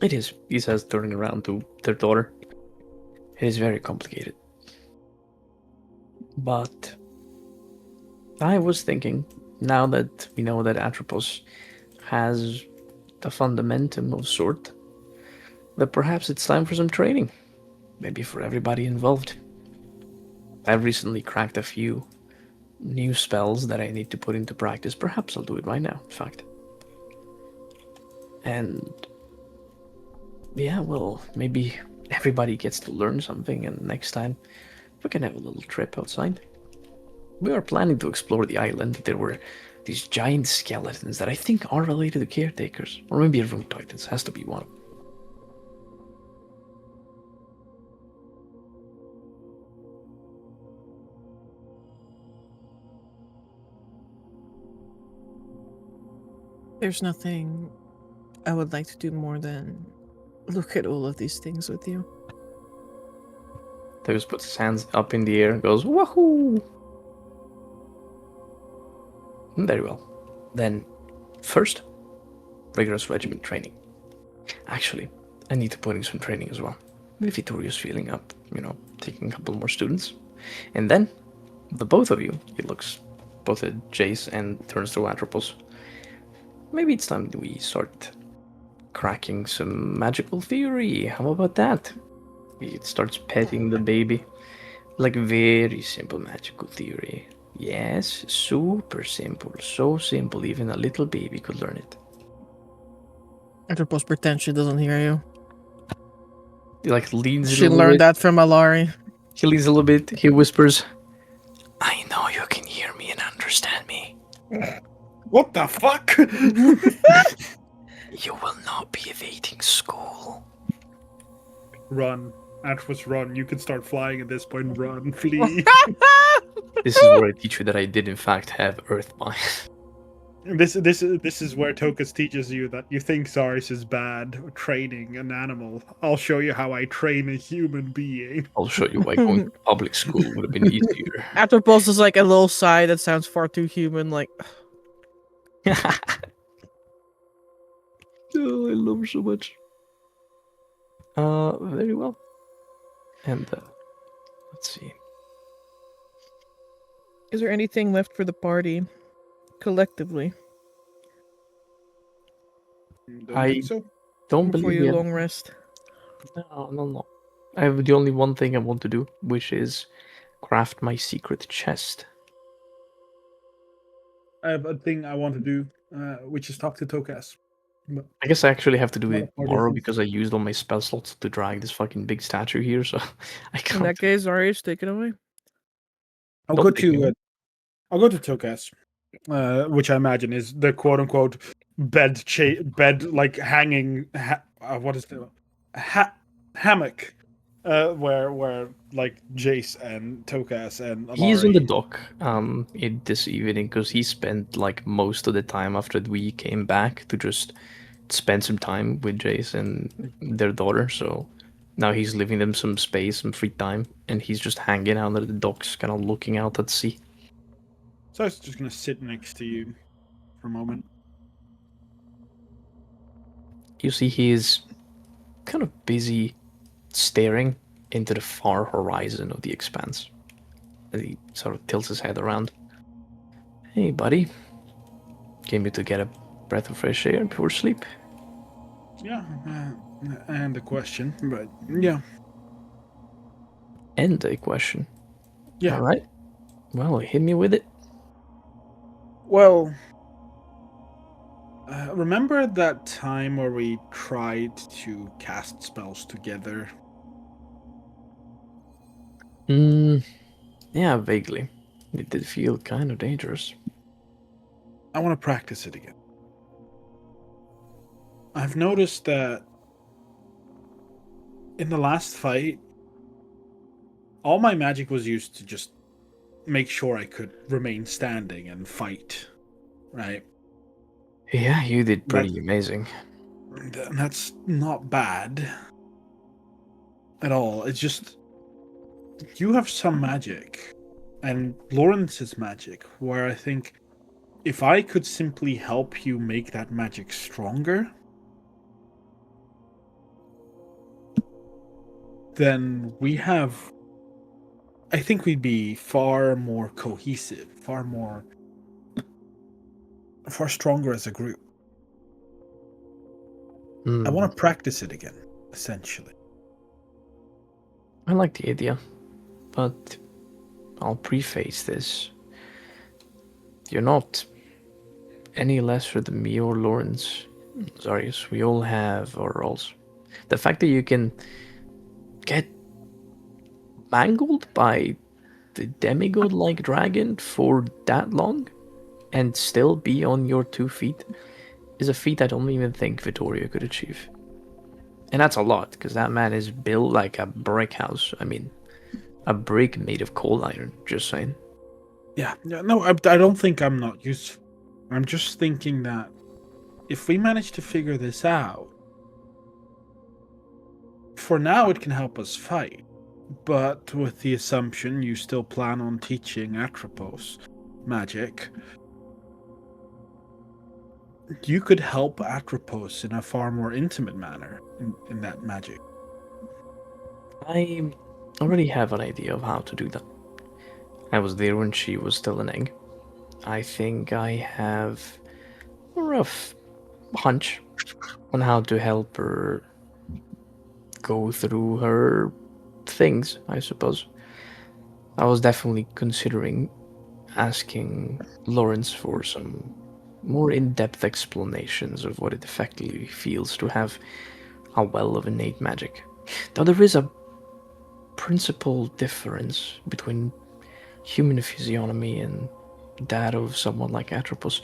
It is, he says, turning around to their daughter. It is very complicated. But I was thinking, now that we know that Atropos has a fundamentum of sort, that perhaps it's time for some training. Maybe for everybody involved. I've recently cracked a few new spells that I need to put into practice. Perhaps I'll do it right now, in fact. And yeah, well, maybe everybody gets to learn something, and next time we can have a little trip outside. We are planning to explore the island. There were these giant skeletons that I think are related to caretakers, or maybe room titans, has to be one. There's nothing I would like to do more than look at all of these things with you. Theus puts his hands up in the air and goes, wahoo! Very well. Then, first, rigorous regiment training. Actually, I need to put in some training as well. If Etharis feeling up, taking a couple more students. And then, the both of you, he looks both at Jace and turns to Atropos. Maybe it's time we start cracking some magical theory. How about that? He starts petting the baby. Like very simple magical theory. Yes, super simple. So simple, even a little baby could learn it. Atropos pretends she doesn't hear you. He leans She learned that from Alari. He leans a little bit. He whispers, I know you can hear me and understand me. What the fuck? You will not be evading school. Run. Atropos, run. You can start flying at this point. Run, flee. This is where I teach you that I did in fact have Earthbind. This is where Tokus teaches you that you think Zaris is bad training an animal. I'll show you how I train a human being. I'll show you why going to public school would have been easier. Atropos is like a little sigh that sounds far too human. Like, Oh, I love her so much. Very well. And let's see. is there anything left for the party collectively Don't I think so. don't before believe your it. long rest? No. I have the only one thing I want to do, which is craft my secret chest. I have a thing I want to do, which is talk to Tokas. I guess I actually have to do Not it a party tomorrow thing. because I used all my spell slots to drag this fucking big statue here, so I In can't. that case, Arius, take it away. I'll Don't go take me. I'll go to Tokas, which I imagine is the quote unquote bed like hanging what is the hammock, where like Jace and Tokas and He's on the Amari. dock this evening because he spent like most of the time after we came back to just spend some time with Jace and their daughter. So now he's leaving them some space, some free time, and he's just hanging out at the docks, kind of looking out at sea. So I was just gonna sit next to you for a moment. You see, he is kind of busy staring into the far horizon of the expanse. And he sort of tilts his head around. Hey, buddy. Came here to get a breath of fresh air before sleep. Yeah, and a question, but yeah, And a question. yeah. All right. Well, hit me with it. Well, remember that time where we tried to cast spells together? Yeah, vaguely. It did feel kind of dangerous. I want to practice it again. I've noticed that in the last fight, all my magic was used to just make sure I could remain standing and fight, right? Yeah, you did pretty amazing. And that's not bad at all. It's just you have some magic, and Lawrence's magic, where I think if I could simply help you make that magic stronger, then I think we'd be far more cohesive, far stronger as a group. I want to practice it again, essentially. I like the idea, but I'll preface this. You're not any lesser than me or Lawrence. Zarius, we all have our roles. The fact that you can get mangled by the demigod-like dragon for that long and still be on your 2 feet is a feat I don't even think Vittoria could achieve. And that's a lot, because that man is built like a brick house. I mean, a brick made of coal iron, just saying. Yeah, no, I don't think I'm not useful. I'm just thinking that if we manage to figure this out, for now it can help us fight. But with the assumption you still plan on teaching Atropos magic, you could help Atropos in a far more intimate manner in that magic. I already have an idea of how to do that. I was there when she was still an egg. I think I have a rough hunch on how to help her go through her things, I suppose. I was definitely considering asking Lawrence for some more in-depth explanations of what it effectively feels to have a well of innate magic. Though there is a principal difference between human physiognomy and that of someone like Atropos.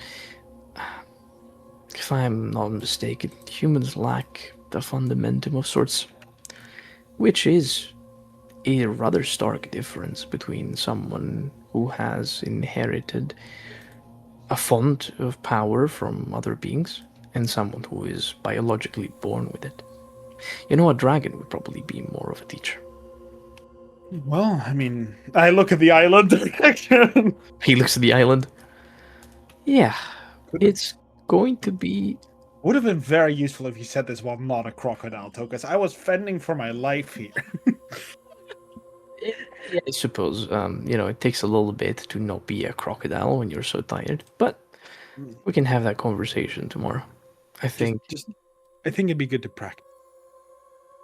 If I am not mistaken, humans lack the fundamentum of sorts, which is a rather stark difference between someone who has inherited a font of power from other beings, and someone who is biologically born with it. You know, a dragon would probably be more of a teacher. Well, I mean, I look at the island direction. He looks at the island. Yeah, it's going to be. Would have been very useful if you said this while not a crocodile, Tokus. I was fending for my life here. I suppose, it takes a little bit to not be a crocodile when you're so tired, but we can have that conversation tomorrow. I think I think it'd be good to practice.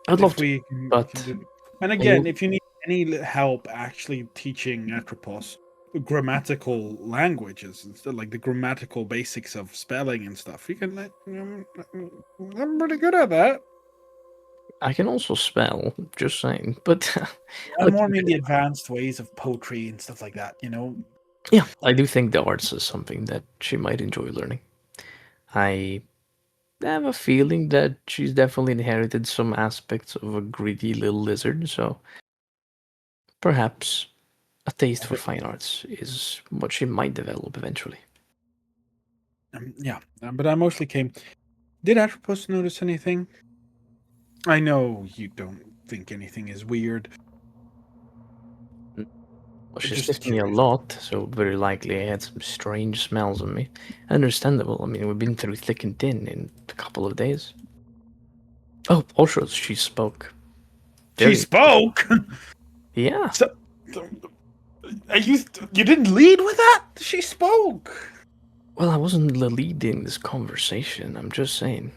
I'd love to, we but can do it. And again, if you need any help actually teaching Atropos grammatical languages, like the grammatical basics of spelling and stuff, you can. I'm pretty good at that. I can also spell, just saying, but I more mean the advanced ways of poetry and stuff like that, Yeah, I do think the arts is something that she might enjoy learning. I have a feeling that she's definitely inherited some aspects of a greedy little lizard, so perhaps a taste for fine arts is what she might develop eventually. But I mostly came. Did Atropos notice anything? I know you don't think anything is weird. Well, she's kissed me a lot, so very likely I had some strange smells on me. Understandable. I mean, we've been through thick and thin in a couple of days. Oh, also, she spoke. She spoke? Yeah. So, you didn't lead with that? She spoke. Well, I wasn't leading this conversation. I'm just saying.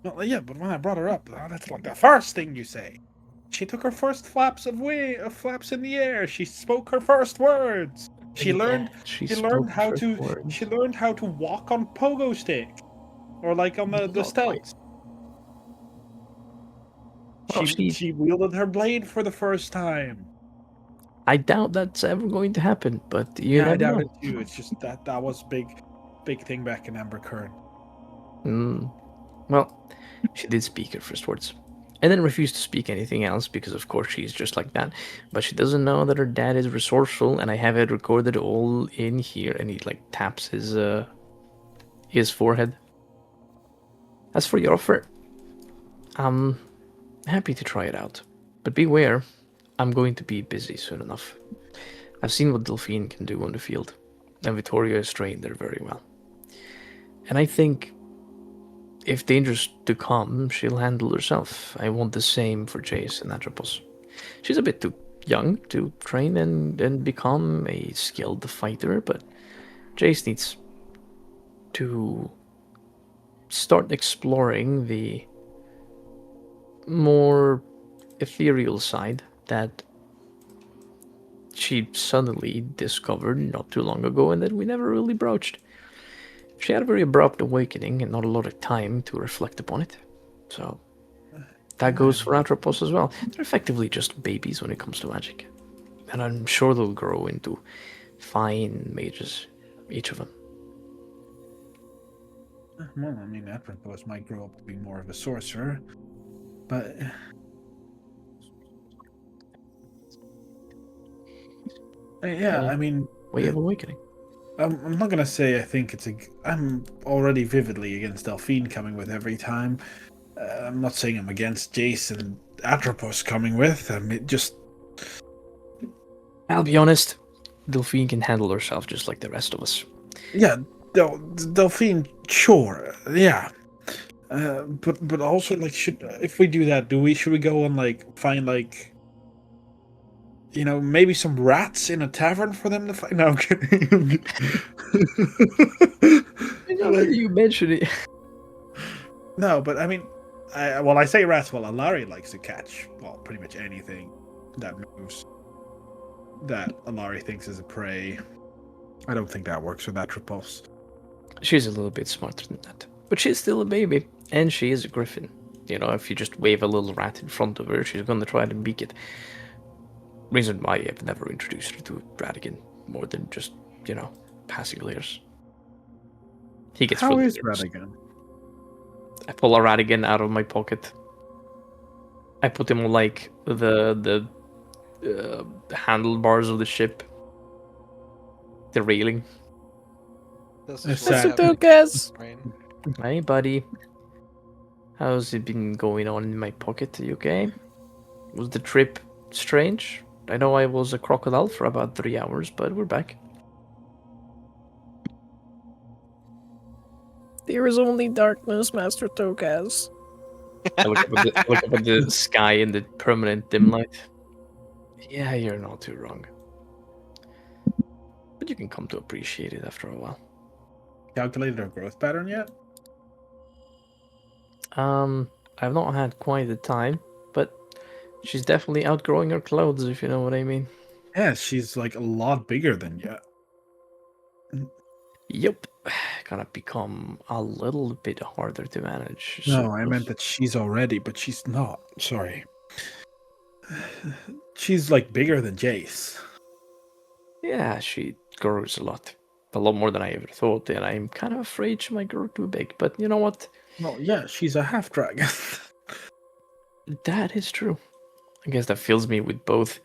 Well, yeah, but when I brought her up, that's like the first thing you say. She took her first flaps in the air. She spoke her first words. She learned how to walk on pogo stick, or like on the stilts. She wielded her blade for the first time. I doubt that's ever going to happen, but I doubt it too. It's just that was big thing back in Amber Current. Well, she did speak her first words. And then refused to speak anything else because, of course, she's just like that. But she doesn't know that her dad is resourceful, and I have it recorded all in here. And he taps his forehead. As for your offer, I'm happy to try it out, but beware, I'm going to be busy soon enough. I've seen what Delphine can do on the field, and Vittoria is trained there very well. And I think if danger's to come, she'll handle herself. I want the same for Jace and Atropos. She's a bit too young to train and become a skilled fighter, but Jace needs to start exploring the more ethereal side that she suddenly discovered not too long ago and that we never really broached. She had a very abrupt awakening and not a lot of time to reflect upon it. So that goes for Atropos as well. They're effectively just babies when it comes to magic. And I'm sure they'll grow into fine mages, each of them. Well, I mean, Atropos might grow up to be more of a sorcerer, but... Yeah, I mean... Way of awakening. I'm not gonna say I think I'm already vividly against Delphine coming with every time. I'm not saying I'm against Jace and Atropos coming with. I mean, just... I'll be honest, Delphine can handle herself just like the rest of us. Yeah, Delphine, sure, yeah. But also, if we do that, should we go and find maybe some rats in a tavern for them to find? No, I'm kidding. You mentioned it. No, but I mean, I say rats. Well, Alari likes to catch pretty much anything that moves that Alari thinks is a prey. I don't think that works with Atropos. She's a little bit smarter than that, but she's still a baby, and she is a griffin. If you just wave a little rat in front of her, she's gonna try to beak it. Reason why I've never introduced her to Radigan more than just, passing layers. He gets How is Radigan? I pull a Radigan out of my pocket. I put him on the handlebars of the ship. The railing. This It's is what sad. happened. Lucas! Rain. Hey, buddy. How's it been going on in my pocket? You okay? Was the trip strange? I know I was a crocodile for about 3 hours, but we're back. There is only darkness, Master Tokaz. I look up at the sky in the permanent dim light. Yeah, you're not too wrong. But you can come to appreciate it after a while. Calculated her growth pattern yet? I've not had quite the time, but she's definitely outgrowing her clothes, if you know what I mean. Yeah, she's like a lot bigger than you. Yep. Gonna become a little bit harder to manage. No, I meant that she's already, but she's not. Sorry. She's like bigger than Jace. Yeah, she grows a lot. A lot more than I ever thought, and I'm kind of afraid she might grow too big. But you know what? Well, yeah, she's a half dragon. That is true. I guess that fills me with both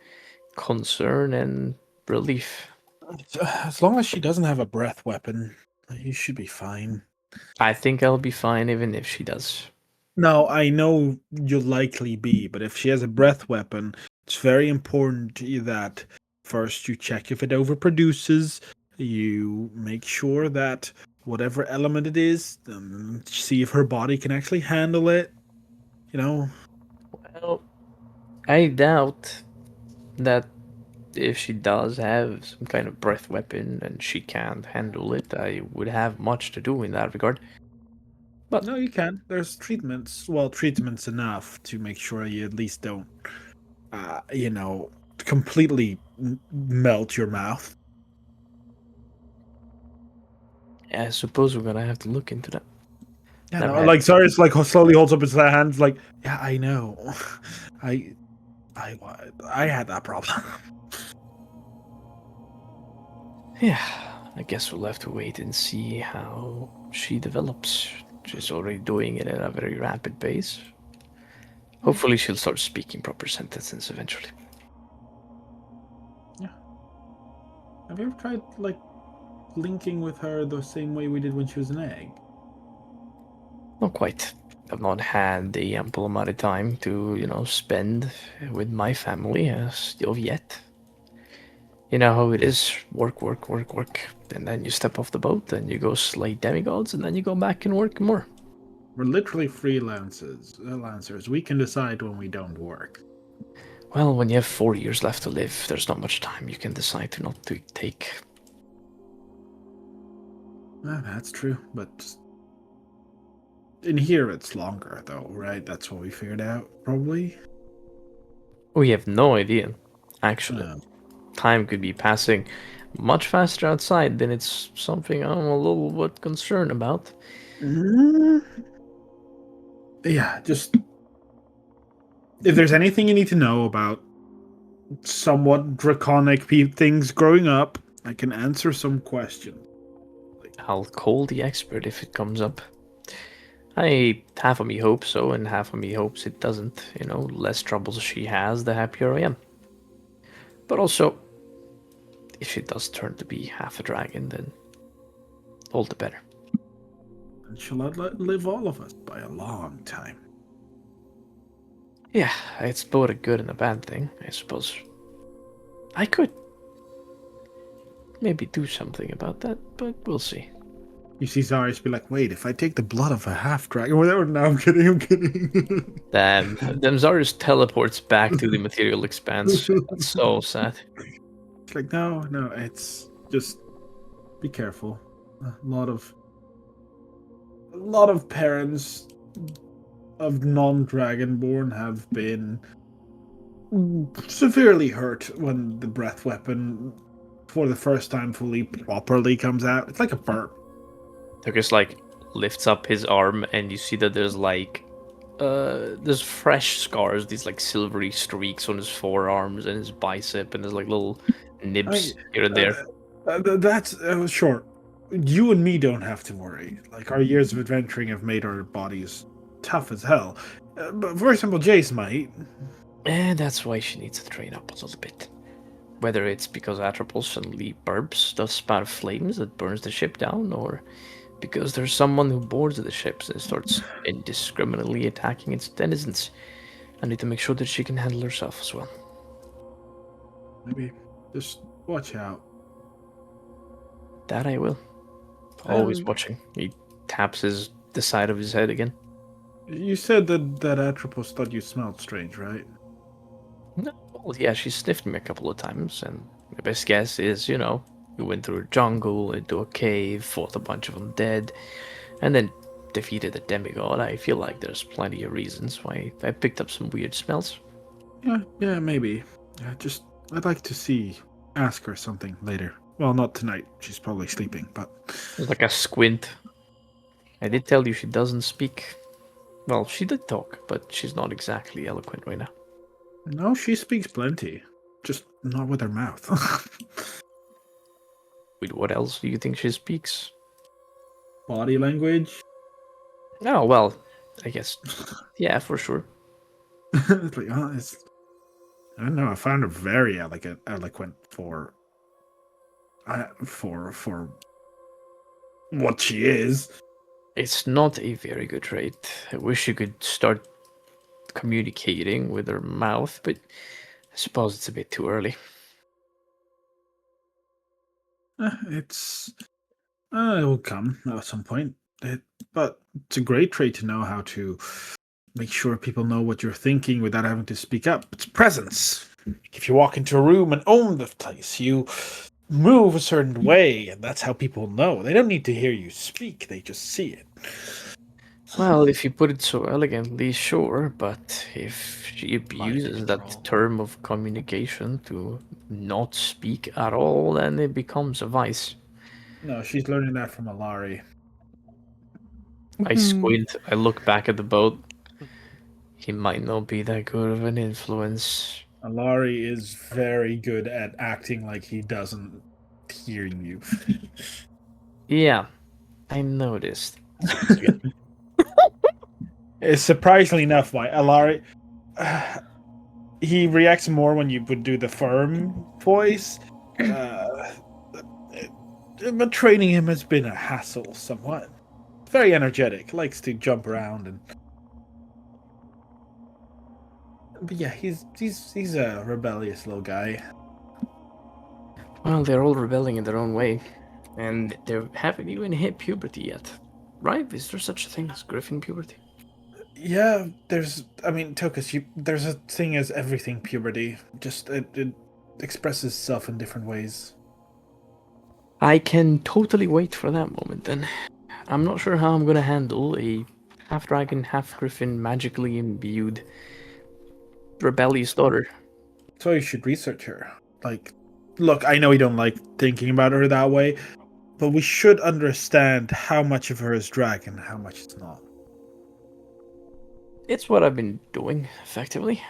concern and relief. As long as she doesn't have a breath weapon, you should be fine. I think I'll be fine even if she does. No, I know you'll likely be, but if she has a breath weapon, it's very important that first you check if it overproduces. You make sure that whatever element it is, see if her body can actually handle it. You know? Well, I doubt that if she does have some kind of breath weapon and she can't handle it, I would have much to do in that regard. But no, you can. There's treatments. Well, treatments enough to make sure you at least don't, completely melt your mouth. I suppose we're gonna have to look into that. Yeah, Never no, had- like Cyrus like slowly holds up his hands, like, yeah, I know, I had that problem. Yeah, I guess we'll have to wait and see how she develops. She's already doing it at a very rapid pace. Hopefully she'll start speaking proper sentences eventually. Yeah. Have you ever tried like linking with her the same way we did when she was an egg? Not quite. I've not had the ample amount of time to, spend with my family as of yet. You know how it is, work, and then you step off the boat, and you go slay demigods, and then you go back and work more. We're literally freelancers. We can decide when we don't work. Well, when you have 4 years left to live, there's not much time you can decide to not to take. That's true, but in here it's longer though, right? That's what we figured out, probably. We have no idea, actually. No. Time could be passing much faster outside, then it's something I'm a little bit concerned about. Yeah, just if there's anything you need to know about somewhat draconic things growing up, I can answer some questions. I'll call the expert if it comes up. Half of me hopes so, and half of me hopes it doesn't. Less troubles she has, the happier I am. But also, if she does turn to be half a dragon, then all the better. And she'll outlive all of us by a long time. Yeah, it's both a good and a bad thing, I suppose. I could maybe do something about that, but we'll see. You see Zarius be like, wait, if I take the blood of a half dragon or whatever, no, I'm kidding. Then Zarius teleports back to the material expanse. That's so sad. It's like, no, it's just be careful. A lot of parents of non-dragonborn have been severely hurt when the breath weapon for the first time fully properly comes out. It's like a burp. Tuckus lifts up his arm, and you see that there's there's fresh scars, these silvery streaks on his forearms and his bicep, and there's little nibs here and there. That's sure. You and me don't have to worry. Our years of adventuring have made our bodies tough as hell. But for example, Jace might. And that's why she needs to train up a little bit. Whether it's because Atropos suddenly burps the spout of flames that burns the ship down, or because there's someone who boards the ships and starts indiscriminately attacking its denizens. I need to make sure that she can handle herself as well. Maybe just watch out. That I will. Always watching. He taps the side of his head again. You said that Atropos thought you smelled strange, right? No, well, yeah, she sniffed me a couple of times, and my best guess is, you went through a jungle, into a cave, fought a bunch of undead, and then defeated a demigod. I feel like there's plenty of reasons why I picked up some weird smells. Yeah, maybe. I'd like to ask her something later. Well, not tonight. She's probably sleeping, but... It's like a squint. I did tell you she doesn't speak. Well, she did talk, but she's not exactly eloquent right now. No, she speaks plenty. Just not with her mouth. Wait, what else do you think she speaks? Body language? Oh, well, I guess. Yeah, for sure. It's like, I don't know, I found her very eloquent for what she is. It's not a very good trait. I wish you could start communicating with her mouth, but I suppose it's a bit too early. It will come at some point. But it's a great trait to know how to make sure people know what you're thinking without having to speak up. It's presence. If you walk into a room and own the place, you move a certain way, and that's how people know. They don't need to hear you speak, they just see it. Well, if you put it so elegantly, sure, but if she abuses that term of communication to not speak at all, then it becomes a vice. No, she's learning that from Alari. I squint, I look back at the boat. He might not be that good of an influence. Alari is very good at acting like he doesn't hear you. Yeah, I noticed. Surprisingly enough, why Alari... he reacts more when you would do the firm voice. But training him has been a hassle somewhat. Very energetic, likes to jump around and... But yeah, he's a rebellious little guy. Well, they're all rebelling in their own way, and they haven't even hit puberty yet. Right? Is there such a thing as griffin puberty? Yeah, Tokus, there's a thing as everything puberty. Just it expresses itself in different ways. I can totally wait for that moment then. I'm not sure how I'm gonna handle a half-dragon, half-griffin, magically imbued rebellious daughter. So you should research her. Look, I know we don't like thinking about her that way, but we should understand how much of her is dragon, how much it's not. It's what I've been doing, effectively.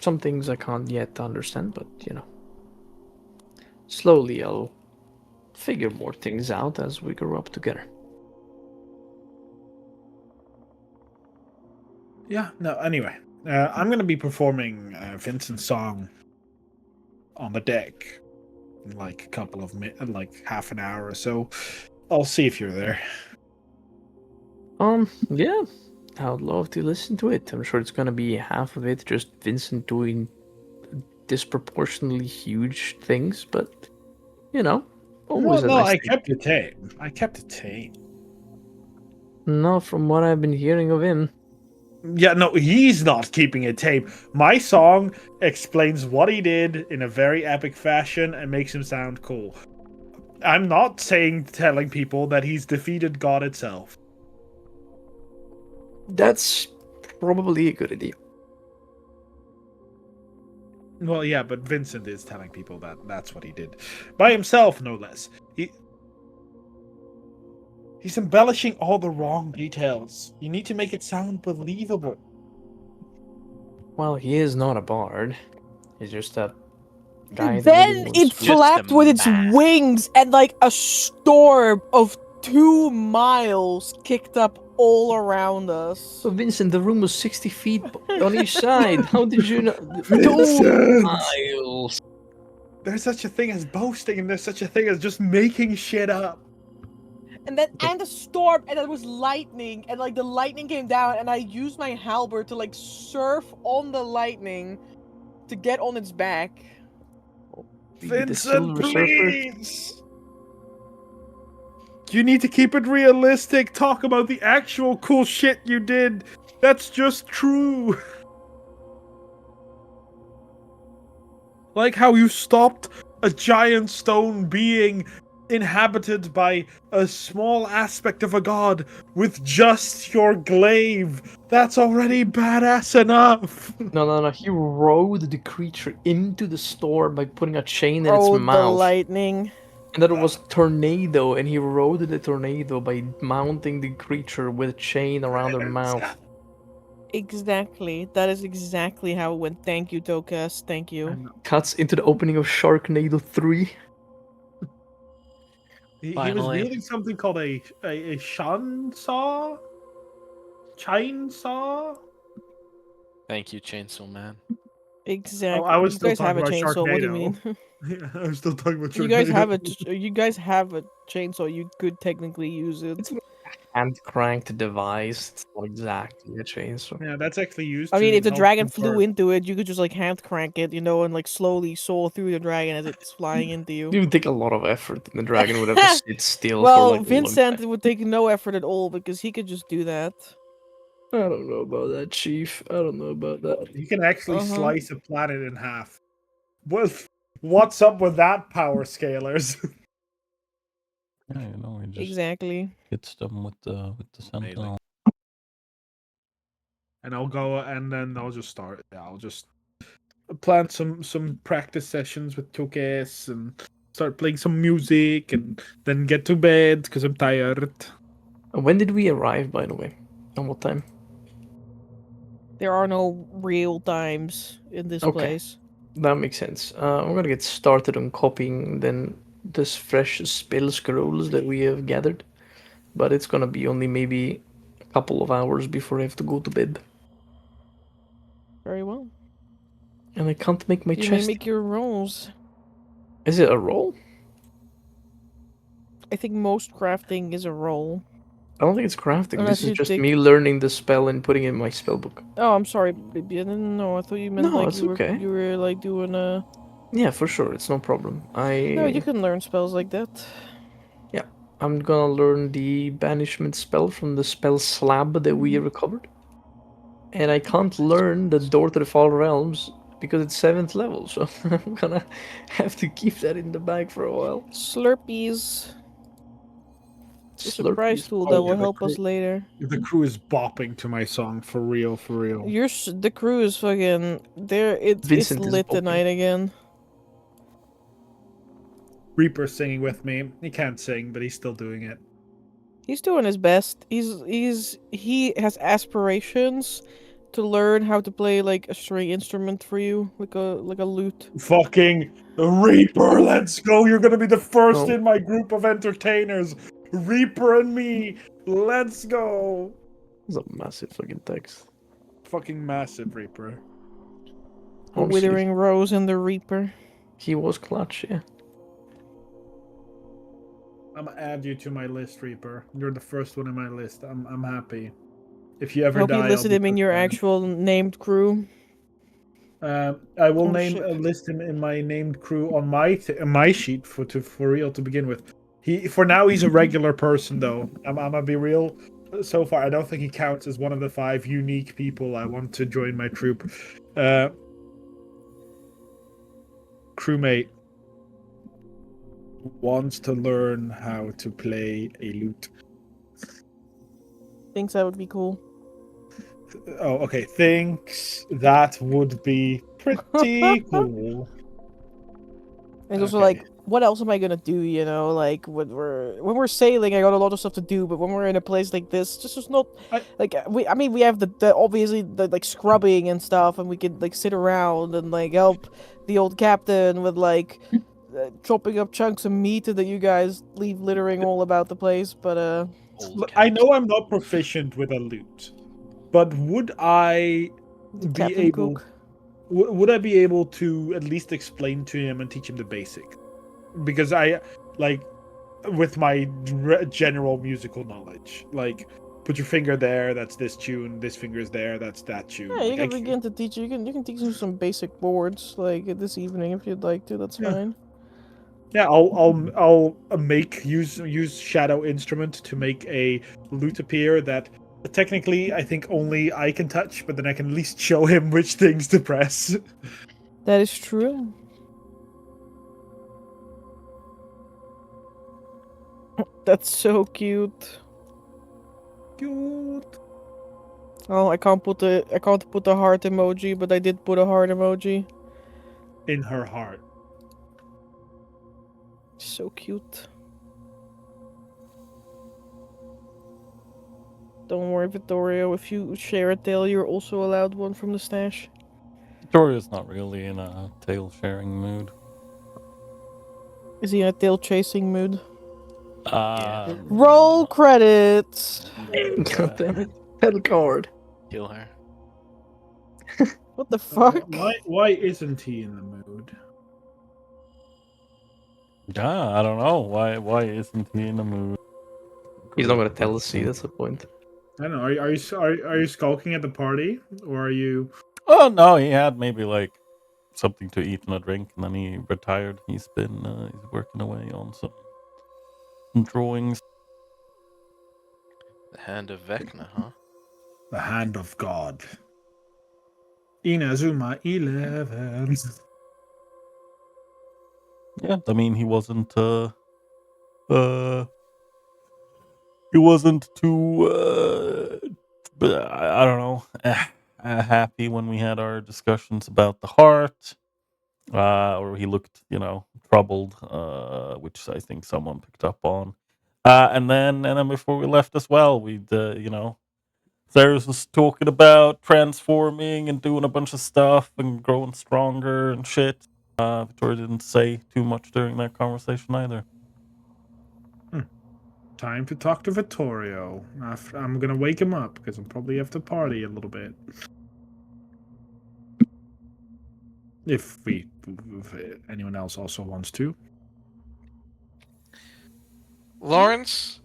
Some things I can't yet understand, but, slowly I'll figure more things out as we grow up together. Yeah, no, anyway. I'm going to be performing Vincent's song on the deck in a couple of half an hour or so. I'll see if you're there. Yeah. I would love to listen to it. I'm sure it's gonna be half of it just Vincent doing disproportionately huge things, but always I kept it tame. No, from what I've been hearing of him. Yeah, no, he's not keeping it tame. My song explains what he did in a very epic fashion and makes him sound cool. I'm not telling people that he's defeated God itself. That's probably a good idea. Well, yeah, but Vincent is telling people that that's what he did. By himself, no less. He's embellishing all the wrong details. You need to make it sound believable. Well, he is not a bard. He's just a guy. Then it flapped with its wings and a storm of 2 miles kicked up all around us. So Vincent, the room was 60 feet on each side. How did you know? 2 miles. There's such a thing as boasting, and there's such a thing as just making shit up. And then a storm, and it was lightning, and like the lightning came down, and I used my halberd to like surf on the lightning to get on its back. Vincent, please! You need to keep it realistic. Talk about the actual cool shit you did. That's just true. Like how you stopped a giant stone being inhabited by a small aspect of a god with just your glaive. That's already badass enough. No. He rode the creature into the storm by putting a chain in its The mouth. lightning. And then it was tornado, and he rode the tornado by mounting the creature with a chain around her mouth. Exactly. That is exactly how it went. Thank you, Tokas. Thank you. Cuts into the opening of Sharknado 3. He was wielding something called a chainsaw? Chainsaw? Thank you, Chainsaw Man. Exactly. Oh, I was you still guys have a talking about chainsaw. What do you Sharknado. mean? Yeah, I was still talking about you guys have Sharknado. you guys have a chainsaw. You could technically use it. It's a hand-cranked device. It's not exactly a chainsaw. Yeah, that's actually used. I mean, to if the help dragon with flew birth. into it, you could just like hand crank it, and like slowly saw through the dragon as it's flying into you. It would take a lot of effort, and the dragon would have to sit still Well, for like a long Vincent time. would take no effort at all because he could just do that. I don't know about that, Chief. I don't know about that. You can actually Uh-huh. slice a planet in half. What's up with that, power scalers? Yeah, you know, he just Exactly. hits them with the sentinel. And I'll go, and then I'll just start. Yeah, I'll just plan some practice sessions with Tokes and start playing some music, and then get to bed because I'm tired. When did we arrive, by the way? And what time? There are no real times in this Okay. place. That makes sense. I'm gonna get started on copying then this fresh spell scrolls that we have gathered, but it's gonna be only maybe a couple of hours before I have to go to bed, Very well. and I can't make my You may chest. make your rolls. Is it a roll? I think most crafting is a roll. I don't think it's crafting. Unless This is you just take- me learning the spell and putting it in my spellbook. Oh, I'm sorry, baby. I didn't know. I thought you meant No, like it's you were okay. you were like doing a. Yeah, for sure. It's no problem. No, you can learn spells like that. I'm gonna learn the banishment spell from the spell slab that we recovered. And I can't learn the door to the Fall Realms because it's 7th level, so I'm gonna have to keep that in the bag for a while. Slurpees. It's a surprise Slurpees. tool Oh, that yeah, will the help us crew- later. The crew is bopping to my song for real, for real. The crew is fucking there. It's Vincent is lit popping. tonight again. Reaper's singing with me. He can't sing, but he's still doing it. He's doing his best. He has aspirations to learn how to play like a string instrument for you, like a lute. Fucking Reaper, let's go! You're gonna be the first Oh. in my group of entertainers. Reaper and me, let's go! It's a massive fucking text. Fucking massive Reaper. A Honestly, withering rose and the reaper. He was clutch, yeah. I'm gonna add you to my list, Reaper. You're the first one in my list. I'm happy. If you I ever hope die, you I'll listed be him in your prepared. actual named crew. I will Oh, name shit. list him in my named crew on my sheet for real to begin with. For now he's a regular person though. I'm gonna be real. So far, I don't think he counts as one of the 5 unique people I want to join my troop. Crewmate wants to learn how to play a lute. Thinks that would be cool. Oh, okay. Thinks that would be pretty cool. And it's also Okay. like, what else am I gonna do? Like when we're sailing, I got a lot of stuff to do. But when we're in a place like this, just not like we. I mean, we have the obviously the like scrubbing and stuff, and we can like sit around and like help the old captain with like chopping up chunks of meat that you guys leave littering all about the place. But Look, I know I'm not proficient with a lute, but would I be Captain able? Cook. would I be able to at least explain to him and teach him the basic? Because I like with my general musical knowledge, like put your finger there, that's this tune. This finger is there, that's that tune. Yeah, you Like, can begin to teach you. You can teach him some basic boards like this evening if you'd like to. That's fine. Yeah, I'll use shadow instrument to make a lute appear that technically I think only I can touch, but then I can at least show him which things to press. That is true. That's so cute. Cute. Oh, I can't put the heart emoji, but I did put a heart emoji. In her heart. So cute. Don't worry, Vittorio. If you share a tail, you're also allowed one from the stash. Victoria's not really in a tail sharing mood. Is he in a tail chasing mood? Roll credits. God damn it. Pedal card. Kill her. What the fuck? Why isn't he in the mood? Yeah, I don't know. Why isn't he in the mood? He's not gonna tell us, see, that's the point. I don't know. Are you skulking at the party, or are you? Oh no, he had maybe like something to eat and a drink, and then he retired. He's working away on some drawings. The Hand of Vecna, huh? The Hand of God. Inazuma 11. Yeah, I mean he wasn't too I don't know, happy when we had our discussions about the heart, or he looked, troubled, which I think someone picked up on, and then before we left as well, we'd There's was talking about transforming and doing a bunch of stuff and growing stronger and shit. Victoria didn't say too much during that conversation either. Time to talk to Vittorio. I'm gonna wake him up because I'll probably have to party a little bit. If anyone else also wants to. Lawrence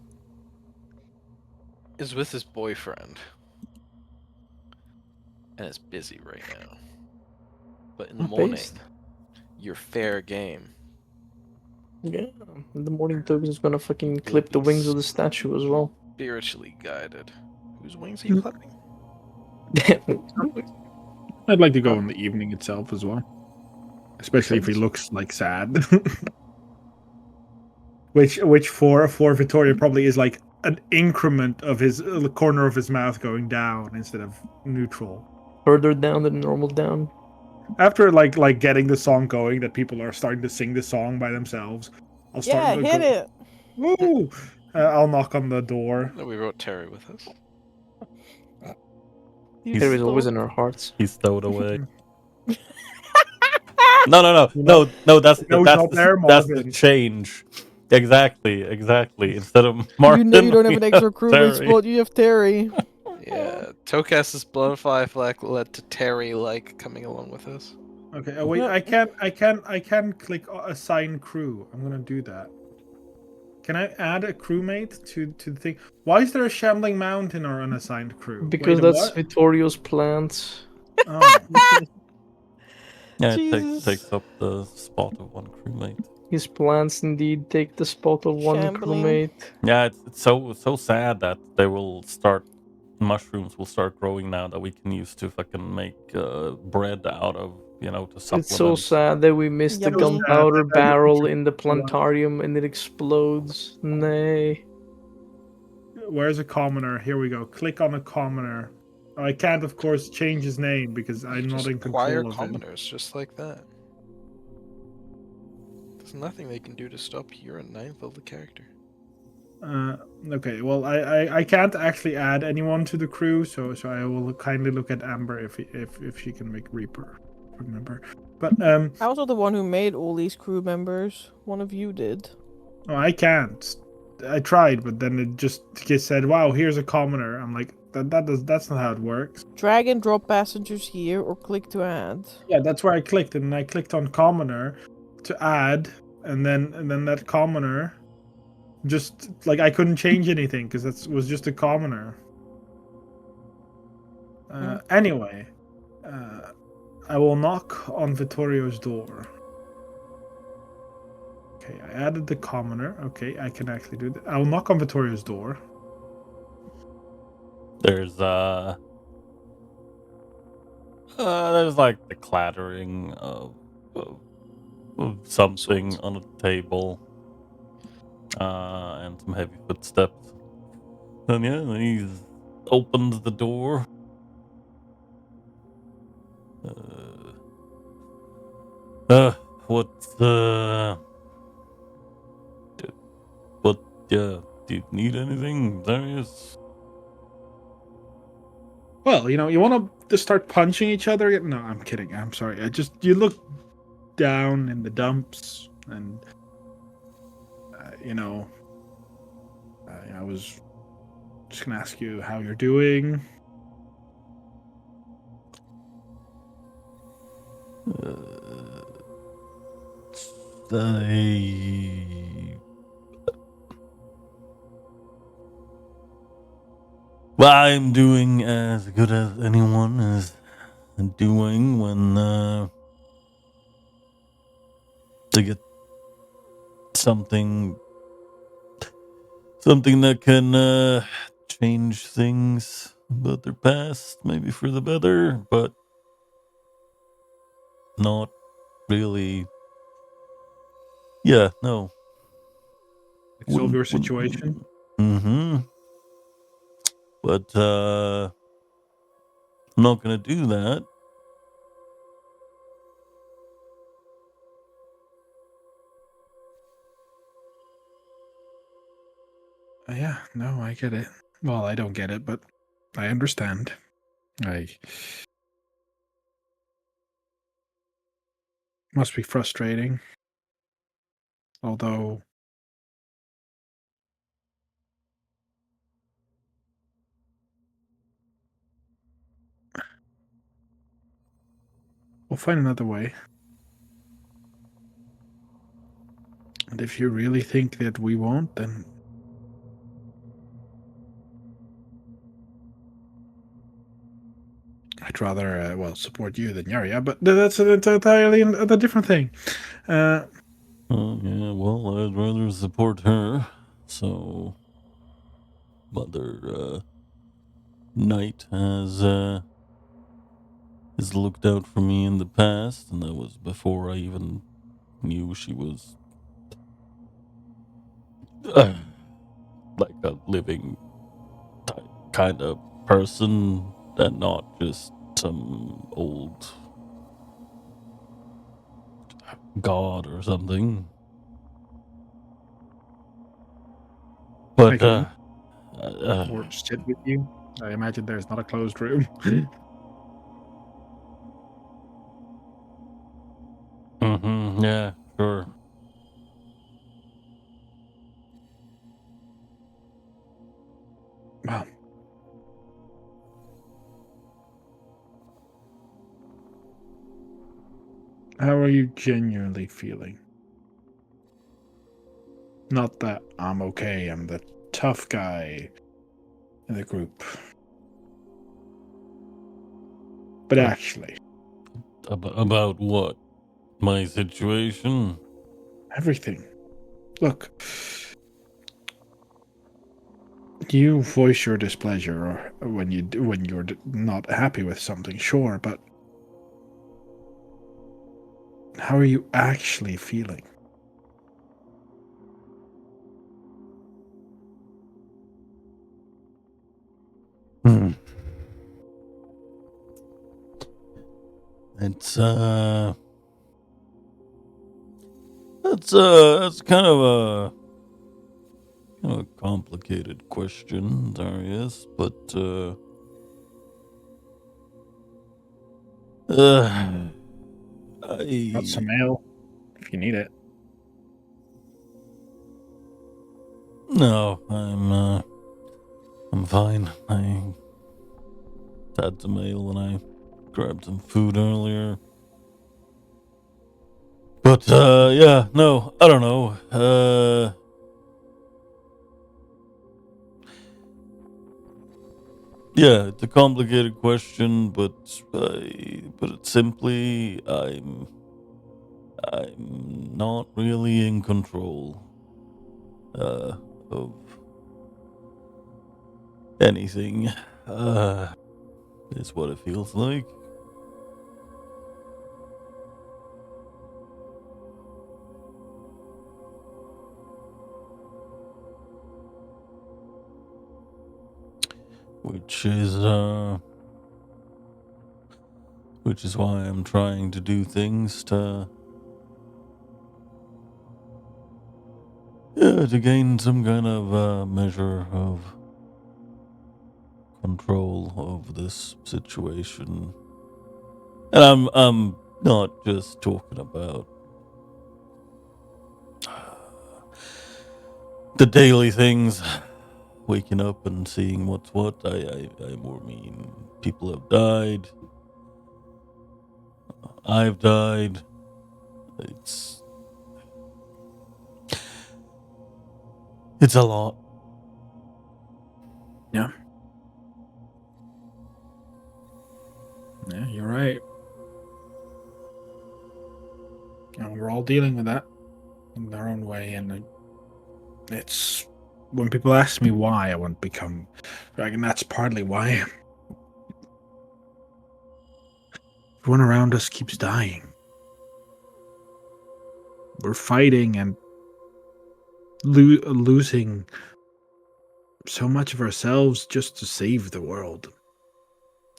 is with his boyfriend. And it's busy right now. But in the morning, you're fair game. Yeah, in the morning Toby's is gonna fucking clip the wings of the statue as well. Spiritually guided. Whose wings are you clipping? I'd like to go in the evening itself as well. Especially if he looks like sad. which for Vittoria probably is like an increment of his the corner of his mouth going down instead of neutral. Further down than normal down. After like getting the song going, that people are starting to sing the song by themselves. I'll start hit it. Woo! I'll knock on the door. No, we wrote Terry with us. Terry's always in our hearts. He's stowed away. No. That's the change. Exactly. Instead of Martin, you don't have an extra crewmate spot. You have Terry. Yeah, Tokas's Bloodfly Flag led to Terry coming along with us. Okay. Wait, I can click assign crew. I'm gonna do that. Can I add a crewmate to the thing? Why is there a shambling mount in our unassigned crew? Because that's Vittorio's plant. Oh. Yeah, it takes up the spot of one crewmate. His plants indeed take the spot of one crewmate. Yeah, it's so sad that mushrooms will start growing now that we can use to fucking make bread out of, to supplement. It's so sad that we missed the gunpowder barrel in the plantarium and it explodes. Nay. Where's a commoner? Here we go. Click on a commoner. I can't, of course, change his name because I'm not in control of commoners just like that. There's nothing they can do to stop your 9th level character. Okay, well, I can't actually add anyone to the crew, so I will kindly look at Amber if she can make Reaper. Remember, but I was not the one who made all these crew members. One of you did. Oh, I can't. I tried, but then it just said, "Wow, here's a commoner." I'm like, That's not how it works. Drag and drop passengers here or click to add. Yeah, that's where I clicked, and I clicked on commoner to add, and then that commoner just like I couldn't change anything because that was just a commoner. Anyway, I will knock on Vittorio's door. Okay, I added the commoner. Okay, I can actually do that. I will knock on Vittorio's door. There's like the clattering of something on a table, and some heavy footsteps. And yeah, then he opens the door. What's what? Do you need anything, Darius? Well, you want to just start punching each other? No, I'm kidding. I'm sorry. You look down in the dumps, and I was just gonna ask you how you're doing. Well, I'm doing as good as anyone is doing when they get something that can change things about their past, maybe for the better, but not really. Yeah, no. Solve your situation. Mm-hmm. But I'm not gonna do that. Yeah, no, I get it. Well, I don't get it, but I understand. Must be frustrating. Although we'll find another way. And if you really think that we won't, then I'd rather, support you than Yaria, but that's an entirely a different thing. Yeah, well, I'd rather support her. So, Mother Knight has looked out for me in the past, and that was before I even knew she was like a living kind of person, and not just some old god or something. But or sit with you. I imagine there's not a closed room. Yeah, sure. Well, how are you genuinely feeling? Not that I'm okay, I'm the tough guy in the group. But actually. About what? My situation? Everything. Look. You voice your displeasure when you're not happy with something, sure, but how are you actually feeling? It's that's kind of a complicated question, Darius, but Got some mail if you need it. No, I'm fine. had some ale and I grabbed some food earlier. But, yeah, no, I don't know. Yeah, it's a complicated question, but put it simply, I'm not really in control of anything. Is what it feels like. Which is why I'm trying to do things to gain some kind of measure of control of this situation. And I'm not just talking about the daily things, waking up and seeing what's what. I more mean people have died. I've died. It's a lot. Yeah. Yeah, you're right. And we're all dealing with that in our own way, and it's when people ask me why I want to become dragon, that's partly why. Everyone around us keeps dying. We're fighting and losing so much of ourselves just to save the world.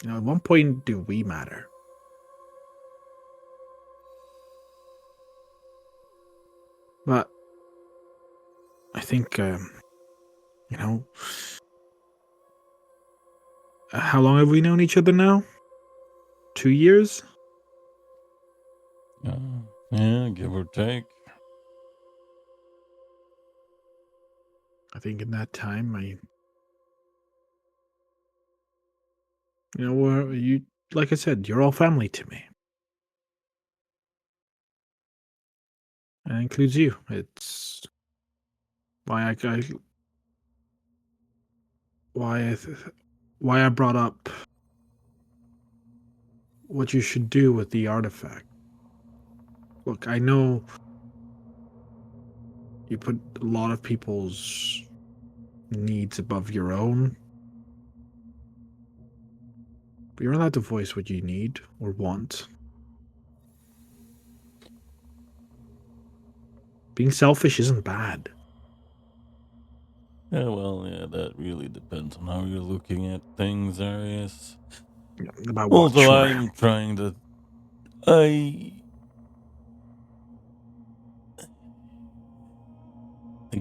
You know, at one point, do we matter? But I think, you know, how long have we known each other now? 2 years? Yeah, give or take. I think in that time, you, like I said, you're all family to me. And that includes you. It's why why I brought up what you should do with the artifact. Look, I know you put a lot of people's needs above your own, but you're allowed to voice what you need or want. Being selfish isn't bad. Yeah, well, yeah, that really depends on how you're looking at things, Arius. About what? Also, Sure. I'm trying to. I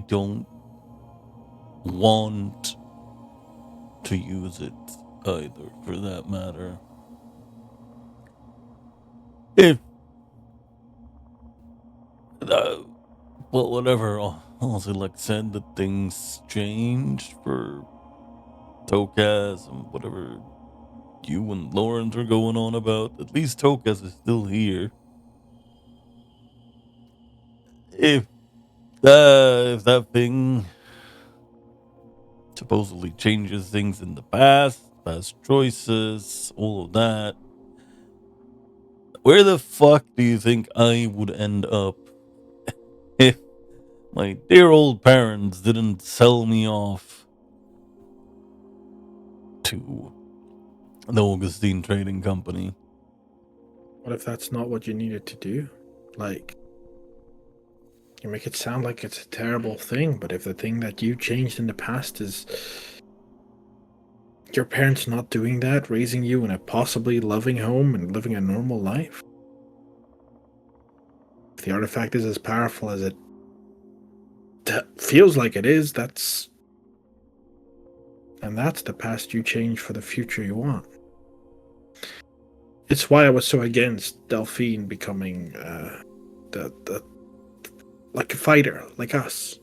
don't want to use it either, for that matter. If. Well, whatever. Also, like said that things changed for Tokaz and whatever you and Lawrence are going on about. At least Tokaz is still here. If that thing supposedly changes things in the past choices, all of that, where the fuck do you think I would end up if my dear old parents didn't sell me off to the Augustine Trading Company? What if that's not what you needed to do? Like, you make it sound like it's a terrible thing, but if the thing that you changed in the past is your parents not doing that, raising you in a possibly loving home and living a normal life, if the artifact is as powerful as it feels like it is, that's the past you change for the future you want. It's why I was so against Delphine becoming the like a fighter, like us.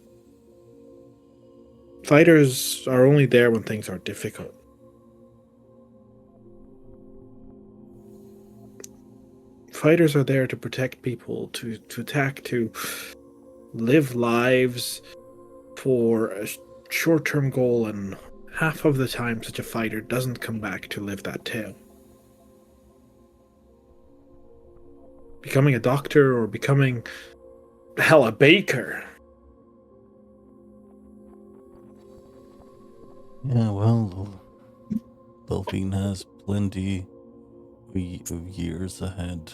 Fighters are only there when things are difficult. fighters are there to protect people, to attack, to live lives for a short-term goal, and half of the time such a fighter doesn't come back to live that tale. Becoming a doctor or becoming, hell, a baker. Yeah, well, Delphine has plenty of years ahead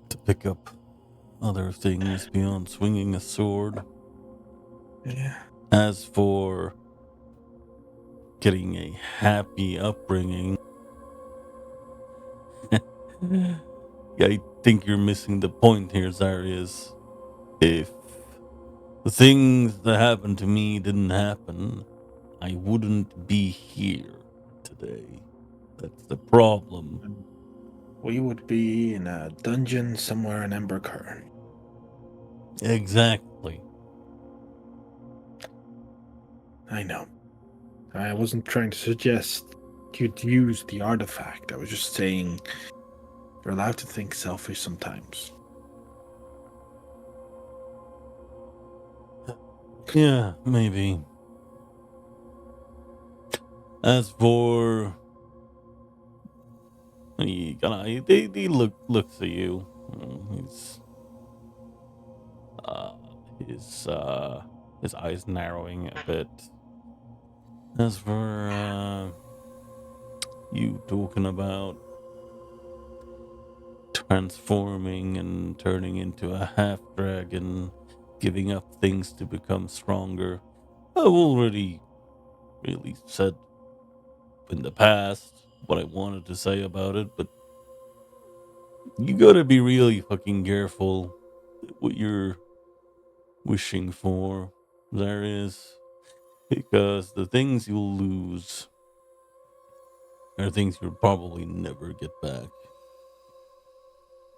to pick up other things beyond swinging a sword. Yeah. As for getting a happy upbringing, I think you're missing the point here, Zarius. If the things that happened to me didn't happen, I wouldn't be here today. That's the problem. We would be in a dungeon somewhere in Emberkern. Exactly. I know. I wasn't trying to suggest you'd use the artifact. I was just saying you're allowed to think selfish sometimes. Yeah, maybe. As for he looks at you. His eyes narrowing a bit. As for you talking about transforming and turning into a half dragon, giving up things to become stronger, I've already really said in the past what I wanted to say about it, but you gotta be really fucking careful what you're wishing for. There is, because the things you'll lose are things you'll probably never get back.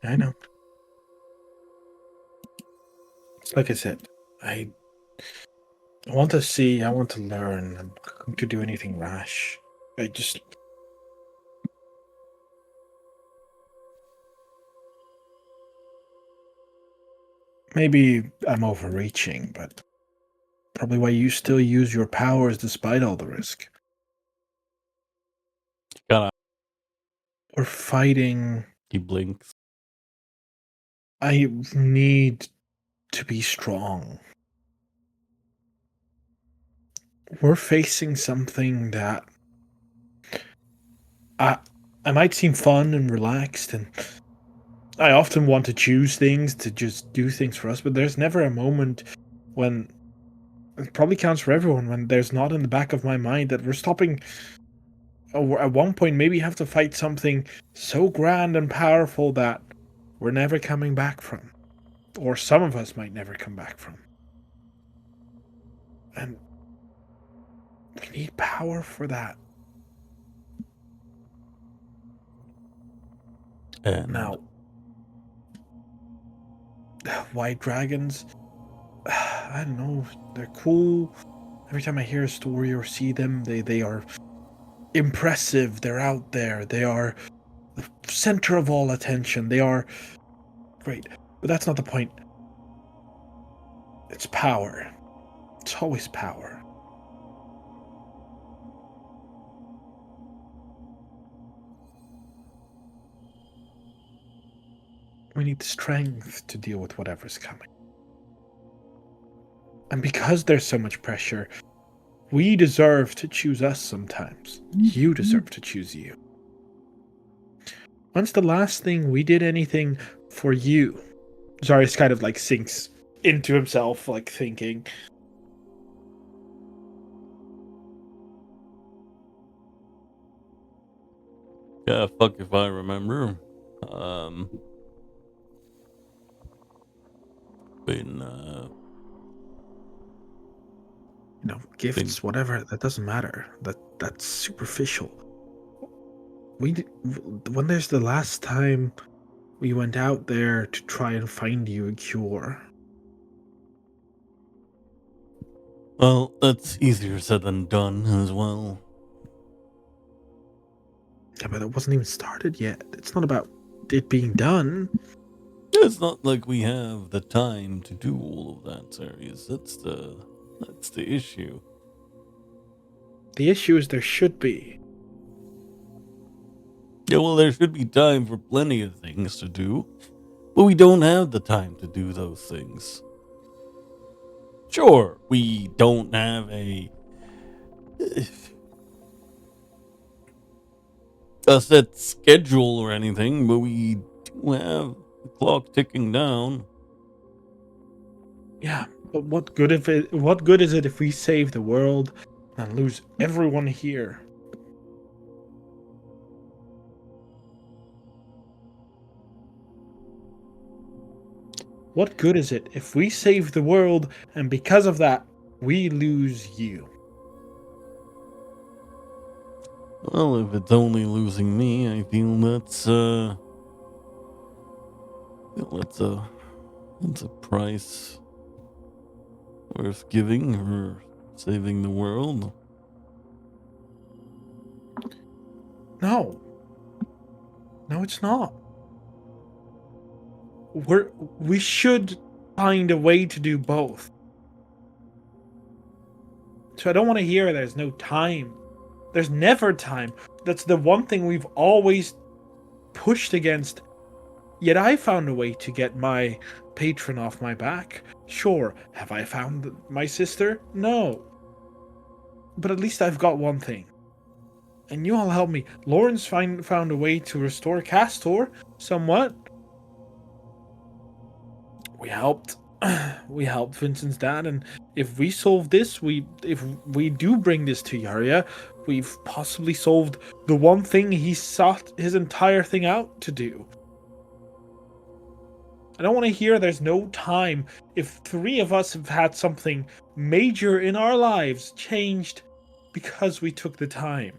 I know. It's like I said, I want to see, I want to learn. I'm not going to do anything rash. I just... Maybe I'm overreaching, but probably why you still use your powers despite all the risk. Gotta. We're fighting. He blinks. I need to be strong. We're facing something that I might seem fun and relaxed, and I often want to choose things to just do things for us, but there's never a moment when, it probably counts for everyone, when there's not in the back of my mind that we're stopping, or at one point maybe have to fight something so grand and powerful that we're never coming back from, or some of us might never come back from. And we need power for that. And now, white dragons, I don't know, they're cool. Every time I hear a story or see them, they are impressive. They're out there. They are the center of all attention. They are great. But that's not the point. It's power. It's always power. We need strength to deal with whatever's coming. And because there's so much pressure, we deserve to choose us sometimes. You deserve to choose you. When's the last thing we did anything for you? Zarius kind of like sinks into himself, like thinking. Yeah, fuck if I remember. Gifts, whatever, that doesn't matter. That's superficial. When there's the last time we went out there to try and find you a cure? Well, that's easier said than done as well. Yeah, but it wasn't even started yet. It's not about it being done. It's not like we have the time to do all of that, Sarius. That's the issue. The issue is there should be. Yeah, well, there should be time for plenty of things to do, but we don't have the time to do those things. Sure, we don't have a set schedule or anything, but we do have the clock ticking down. Yeah, but what good is it if we save the world and lose everyone here? What good is it if we save the world and because of that we lose you? Well, if it's only losing me, I feel that's a price worth giving for saving the world. No, it's not. We should find a way to do both. So I don't want to hear there's no time. There's never time. That's the one thing we've always pushed against. Yet I found a way to get my patron off my back. Sure, have I found my sister? No. But at least I've got one thing. And you all help me. Lawrence found a way to restore Castor somewhat. We helped Vincent's dad, and if we solve this, if we do bring this to Yaria, we've possibly solved the one thing he sought his entire thing out to do. I don't want to hear there's no time if 3 of us have had something major in our lives changed because we took the time.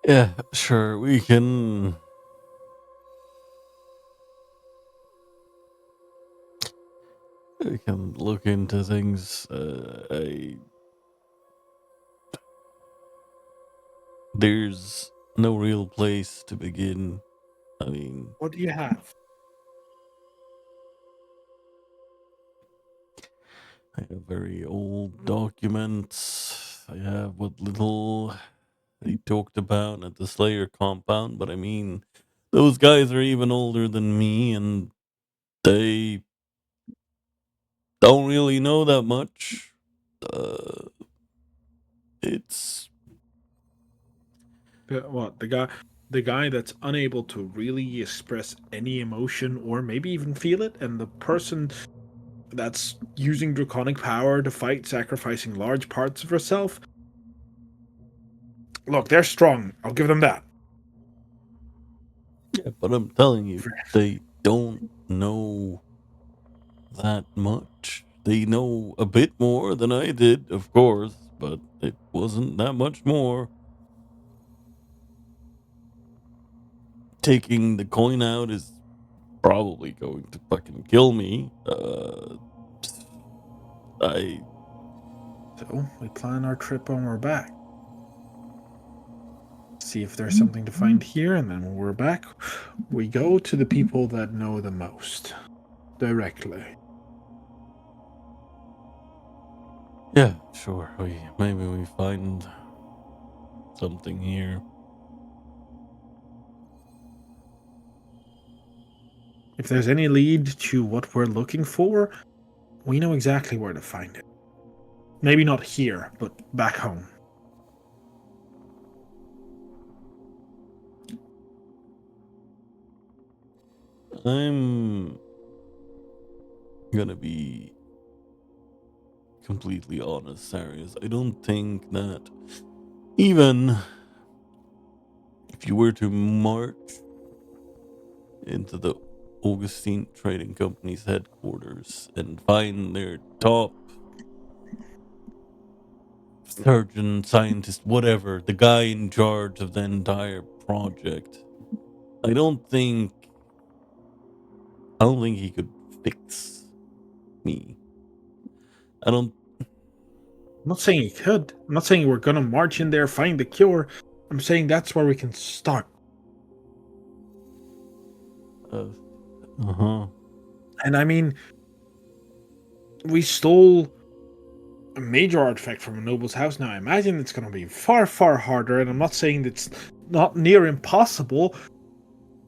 Yeah, sure, we can look into things. There's no real place to begin. I mean, What do you have? I have very old documents. I have what little they talked about at the Slayer compound, but I mean, those guys are even older than me, and they don't really know that much. It's What, the guy that's unable to really express any emotion or maybe even feel it, and the person that's using draconic power to fight, sacrificing large parts of herself. Look, they're strong. I'll give them that. yeah, but I'm telling you, they don't know that much. They know a bit more than I did, of course, but it wasn't that much more. Taking the coin out is probably going to fucking kill me. So we plan our trip when we're back. See if there's something to find here, and then when we're back, we go to the people that know the most. Directly. Yeah, sure. Maybe we find something here. If there's any lead to what we're looking for, we know exactly where to find it. Maybe not here, but back home. I'm gonna be completely honest, Sarius. I don't think that even if you were to march into the Augustine Trading Company's headquarters and find their top surgeon, scientist, whatever, the guy in charge of the entire project, I don't think he could fix me. I don't. I'm not saying you could. I'm not saying we're gonna march in there, find the cure. I'm saying that's where we can start. Uh-huh. And I mean, we stole a major artifact from a noble's house. Now I imagine it's gonna be far, far harder, and I'm not saying it's not near impossible,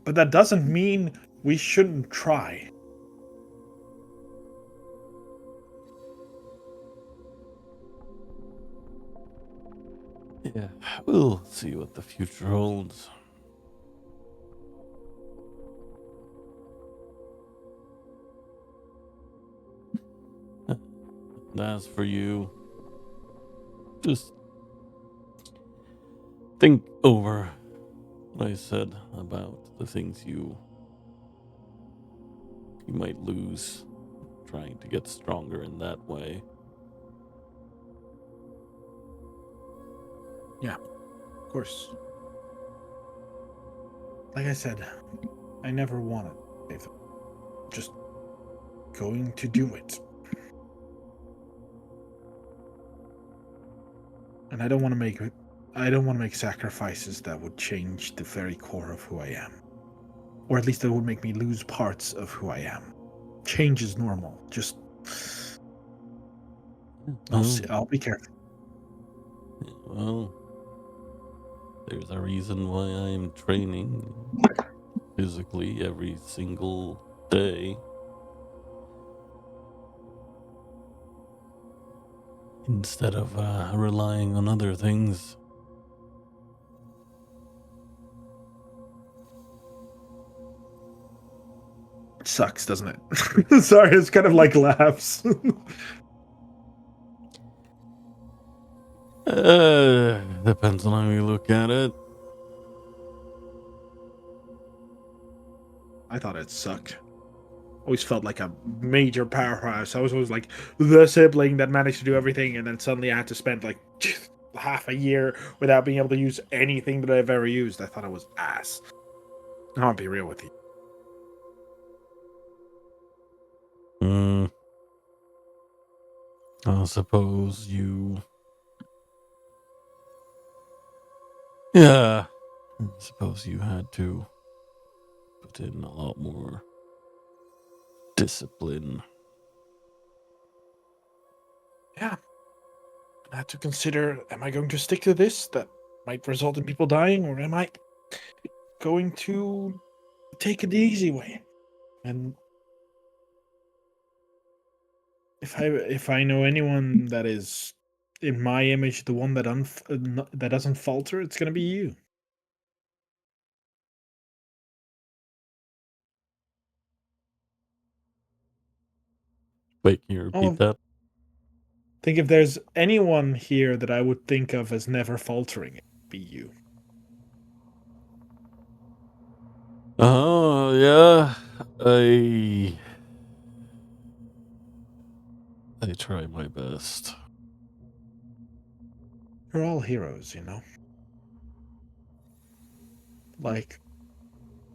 but that doesn't mean we shouldn't try. Yeah, we'll see what the future holds. And as for you, just think over what I said about the things you might lose trying to get stronger in that way. Yeah, of course. Like I said, I never wanted it. Just going to do it. And I don't want to make sacrifices that would change the very core of who I am. Or at least that would make me lose parts of who I am. Change is normal. Just I'll be careful. Well, there's a reason why I'm training physically every single day. Instead of relying on other things. It sucks, doesn't it? Sorry, it's kind of like laughs. Depends on how you look at it. I thought it sucked. Always felt like a major powerhouse. I was always like the sibling that managed to do everything, and then suddenly I had to spend like half a year without being able to use anything that I've ever used. I thought I was ass. I'll be real with you. I suppose you... Yeah, I suppose you had to put in a lot more discipline. Yeah. I had to consider, am I going to stick to this that might result in people dying, or am I going to take it the easy way? And if I know anyone that is in my image, the one that that doesn't falter, it's gonna be you. Wait, can you repeat that? I think if there's anyone here that I would think of as never faltering, it'd be you. Oh, yeah. I try my best. You're all heroes, you know? Like,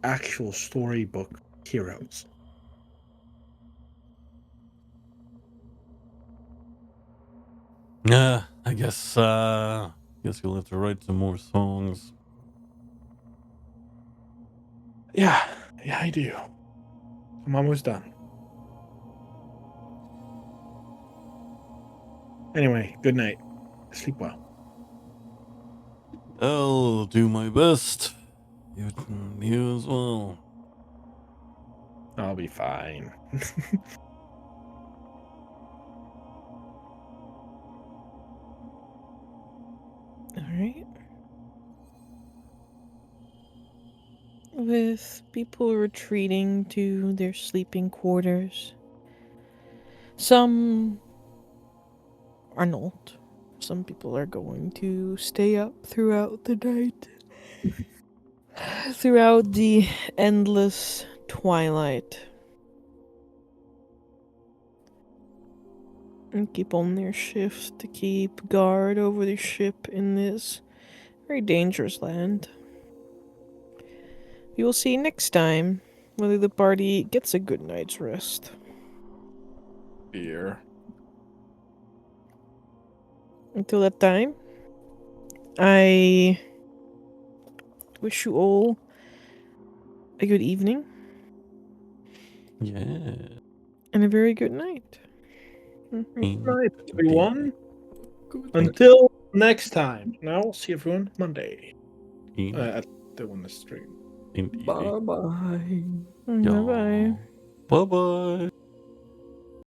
actual storybook heroes. Yeah, I guess you'll have to write some more songs. Yeah, I do. I'm almost done. Anyway, good night. Sleep well. I'll do my best. You as well. I'll be fine. Alright. With people retreating to their sleeping quarters, some are not. Some people are going to stay up throughout the night, throughout the endless twilight, and keep on their shifts to keep guard over the ship in this very dangerous land. We will see next time whether the party gets a good night's rest. dear. Until that time, I wish you all a good evening Yeah. and a very good night. Indeed. Night, everyone. Good. Until next time. Now we'll see everyone Monday. At the stream. Indeed. Bye bye. Bye bye. Bye bye.